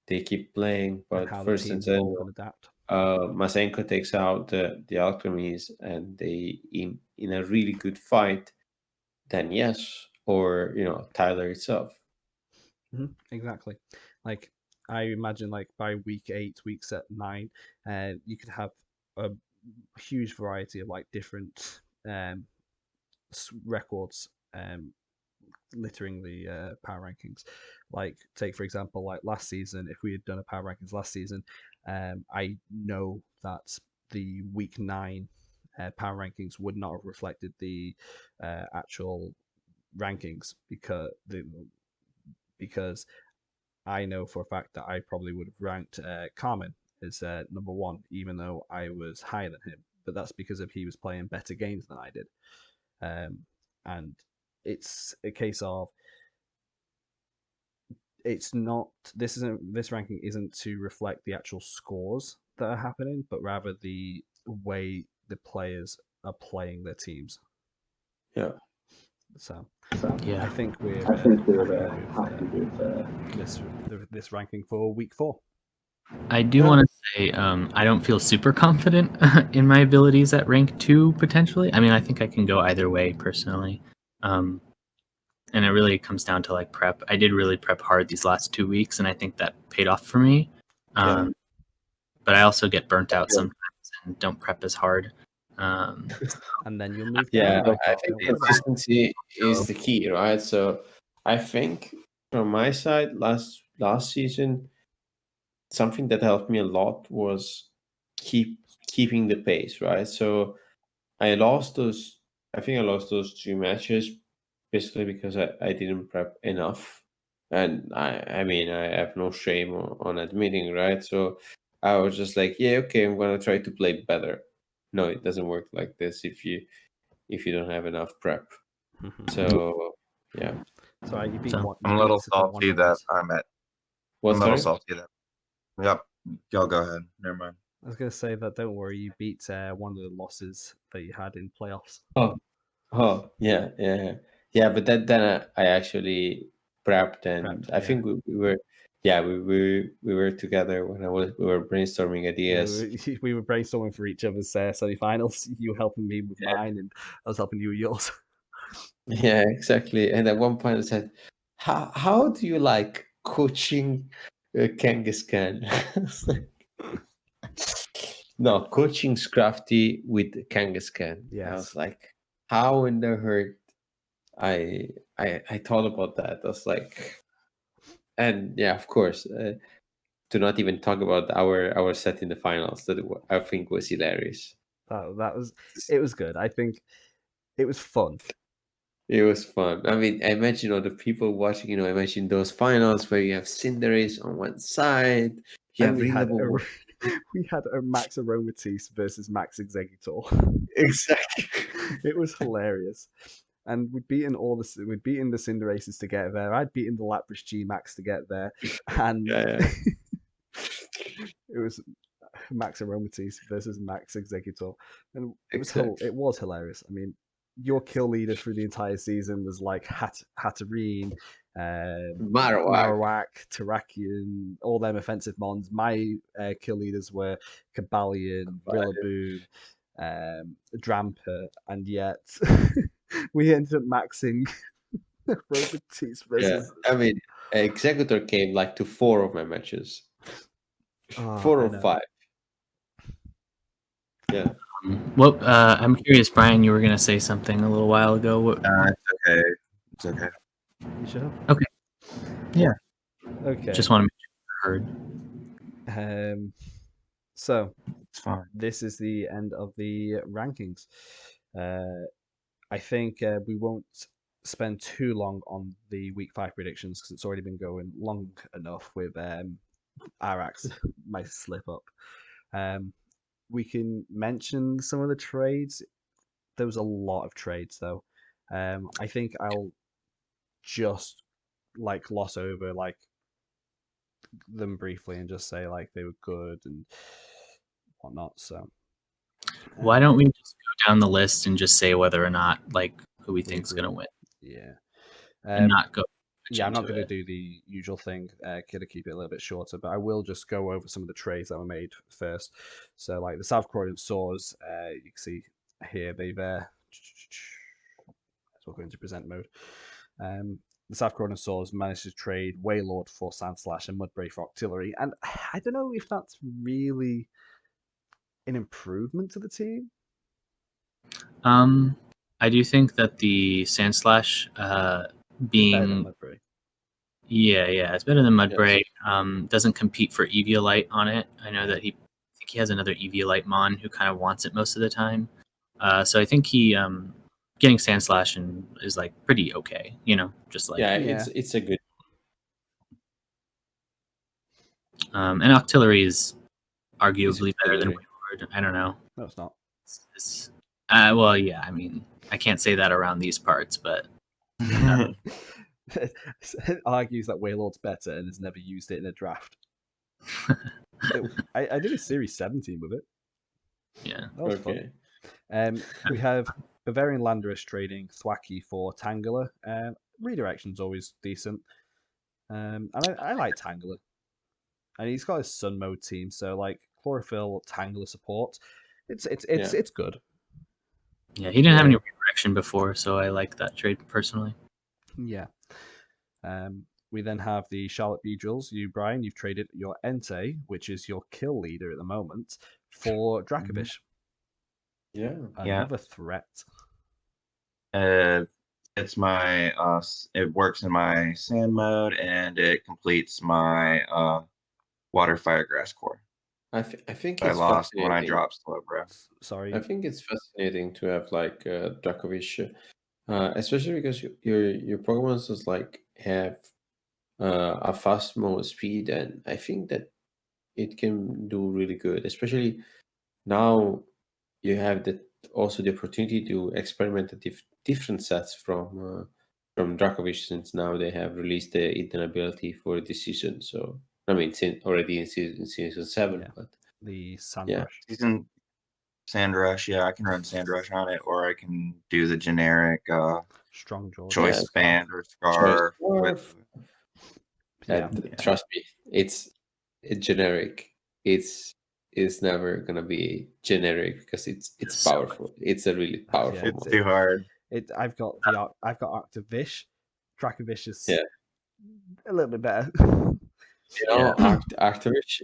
Speaker 3: they keep playing,
Speaker 1: and
Speaker 3: but
Speaker 1: how
Speaker 3: for
Speaker 1: the teams
Speaker 3: instance,
Speaker 1: evolve and adapt.
Speaker 3: Masenko takes out the alchemies, and they in a really good fight, then yes, or you know Tyler itself.
Speaker 1: Exactly. Like I imagine, like by week 8, week 9, you could have a huge variety of like different records littering the power rankings. Like take for example, like last season, if we had done a power rankings last season, I know that the week 9 power rankings would not have reflected the actual rankings because I know for a fact that I probably would have ranked Carmen as number 1, even though I was higher than him. But that's because of he was playing better games than I did, and it's a case of it's not. This ranking isn't to reflect the actual scores that are happening, but rather the way the players are playing their teams.
Speaker 3: Yeah.
Speaker 1: So
Speaker 4: Yeah.
Speaker 1: I think we're happy with this ranking for week 4.
Speaker 4: I do want to say I don't feel super confident in my abilities at rank 2 potentially. I mean, I think I can go either way personally. And it really comes down to like prep. I did really prep hard these last 2 weeks, and I think that paid off for me. But I also get burnt out sometimes and don't prep as hard.
Speaker 1: And then you'll move
Speaker 3: Yeah,
Speaker 1: down.
Speaker 3: I think consistency is the key, right? So I think from my side, last season, something that helped me a lot was keeping the pace, right? So I lost those. I think I lost those 2 matches basically because I didn't prep enough, and I mean I have no shame on admitting, right? So I was just like, yeah, okay, I'm gonna try to play better. No, it doesn't work like this if you don't have enough prep. So yeah.
Speaker 1: So you beat what?
Speaker 2: I'm a little salty that I'm at. I'm a little salty that. Yep. Y'all go ahead. Never mind.
Speaker 1: I was going to say that don't worry, you beat one of the losses that you had in playoffs.
Speaker 3: Oh yeah. But then I actually prepped, and I think we were together when we were brainstorming ideas.
Speaker 1: Yeah, we were brainstorming for each other's semi-finals. You were helping me with mine, and I was helping you with yours.
Speaker 3: Yeah, exactly. And at one point I said, "How do you like coaching Kangaskhan?" No, coaching Scrafty with Kangaskhan.
Speaker 1: Yes.
Speaker 3: I was like, how in the hurt? I thought about that. I was like, and yeah, of course, to not even talk about our set in the finals that I think was hilarious.
Speaker 1: It was good. I think it was fun.
Speaker 3: It was fun. I mean, I imagine all the people watching. I imagine those finals where you have Cinderace on one side.
Speaker 1: And we had a Max Aromatisse versus Max Exeggutor.
Speaker 3: Exactly.
Speaker 1: It was hilarious. And we'd beaten the Cinderaces to get there. I'd beaten the Lapras G Max to get there. And it was Max Aromatisse versus Max Exeggutor. And it was hilarious. I mean, your kill leader through the entire season was like Hatterene, Marowak, Terrakion, all them offensive mons. My kill leaders were Kabalion, Rillaboom, Dramper, and yet we ended up maxing Aromatisse versus...
Speaker 3: Yeah, I mean, Exeggutor came like to 4 of my matches. 4 or 5. Yeah.
Speaker 4: Well, I'm curious, Brian, you were going to say something a little while ago.
Speaker 2: It's okay.
Speaker 1: You sure?
Speaker 4: Okay. Yeah.
Speaker 1: Okay.
Speaker 4: Just want to make sure you heard.
Speaker 1: So,
Speaker 2: it's fine.
Speaker 1: This is the end of the rankings. I think we won't spend too long on the week 5 predictions because it's already been going long enough with Arax, my slip up. We can mention some of the trades. There was a lot of trades though. I think I'll just gloss over them briefly and just say they were good and whatnot. So
Speaker 4: why don't we just go down the list and just say whether or not who we think is going to win?
Speaker 1: Yeah.
Speaker 4: And not go.
Speaker 1: Yeah, I'm not going to do the usual thing. Gonna keep it a little bit shorter, but I will just go over some of the trades that were made first. So, the South Croydon Saws, you can see here they've. As we'll go into present mode. The South Croydon Saws managed to trade Waylord for Sandslash and Mudbray for Octillery, and I don't know if that's really an improvement to the team.
Speaker 4: I do think that the Sandslash being it's better than Mudbray. Yes. Doesn't compete for Eviolite on it. I know that I think he has another Eviolite Mon who kind of wants it most of the time. So I think he getting Sandslash is pretty okay. Just
Speaker 3: it's a good.
Speaker 4: And Octillery is arguably better than Wayward. I don't know.
Speaker 1: No, it's not.
Speaker 4: Well, yeah. I mean, I can't say that around these parts, but
Speaker 1: Argues that Waylord's better and has never used it in a draft. I did a Series 17 with it.
Speaker 4: Yeah.
Speaker 1: That was fun. We have Bavarian Landorus trading Thwacky for Tangela. Redirection's always decent. And I like Tangela. And he's got his Sun Mode team, so like Chlorophyll, Tangela support. It's good.
Speaker 4: Yeah, he didn't have any redirection before, so I like that trade personally.
Speaker 1: Yeah. We then have the Charlotte Beedrills. Brian, you've traded your Entei, which is your kill leader at the moment, for Dracovish.
Speaker 3: Yeah.
Speaker 1: Another threat.
Speaker 2: It's my it works in my sand mode, and it completes my water fire grass core.
Speaker 3: I think
Speaker 2: I
Speaker 3: it's
Speaker 2: lost when I
Speaker 3: fascinating.
Speaker 2: dropped Slowbro.
Speaker 1: Sorry.
Speaker 3: I think it's fascinating to have like Dracovish, especially because your Pokemon just like have a fast move speed, and I think that it can do really good. Especially now, you have also the opportunity to experiment the different sets from Dracovish, since now they have released the hidden ability for this season. So I mean, already in season 7,
Speaker 1: Yeah.
Speaker 3: but
Speaker 1: The Sand
Speaker 3: Yeah.
Speaker 1: Rush.
Speaker 2: Season Sandrush, I can run Sandrush on it, or I can do the generic
Speaker 1: Strong Jaw.
Speaker 2: choice
Speaker 3: Yeah,
Speaker 2: band or scarf.
Speaker 3: Scarf.
Speaker 1: Yeah.
Speaker 3: And trust me, it's generic. It's never gonna be generic because it's
Speaker 4: So
Speaker 3: powerful. It's a really powerful
Speaker 2: It's
Speaker 3: move.
Speaker 2: too hard.
Speaker 1: I've got Arctovish. Dracovish is
Speaker 3: Yeah.
Speaker 1: a little bit better.
Speaker 3: Arctovish,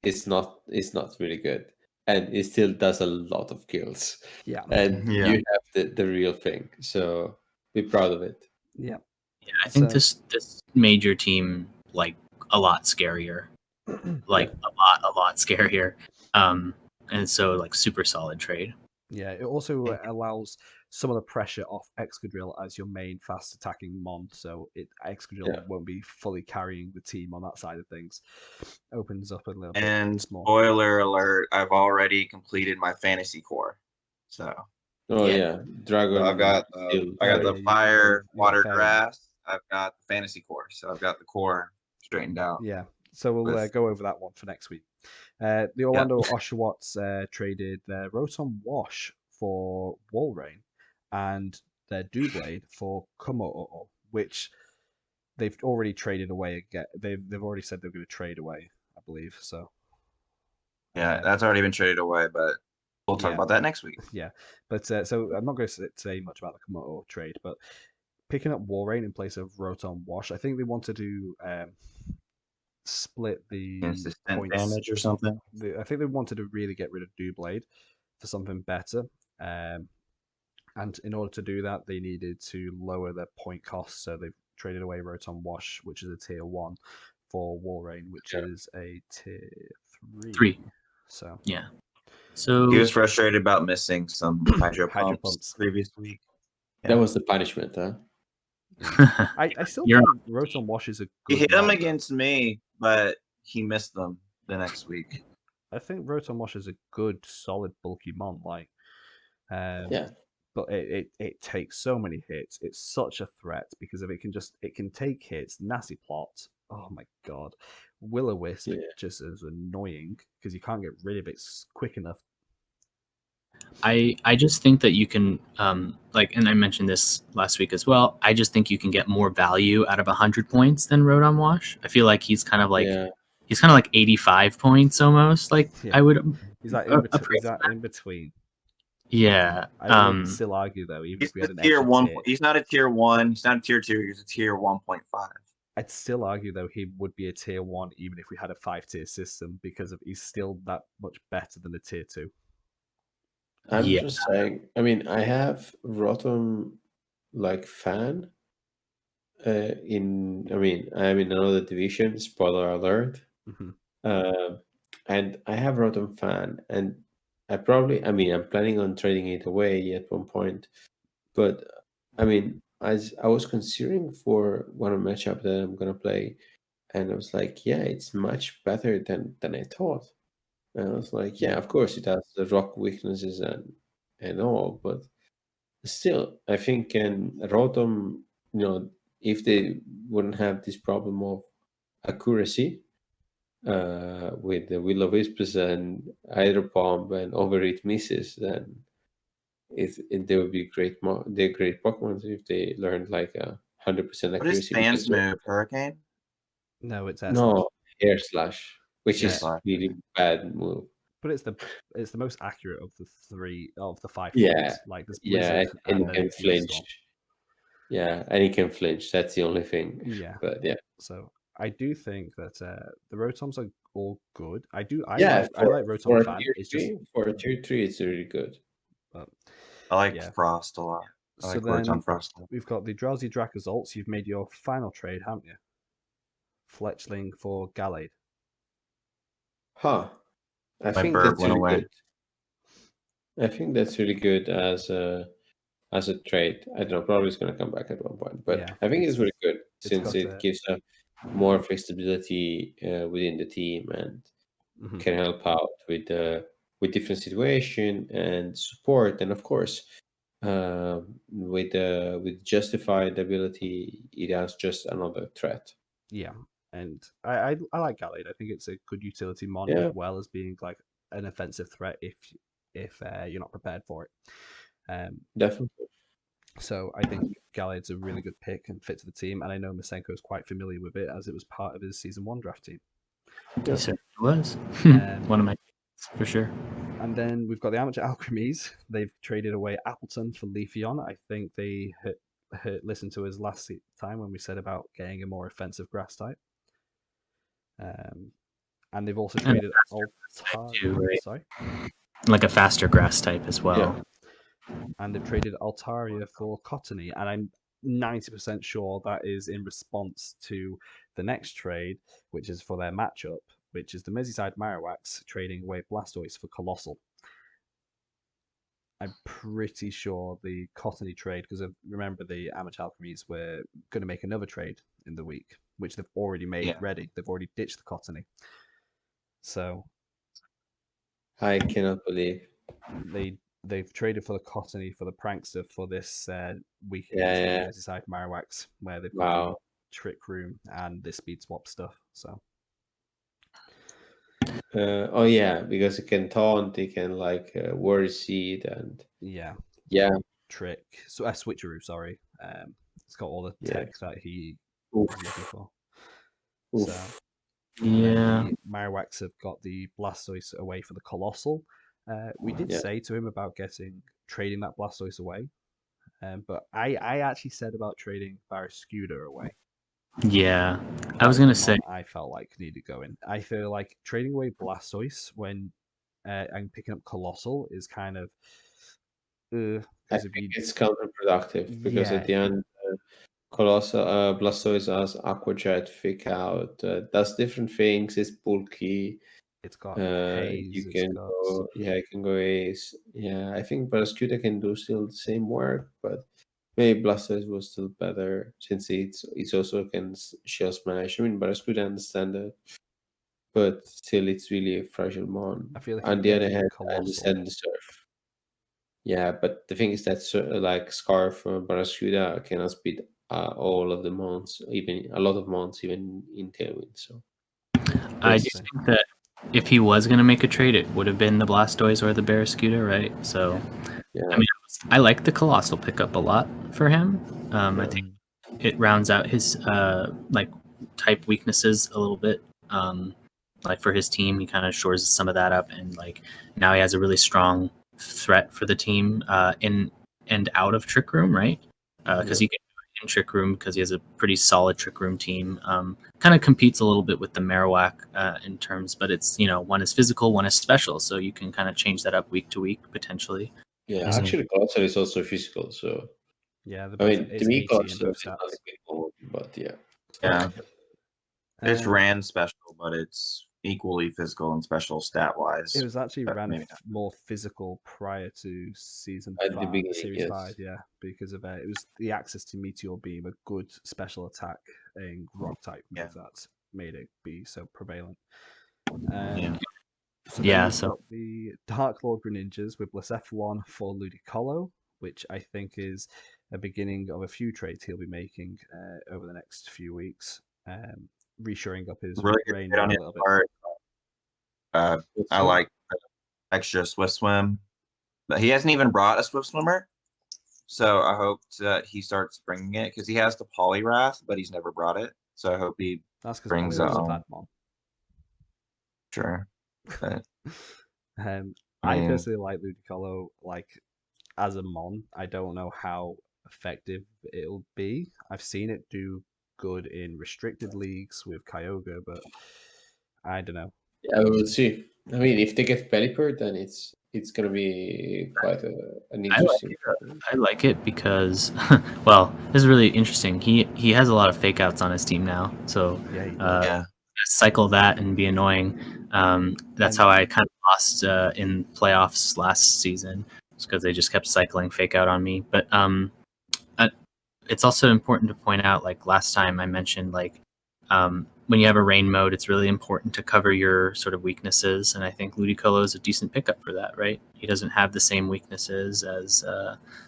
Speaker 3: it's not really good, and it still does a lot of kills.
Speaker 1: Yeah.
Speaker 3: And
Speaker 2: Yeah.
Speaker 3: you have the real thing, so be proud of it.
Speaker 1: Yeah.
Speaker 4: Yeah, I think
Speaker 1: So-
Speaker 4: this made your team like a lot scarier, like a lot scarier. And so like super solid trade.
Speaker 1: Yeah, it also allows some of the pressure off Excadrill as your main fast attacking mon, so Excadrill won't be fully carrying the team on that side of things. Opens up a little
Speaker 2: And
Speaker 1: bit more.
Speaker 2: spoiler alert, I've already completed my fantasy core. So
Speaker 3: Dragon.
Speaker 2: I've got
Speaker 3: still
Speaker 2: I got
Speaker 3: very-
Speaker 2: the fire,
Speaker 1: you got
Speaker 2: water,
Speaker 1: fairy.
Speaker 2: grass. I've got the fantasy core. So I've got the core straightened out.
Speaker 1: Yeah, so we'll
Speaker 2: with-
Speaker 1: go over that one for next week. The Orlando Oshawotts traded their Rotom Wash for Walrein and their Doublade for Kumo, which they've already traded away again. They've already said they're going to trade away, I believe. So
Speaker 2: Yeah, that's already been traded away, but we'll talk about that next week.
Speaker 1: Yeah, but so I'm not going to say much about the Komodo trade, but picking up Walrein in place of Rotom Wash, I think they wanted to split the
Speaker 2: Consistent
Speaker 1: points.
Speaker 2: damage or something.
Speaker 1: I think they wanted to really get rid of Doublade for something better. And in order to do that, they needed to lower their point costs. So they've traded away Rotom Wash, which is a tier 1, for Walrein, which is a tier 3. So
Speaker 4: yeah. So
Speaker 2: He was frustrated about missing some hydro pumps previous week.
Speaker 3: That was the punishment, huh?
Speaker 1: I still think Rotom Wash is a good
Speaker 2: He hit them
Speaker 1: mod.
Speaker 2: against me, but he missed them the next week.
Speaker 1: I think Rotom Wash is a good, solid, bulky mon. Like, but it takes so many hits. It's such a threat because if it can take hits. Nasty Plot. Oh my god, Will-O-Wisp just is annoying because you can't get rid of it quick enough.
Speaker 4: I just think that you can like, and I mentioned this last week as well. I just think you can get more value out of 100 points than Rotom Wash. I feel like he's kind of like 85 points almost. Like I would.
Speaker 1: He's like in between.
Speaker 4: Yeah.
Speaker 1: I would still argue though, even if we had an
Speaker 2: tier 1.
Speaker 1: tier,
Speaker 2: He's not a tier 1. He's not a tier 2. He's a tier 1.5.
Speaker 1: I'd still argue though he would be a tier 1 even if we had a 5-tier system because he's still that much better than a tier 2.
Speaker 3: I'm just saying. I mean, I have Rotom like fan. I'm in another division. Spoiler alert. And I have Rotom fan, and I'm planning on trading it away at one point. But I mean, as I was considering for one matchup that I'm gonna play, and I was like, yeah, it's much better than I thought. And I was like, yeah, of course it has the rock weaknesses and all, but still, I think Rotom if they wouldn't have this problem of accuracy with the Will of Wisps and Hydro Bomb and Overeat misses, then they would be they're great Pokemon if they learned like 100%
Speaker 2: What is
Speaker 3: accuracy.
Speaker 2: Fans move? Hurricane?
Speaker 1: No, it's air slash.
Speaker 3: No, Air Slash, which
Speaker 2: Air
Speaker 3: is
Speaker 2: Slash.
Speaker 3: really bad move.
Speaker 1: But it's the most accurate of the five
Speaker 3: Yeah,
Speaker 1: forms. Like there's
Speaker 3: yeah,
Speaker 1: Blizzard
Speaker 3: and he
Speaker 1: then
Speaker 3: can flinch.
Speaker 1: Snowstorm.
Speaker 3: Yeah, and he can flinch. That's the only thing.
Speaker 1: Yeah.
Speaker 3: But yeah,
Speaker 1: So I do think that the Rotoms are all good. I
Speaker 3: yeah.
Speaker 1: like
Speaker 3: For
Speaker 1: Rotom
Speaker 3: a
Speaker 1: fan.
Speaker 3: tier
Speaker 1: It's just
Speaker 3: three, for a tier 3, it's really good.
Speaker 1: but
Speaker 2: I like
Speaker 1: yeah.
Speaker 2: Frost a lot. I
Speaker 1: So
Speaker 2: like
Speaker 1: then
Speaker 2: Rotom Frost.
Speaker 1: we've got the Drowsy Dracozolt. You've made your final trade, haven't you? Fletchling for Gallade.
Speaker 3: Huh. I
Speaker 2: My
Speaker 3: think
Speaker 2: bird
Speaker 3: that's
Speaker 2: went
Speaker 3: really
Speaker 2: away.
Speaker 3: good. I think that's really good as a trade. I don't know, probably it's going to come back at one point, but
Speaker 1: Yeah,
Speaker 3: I think it's really good since
Speaker 1: got
Speaker 3: it gives more flexibility within the team and
Speaker 1: Mhm.
Speaker 3: can help out with different situation and support, and of course with justified ability, it has just another threat.
Speaker 1: Yeah, and I like Gallade. I think it's a good utility mon
Speaker 3: Yeah.
Speaker 1: as well as being like an offensive threat if you're not prepared for it.
Speaker 3: Definitely.
Speaker 1: So I think Gallade's a really good pick and fit to the team, and I know Masenko is quite familiar with it as it was part of his season 1 draft team.
Speaker 4: He certainly was. One of my favorites, for sure.
Speaker 1: And then we've got the Amateur Alchemies. They've traded away Appleton for Leafeon. I think they listened to us last time when we said about getting a more offensive grass type. And they've also traded Sorry?
Speaker 4: Like a faster grass type as well.
Speaker 3: Yeah.
Speaker 1: And they've traded Altaria for Cottony. And I'm 90% sure that is in response to the next trade, which is for their matchup, which is the Merseyside Marowaks trading away Blastoise for Colossal. I'm pretty sure the Cottony trade, because remember the Amateur Alchemies were going to make another trade in the week, which they've already made ready. They've already ditched the Cottony. So
Speaker 3: I cannot believe
Speaker 1: they've traded for the Cottony for the Prankster for this week
Speaker 3: Yeah,
Speaker 1: against the Merseyside Marowaks, where they've got
Speaker 3: wow.
Speaker 1: Trick Room and the Speed Swap stuff. So
Speaker 3: Oh yeah, because it can taunt, it can like Worry Seed, and
Speaker 1: yeah, Trick. So Switcheroo, sorry. It's got all the tech that he was looking for.
Speaker 3: Oof.
Speaker 1: So
Speaker 4: Yeah.
Speaker 1: the Marowaks have got the Blastoise away for the Colossal. We did say to him about trading that Blastoise away, but I actually said about trading Barrascuda away.
Speaker 4: Yeah, I was gonna say
Speaker 1: I felt like needed going. I feel like trading away Blastoise when and picking up Colossal is kind of.
Speaker 3: I think it's counterproductive because at the end, Colossal Blastoise has Aqua Jet, Fake Out, does different things. It's bulky.
Speaker 1: It's got haze.
Speaker 3: You can go Ace. Yeah, I think Barraskewda can do still the same work, but maybe Blastoise was still better since it's also can Shell Smash. I mean, Barraskewda understand that, but still, it's really a fragile mon.
Speaker 1: I feel like
Speaker 3: on the other hand, I understand the Surf. Yeah, but the thing is that like Scarf Barraskewda cannot beat all of the mons, even a lot of mons, even in Tailwind. So
Speaker 4: I just think that if he was going to make a trade, it would have been the Blastoise or the Barraskewda, right? So, I mean, I like the Colossal pickup a lot for him. I think it rounds out his like type weaknesses a little bit. Like for his team, he kind of shores some of that up, and like now he has a really strong threat for the team in and out of Trick Room, right? Because he can in Trick Room because he has a pretty solid Trick Room team. Kind of competes a little bit with the Marowak in terms, but it's one is physical, one is special, so you can kind of change that up week to week potentially.
Speaker 3: Yeah, actually, Colossal is also physical, so
Speaker 1: yeah.
Speaker 3: I mean, to me, Colossal is not a big one, but
Speaker 2: it's ran special, but it's equally physical and special stat wise.
Speaker 1: It was actually ran more physical prior to season
Speaker 3: at
Speaker 1: 5,
Speaker 3: the beginning,
Speaker 1: series 5, because of it was the access to Meteor Beam, a good special attack in rock type move that made it be so prevalent. So the Dark Lord Greninjas with Blacephalon for Ludicolo, which I think is a beginning of a few trades he'll be making over the next few weeks, reshoring up his
Speaker 2: Really good
Speaker 1: rain
Speaker 2: trade on
Speaker 1: mode a
Speaker 2: his
Speaker 1: little bit.
Speaker 2: part. I like the extra Swift Swim, but he hasn't even brought a Swift Swimmer. So I hope that he starts bringing it because he has the Poliwrath, but he's never brought it. So I hope he
Speaker 1: That's because
Speaker 2: brings
Speaker 1: Poliwrath's a bad mon.
Speaker 2: Sure. But,
Speaker 1: I
Speaker 2: mean-
Speaker 1: personally like Ludicolo, like, as a mon. I don't know how effective it'll be. I've seen it do good in restricted leagues with Kyogre, but I don't know.
Speaker 3: Yeah, we will see. I mean, if they get Pelipper, then it's gonna be quite an interesting.
Speaker 4: I like it because, well, this is really interesting. He has a lot of fake outs on his team now, so
Speaker 1: Yeah, he does.
Speaker 2: yeah.
Speaker 4: cycle that and be annoying. That's how I kind of lost in playoffs last season, because they just kept cycling fake out on me. But it's also important to point out, like last time I mentioned, like when you have a rain mode, it's really important to cover your sort of weaknesses, and I think Ludicolo is a decent pickup for that, right? He doesn't have the same weaknesses as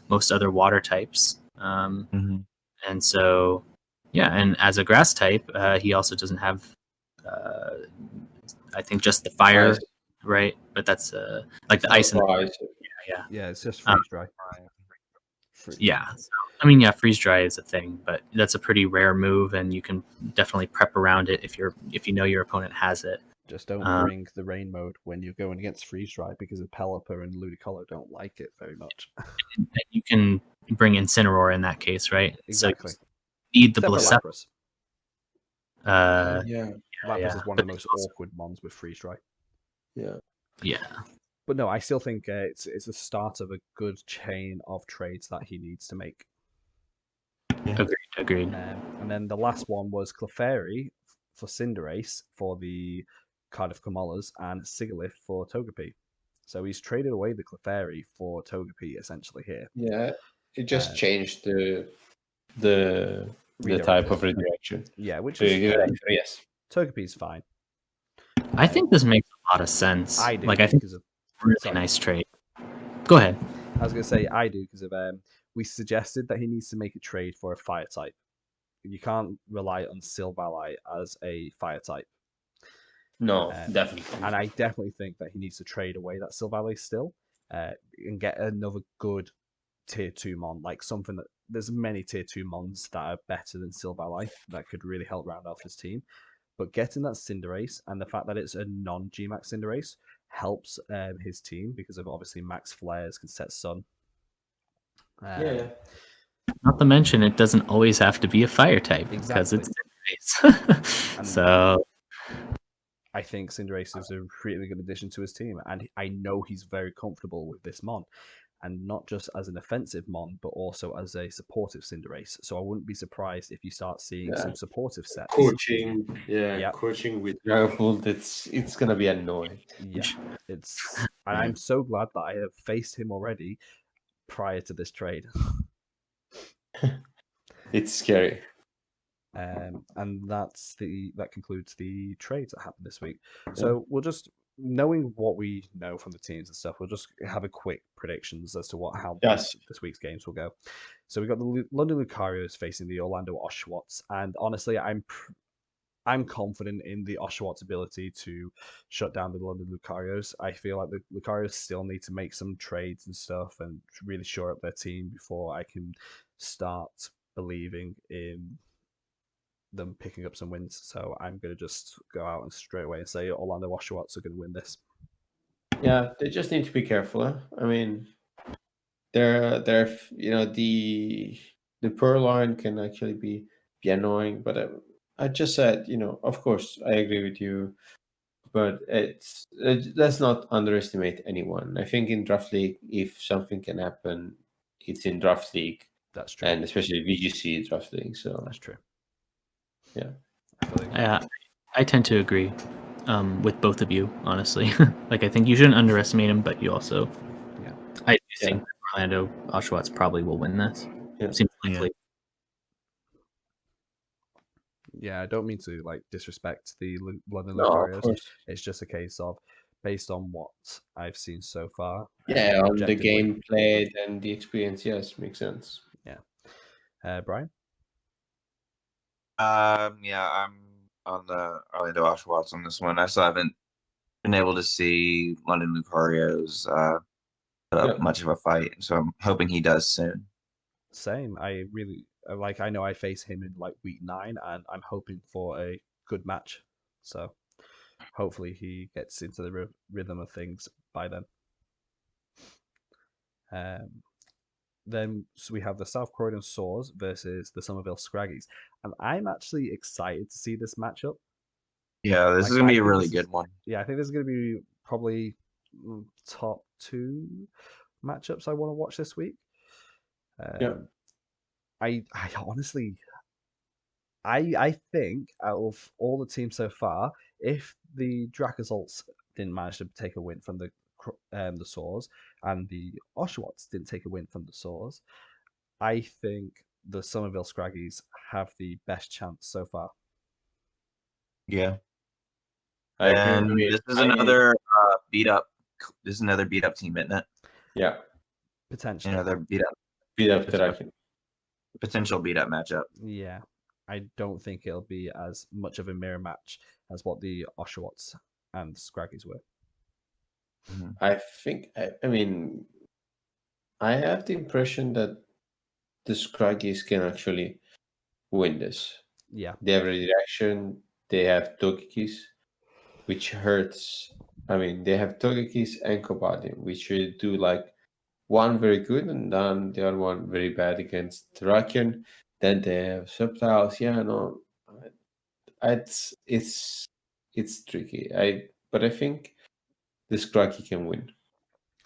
Speaker 4: most other water types, and so yeah, and as a grass type, he also doesn't have, I think, just the fire,
Speaker 3: Ice.
Speaker 4: right? But that's like the ice and
Speaker 1: Yeah, it's just freeze dry.
Speaker 4: yeah. So, I mean, yeah, freeze dry is a thing, but that's a pretty rare move, and you can definitely prep around it if you know your opponent has it.
Speaker 1: Just don't bring the rain mode when you're going against freeze dry, because the Pelipper and Ludicolo don't like it very much.
Speaker 4: And you can bring Incineroar in that case, right?
Speaker 1: Exactly.
Speaker 4: So you need the
Speaker 1: Except for
Speaker 4: Blissep.
Speaker 1: Lapras.
Speaker 3: Yeah.
Speaker 1: Lapras is one of the most awkward mons with freeze dry.
Speaker 3: Yeah.
Speaker 4: Yeah.
Speaker 1: But no, I still think it's the start of a good chain of trades that he needs to make.
Speaker 4: Agreed.
Speaker 1: And then the last one was Clefairy for Cinderace for the Cardiff Kamalas and Sigalith for Togepi. So he's traded away the Clefairy for Togepi essentially here.
Speaker 3: Yeah. It just changed the type of redirection.
Speaker 1: Yeah, which is
Speaker 3: yes.
Speaker 1: Togepi's fine.
Speaker 4: I think this makes a lot of sense.
Speaker 1: I do.
Speaker 4: Like, I think it's a really nice trade. Go ahead.
Speaker 1: I was going to say I do because of we suggested that he needs to make a trade for a fire type. You can't rely on Silvally as a fire type.
Speaker 3: No, definitely.
Speaker 1: And I definitely think that he needs to trade away that Silvally still and get another good tier 2 mon, like something that there's many tier 2 mons that are better than Silvally that could really help round off his team. But getting that Cinderace and the fact that it's a non-GMAX Cinderace helps his team because of obviously max flares can set Sun.
Speaker 3: Yeah.
Speaker 4: Not to mention, it doesn't always have to be a fire type because it's Cinderace. So
Speaker 1: I think Cinderace is a really good addition to his team, and I know he's very comfortable with this mon, and not just as an offensive mon, but also as a supportive Cinderace. So I wouldn't be surprised if you start seeing some supportive sets.
Speaker 3: Coaching with Dragonful, it's gonna be annoying.
Speaker 1: Yeah, and I'm so glad that I have faced him already prior to this trade.
Speaker 3: It's scary.
Speaker 1: And that concludes the trades that happened this week. So we'll just, knowing what we know from the teams and stuff, we'll just have a quick predictions as to how this week's games will go. So we've got the London Lucarios facing the Orlando Oshawotts, and honestly, I'm confident in the Oshawotts' ability to shut down the London Lucarios. I feel like the Lucarios still need to make some trades and stuff and really shore up their team before I can start believing in them picking up some wins. So I'm going to just go out and straight away and say Orlando Oshawotts are going to win this.
Speaker 3: Yeah, they just need to be careful. Huh? I mean, they're the Pearl line can actually be annoying, but I just said, of course I agree with you, but let's not underestimate anyone. I think in draft league, if something can happen, it's in draft league.
Speaker 1: That's true,
Speaker 3: and especially VGC draft league. So
Speaker 1: that's true.
Speaker 4: Yeah, I tend to agree with both of you, honestly. Like, I think you shouldn't underestimate him, but you also, I do think Orlando Oshawotts probably will win this. Seems likely.
Speaker 1: Yeah, I don't mean to disrespect the London Lucarios. It's just a case of, based on what I've seen so far.
Speaker 3: On the game played and the experience, yes, makes sense.
Speaker 1: Yeah. Bryan?
Speaker 2: Yeah, I'm on the Orlando Oshawots on this one. I still haven't been able to see London Lucario's put up
Speaker 3: Yep.
Speaker 2: much of a fight, so I'm hoping he does soon.
Speaker 1: Same. I really like. I know I face him in like week 9, and I'm hoping for a good match. So hopefully he gets into the rhythm of things by then. Then so we have the South Croydon Saws versus the Somerville Scraggies, and I'm actually excited to see this matchup.
Speaker 2: Yeah, this is
Speaker 1: Like,
Speaker 2: gonna
Speaker 1: I
Speaker 2: be a
Speaker 1: think
Speaker 2: really
Speaker 1: this is-
Speaker 2: good one.
Speaker 1: Yeah, I think this is going to be probably top 2 matchups I want to watch this week.
Speaker 3: Yeah.
Speaker 1: I honestly, I think out of all the teams so far, if the Dracosalts didn't manage to take a win from the Saws, and the Oshawots didn't take a win from the Saws, I think the Somerville Scraggies have the best chance so far.
Speaker 2: Yeah,
Speaker 3: I agree. I
Speaker 2: and
Speaker 3: mean,
Speaker 2: this is another beat up. This is another beat up team, isn't it?
Speaker 3: yeah,
Speaker 1: Potentially.
Speaker 2: Another beat up,
Speaker 3: beat up Draken.
Speaker 2: potential beat up matchup.
Speaker 1: Yeah. I don't think it'll be as much of a mirror match as what the Oshawots and Scraggies were.
Speaker 2: Mhm.
Speaker 3: I think. I mean, I have the impression that the Scraggies can actually win this.
Speaker 1: Yeah.
Speaker 3: They have redirection. They have Togekis, which hurts. I mean, they have Togekis and Kobadi, which will do like one very good and then the other one very bad against Thrakian. Then they have Subtiles. Yeah, no, it's tricky. But I think the Scraggy can win.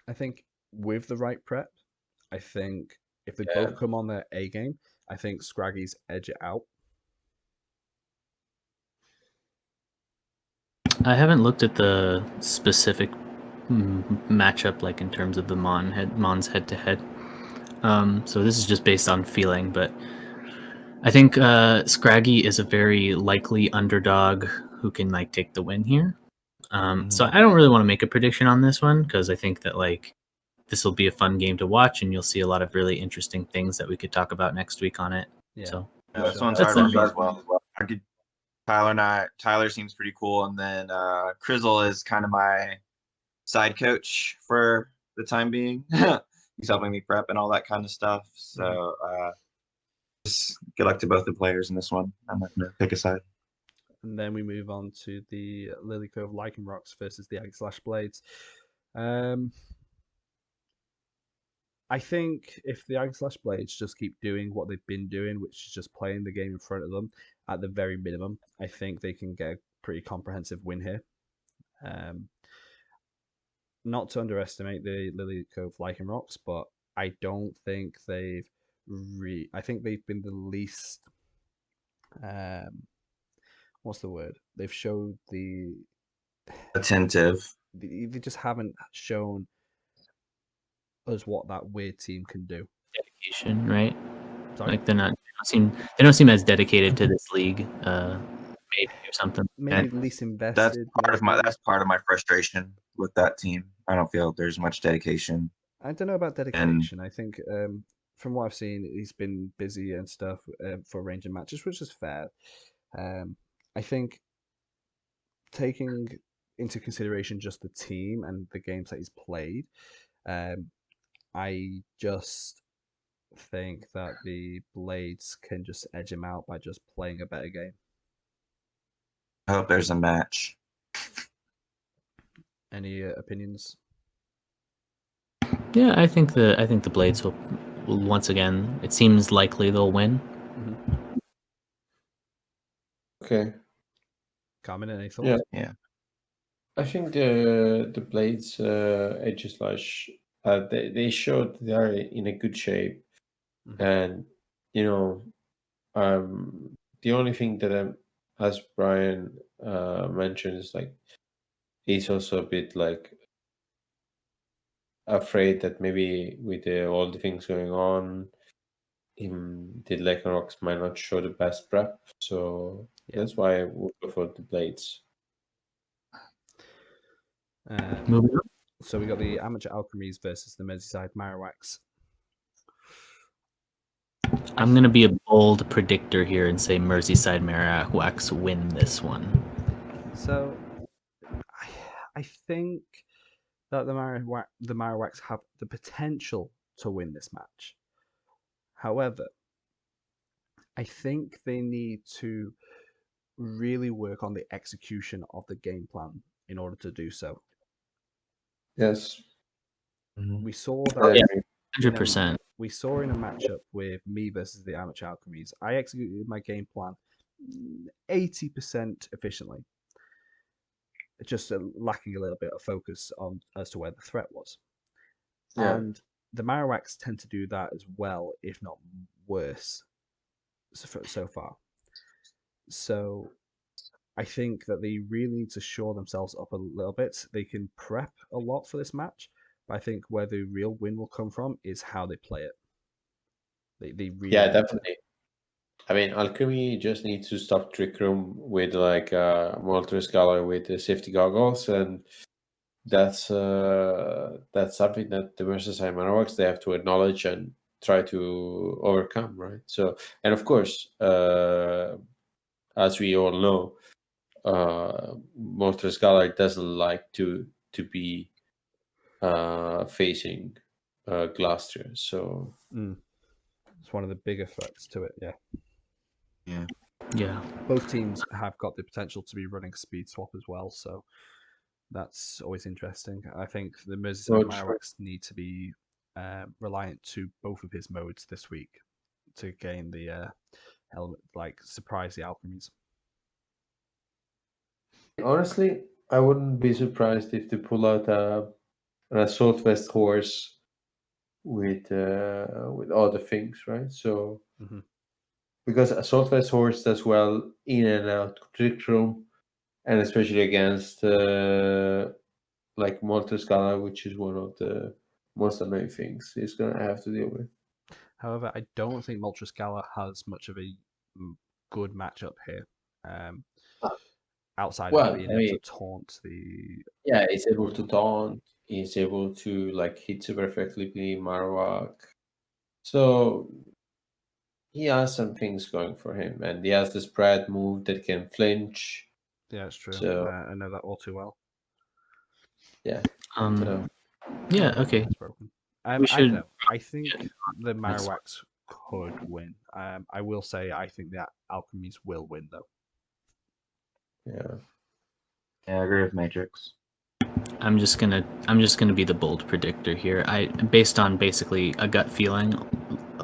Speaker 1: I think with the right prep, I think if they
Speaker 3: Yeah.
Speaker 1: both come on their A game, I think Scraggies edge it out.
Speaker 4: I haven't looked at the specific matchup, like in terms of the Mons head to head. So this is just based on feeling, but I think Scraggy is a very likely underdog who can like take the win here. So I don't really want to make a prediction on this one because I think that like this will be a fun game to watch, and you'll see a lot of really interesting things that we could talk about next week on it.
Speaker 1: Yeah.
Speaker 4: So
Speaker 2: Yeah, this
Speaker 1: Sure.
Speaker 2: one's
Speaker 4: That's
Speaker 2: hard for
Speaker 4: it.
Speaker 2: me as well. Tyler seems pretty cool, and then Crizzle is kind of my side coach for the time being. He's helping me prep and all that kind of stuff. So just good luck to both the players in this one. I'm not gonna pick a side.
Speaker 1: And then we move on to the Lily Cove Lichen Rocks versus the Slash Blades. I think if the Slash Blades just keep doing what they've been doing, which is just playing the game in front of them at the very minimum, I think they can get a pretty comprehensive win here. Not to underestimate the Lily Cove Lichen Rocks, but I don't think they've I think they've been the least. What's the word? They've showed
Speaker 2: Attentive.
Speaker 1: they just haven't shown us what that weird team can do.
Speaker 4: dedication, right?
Speaker 1: Sorry?
Speaker 4: Like they don't seem as dedicated to this league, maybe or something.
Speaker 1: Maybe
Speaker 2: And
Speaker 1: least
Speaker 2: That's
Speaker 1: invested.
Speaker 2: part of my frustration with that team. I don't feel there's much dedication.
Speaker 1: I don't know about dedication. I think from what I've seen, he's been busy and stuff for arranging matches, which is fair. I think taking into consideration just the team and the games that he's played, I just think that the Blades can just edge him out by just playing a better game.
Speaker 2: I hope there's a match.
Speaker 1: Any opinions?
Speaker 4: Yeah, I think the Blades will once again. It seems likely they'll win.
Speaker 3: Okay.
Speaker 1: Carmine, any thoughts?
Speaker 3: Yeah.
Speaker 2: Yeah.
Speaker 3: I think the Blades Edge Slash they showed they are in a good shape, and you know the only thing that as Bryan mentioned is like he's also a bit like afraid that maybe with all the things going on, the Lichen Rocks might not show the best prep, so that's why I would go for the Blades.
Speaker 4: Moving on.
Speaker 1: So we got the Amateur Alchemies versus the Merseyside Marowaks.
Speaker 4: I'm gonna be a bold predictor here and say Merseyside Marowaks win this one.
Speaker 1: So, I think that the Marowaks have the potential to win this match. However, I think they need to really work on the execution of the game plan in order to do so.
Speaker 3: Yes.
Speaker 1: We saw
Speaker 3: I
Speaker 1: that
Speaker 3: agree.
Speaker 4: 100%.
Speaker 1: we saw in a matchup with me versus the Amateur Alchemies. I executed my game plan 80% efficiently, just lacking a little bit of focus on as to where the threat was.
Speaker 3: Yeah.
Speaker 1: And the Marowaks tend to do that as well, if not worse, so far. So I think that they really need to shore themselves up a little bit. They can prep a lot for this match, but I think where the real win will come from is how they play it. They really
Speaker 3: Yeah,
Speaker 1: need to.
Speaker 3: definitely. I mean, Alchemy just needs to stop Trick Room with like Molter Scholar with the safety goggles, and that's something that the Merseyside Marowaks they have to acknowledge and try to overcome, right? So, and of course, as we all know, Molter Scholar doesn't like to be facing Gloucester, so
Speaker 1: It's one of the bigger threats to it. Yeah.
Speaker 2: Yeah.
Speaker 4: Yeah.
Speaker 1: Both teams have got the potential to be running speed swap as well, so that's always interesting. I think the Merseyside Marowaks need to be reliant to both of his modes this week to gain the element, like surprise the Alchemies.
Speaker 3: honestly, I wouldn't be surprised if they pull out an assault vest horse with all the things, right? So because assault vest horse does well in and out trick room, and especially against like Molter Scala, which is one of the most annoying things he's gonna have to deal with.
Speaker 1: However, I don't think Moltres has much of a good matchup here. Outside
Speaker 3: Well,
Speaker 1: of being
Speaker 3: I
Speaker 1: able
Speaker 3: mean,
Speaker 1: to taunt the
Speaker 3: yeah, he's able to taunt. He's able to like hit super effectively Marowak. So he has some things going for him, and he has the spread move that can flinch.
Speaker 1: Yeah, it's true.
Speaker 3: So
Speaker 1: I know that all too well.
Speaker 3: yeah.
Speaker 4: Yeah. Okay.
Speaker 1: It's broken. I
Speaker 4: We
Speaker 1: don't
Speaker 4: should.
Speaker 1: know. I think the Marowaks could win. I will say I think the Alchemies will win though.
Speaker 3: Yeah.
Speaker 2: Yeah, I agree with Matrix.
Speaker 4: I'm just gonna be the bold predictor here. Based on basically a gut feeling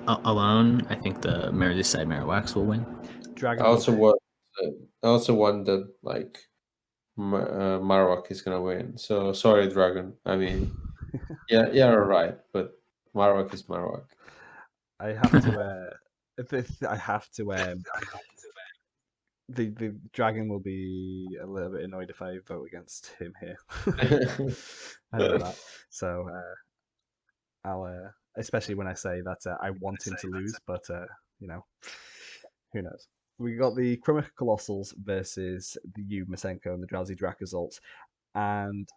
Speaker 4: alone, I think the Merseyside Marowaks will win.
Speaker 1: Dragon
Speaker 3: I also want that like Marowak is gonna win. So sorry, Dragon. I mean, yeah, you're right, but Marowak is Marowak.
Speaker 1: I have to. I have to. The dragon will be a little bit annoyed if I vote against him here. I know that. So I'll, especially when I say that I want him to lose, but you know, who knows? We got the Chroma Colossals versus the U Masenko and the Drowsy Drakazult, and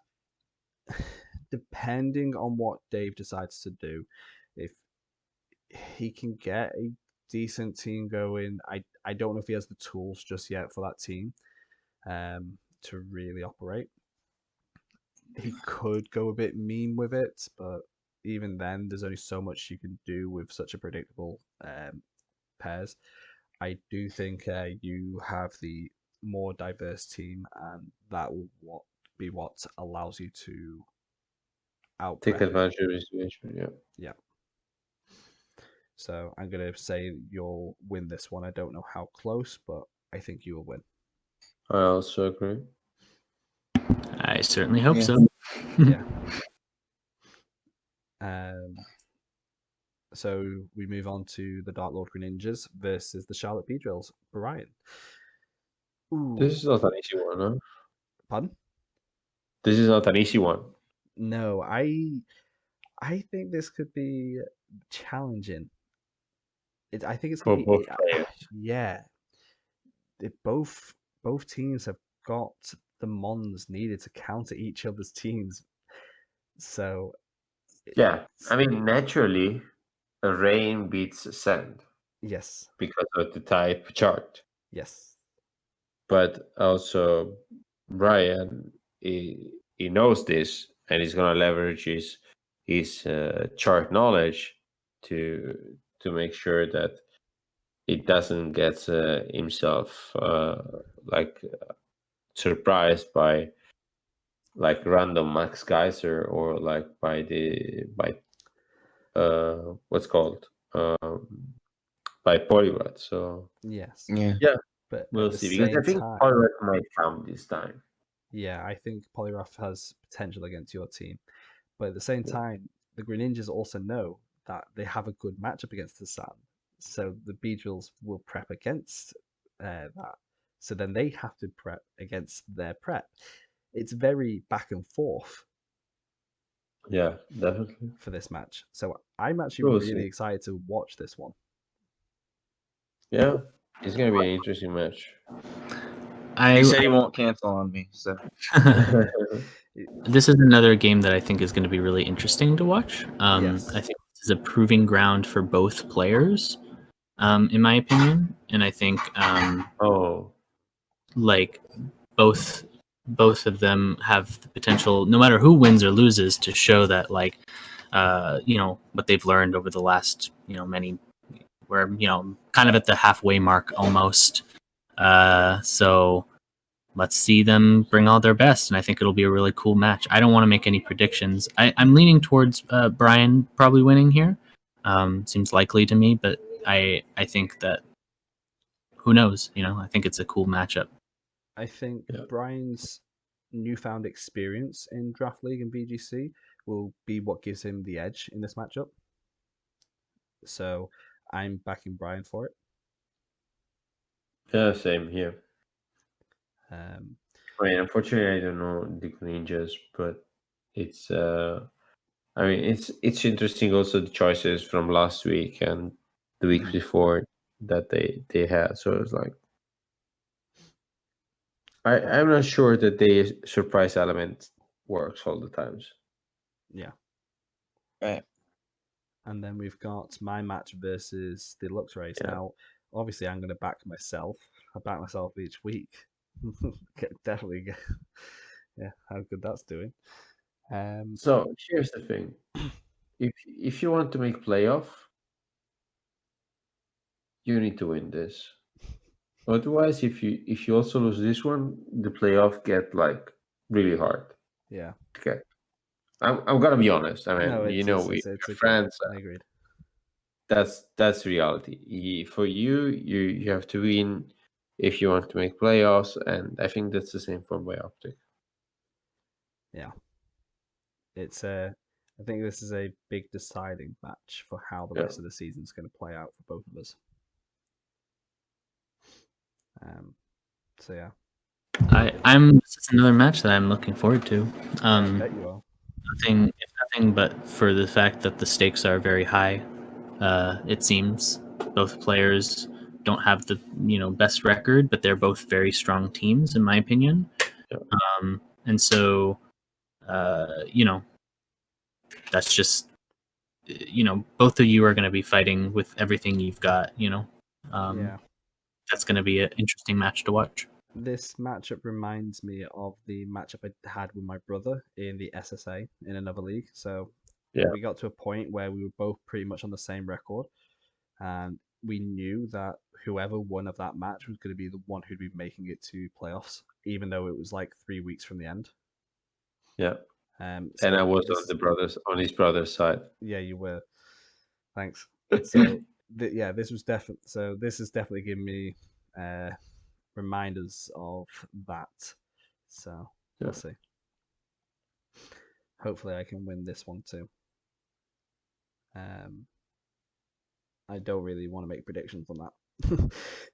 Speaker 1: depending on what Dave decides to do, if he can get a decent team going, I don't know if he has the tools just yet for that team to really operate. He could go a bit mean with it, but even then, there's only so much you can do with such a predictable pairs. I do think you have the more diverse team, and that will be what allows you to
Speaker 3: Take
Speaker 1: out-prep
Speaker 3: advantage of the situation. Yeah.
Speaker 1: Yeah. So I'm going to say you'll win this one. I don't know how close, but I think you will win.
Speaker 3: I also agree.
Speaker 4: I certainly hope so.
Speaker 1: Yeah. So we move on to the Dark Lord Greninjas versus the Charlotte Beedrills. Bryan. Ooh.
Speaker 3: This is not an easy one, huh?
Speaker 1: Pardon?
Speaker 3: This is not an easy one.
Speaker 1: No, I think this could be challenging. I think it's
Speaker 3: For
Speaker 1: going to
Speaker 3: both
Speaker 1: be
Speaker 3: players.
Speaker 1: yeah. Both teams have got the mons needed to counter each other's teams. So
Speaker 3: Yeah, I mean, naturally, a rain beats sand.
Speaker 1: Yes.
Speaker 3: because of the type chart.
Speaker 1: Yes.
Speaker 3: But also, Bryan, he knows this, and he's gonna leverage his chart knowledge to make sure that he doesn't get himself like surprised by like random Max Geyser or like by what's called by Polyglot. So
Speaker 1: Yes.
Speaker 2: Yeah.
Speaker 1: But
Speaker 3: we'll
Speaker 1: at the
Speaker 3: see, because
Speaker 1: same
Speaker 3: I think
Speaker 1: time,
Speaker 3: Polyglot might come this time.
Speaker 1: yeah, I think Polygraph has potential against your team. But at the same
Speaker 3: Yeah.
Speaker 1: time, the Greninjas also know that they have a good matchup against the Sand. So the Beedrills will prep against that. So then they have to prep against their prep. It's very back and forth
Speaker 3: Yeah, definitely.
Speaker 1: for this match. So I'm actually
Speaker 3: We'll
Speaker 1: really
Speaker 3: see.
Speaker 1: excited to watch this one.
Speaker 3: Yeah, it's gonna be an interesting match.
Speaker 2: He said he won't cancel on me. So
Speaker 4: This is another game that I think is going to be really interesting to watch.
Speaker 1: Yes.
Speaker 4: I think this is a proving ground for both players, in my opinion, and I think
Speaker 3: Oh,
Speaker 4: like both of them have the potential, no matter who wins or loses, to show that like what they've learned over the last many, we're kind of at the halfway mark almost. So let's see them bring all their best, and I think it'll be a really cool match. I don't want to make any predictions. I'm leaning towards Bryan probably winning here. Seems likely to me, but I think that who knows? I think it's a cool matchup.
Speaker 1: I think
Speaker 3: Yeah.
Speaker 1: Brian's newfound experience in Draft League and BGC will be what gives him the edge in this matchup. So I'm backing Bryan for it.
Speaker 3: yeah, same here.
Speaker 1: Um,
Speaker 3: I mean, unfortunately, I don't know the Ninjas, but it's I mean, it's interesting also the choices from last week and the week
Speaker 1: Mhm.
Speaker 3: before that they had. So it's like I'm not sure that the surprise element works all the times.
Speaker 1: yeah.
Speaker 2: right.
Speaker 1: And then we've got my match versus the Lux race.
Speaker 3: Yeah.
Speaker 1: Now, obviously, I'm going to back myself. I back myself each week. Definitely. Yeah, how good that's doing.
Speaker 3: So here's the thing: if you want to make playoff, you need to win this. Otherwise, if you also lose this one, the playoff get like really hard
Speaker 1: Yeah.
Speaker 3: to get. I'm gonna be honest. I mean,
Speaker 1: No,
Speaker 3: you
Speaker 1: it's
Speaker 3: know,
Speaker 1: it's
Speaker 3: we're
Speaker 1: a good.
Speaker 3: friends.
Speaker 1: I agreed.
Speaker 3: That's reality. For you have to win if you want to make playoffs, and I think that's the same for Bioptic.
Speaker 1: Yeah. It's I think this is a big deciding match for how the
Speaker 3: Yeah.
Speaker 1: rest of the season is going to play out for both of us. So yeah,
Speaker 4: This is another match that I'm looking forward to.
Speaker 1: I bet you are.
Speaker 4: If nothing but for the fact that the stakes are very high. It seems both players don't have the best record, but they're both very strong teams, in my opinion.
Speaker 3: Yeah.
Speaker 4: And so, that's just both of you are going to be fighting with everything you've got.
Speaker 1: Yeah.
Speaker 4: That's going to be an interesting match to watch.
Speaker 1: This matchup reminds me of the matchup I had with my brother in the SSA in another league. So
Speaker 3: Yeah.
Speaker 1: we got to a point where we were both pretty much on the same record, and we knew that whoever won of that match was going to be the one who'd be making it to playoffs, even though it was like 3 weeks from the end.
Speaker 3: Yeah.
Speaker 1: So
Speaker 3: And I was
Speaker 1: this,
Speaker 3: on his brother's side.
Speaker 1: yeah, you were. Thanks. So yeah, this was definitely. So this has definitely given me reminders of that. So we'll see. Hopefully, I can win this one too. I don't really want to make predictions on that.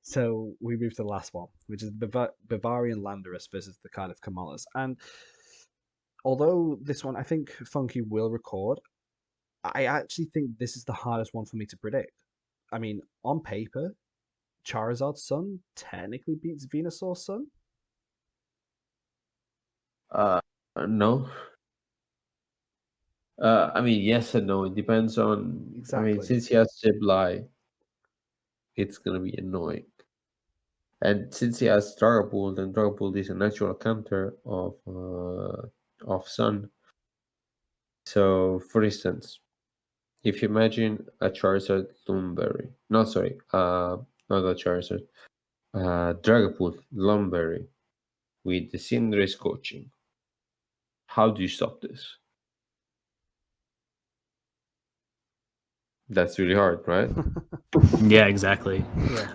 Speaker 1: So we move to the last one, which is Bavarian Landorus versus the Cardiff Kamalas. And although this one, I think Funky will record, I actually think this is the hardest one for me to predict. I mean, on paper, Charizard's son technically beats Venusaur's son.
Speaker 3: No. I mean, yes and no. It depends on. I mean,
Speaker 1: Exactly.
Speaker 3: since he has Ziblai, it's gonna be annoying. And since he has Dragapult, and Dragapult is a natural counter of Sun. So, for instance, if you imagine a Charizard Lumberry, not a Charizard, Dragapult Lumberry with the Cinderace coaching, how do you stop this? That's really hard, right?
Speaker 4: Yeah, exactly.
Speaker 1: Yeah.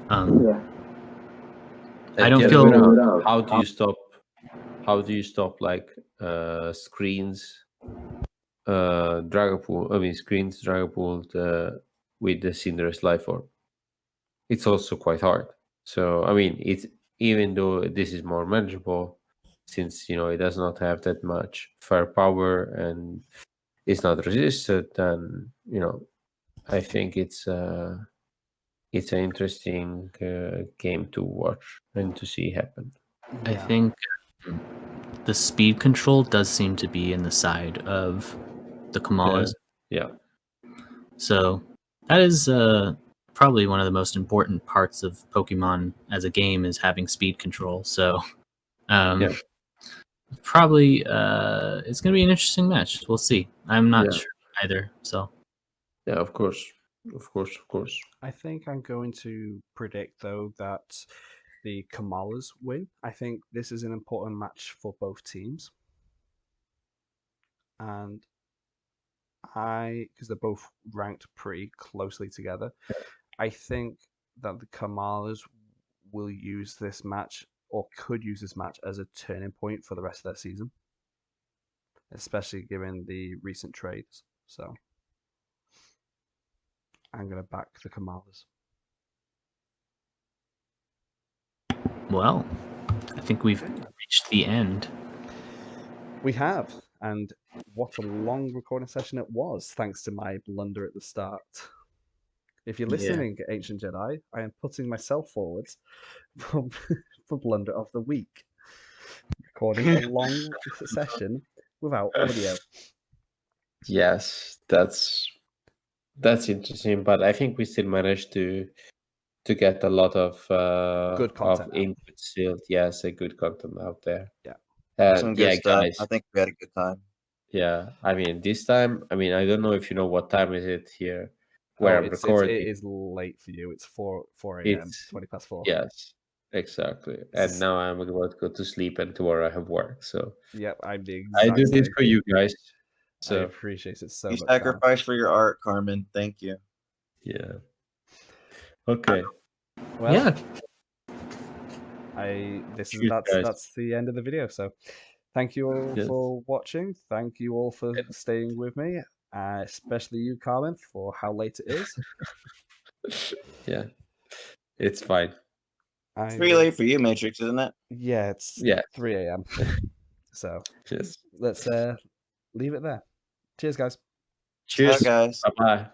Speaker 4: I don't
Speaker 3: And the
Speaker 4: feel-
Speaker 3: other way around, how do you stop like screens screens Dragapult with the Cinderace Life Orb? It's also quite hard. So I mean, it's even though this is more manageable, since it does not have that much firepower and it's not resisted, then I think it's an interesting game to watch and to see happen.
Speaker 4: I think the speed control does seem to be in the side of the Kamalas.
Speaker 3: Yeah.
Speaker 4: So that is probably one of the most important parts of Pokemon as a game is having speed control. So probably it's going to be an interesting match. We'll see. I'm not sure either. So
Speaker 3: yeah, of course.
Speaker 1: I think I'm going to predict, though, that the Kamalas win. I think this is an important match for both teams. And because they're both ranked pretty closely together, I think that the Kamalas will use this match, or could use this match, as a turning point for the rest of their season, especially given the recent trades. So I'm going to back the Kamalas.
Speaker 4: Well, I think we've reached the end.
Speaker 1: We have, and what a long recording session it was, thanks to my blunder at the start. If you're listening, Ancient Jedi, I am putting myself forward for blunder of the week. Recording a long session without audio.
Speaker 3: Yes, that's interesting, but I think we still managed to get a lot of
Speaker 1: Good content
Speaker 3: of input still. Yes, a good content out there.
Speaker 1: Yeah.
Speaker 2: Some good stuff.
Speaker 3: Guys.
Speaker 2: I think we had a good time.
Speaker 3: Yeah, I mean this time. I mean, I don't know if you know what time is it here where I'm recording.
Speaker 1: It is late for you. It's 4 a.m.
Speaker 3: It's
Speaker 1: 20 past 4.
Speaker 3: Yes, exactly. And now I'm about to go to sleep, and tomorrow I have work. So
Speaker 1: Yep, I'm the
Speaker 3: I
Speaker 1: exact
Speaker 3: do this
Speaker 1: same.
Speaker 3: for you guys.
Speaker 1: I
Speaker 3: So
Speaker 1: appreciate it so
Speaker 2: You
Speaker 1: much. Sam.
Speaker 2: sacrificed for your art, Carmen. Thank you.
Speaker 3: yeah. Okay.
Speaker 1: Well,
Speaker 4: Yeah.
Speaker 3: Cheers, guys.
Speaker 1: That's the end of the video. So thank you all for watching. Thank you all for staying with me, especially you, Carmen, for how late it is.
Speaker 3: Yeah, it's fine.
Speaker 2: It's pretty late for you, Matrix, isn't it?
Speaker 1: Yeah, it's 3 a.m. So
Speaker 3: Yes.
Speaker 1: let's leave it there. Cheers, guys.
Speaker 3: Cheers,
Speaker 2: Bye, guys.
Speaker 3: Bye bye.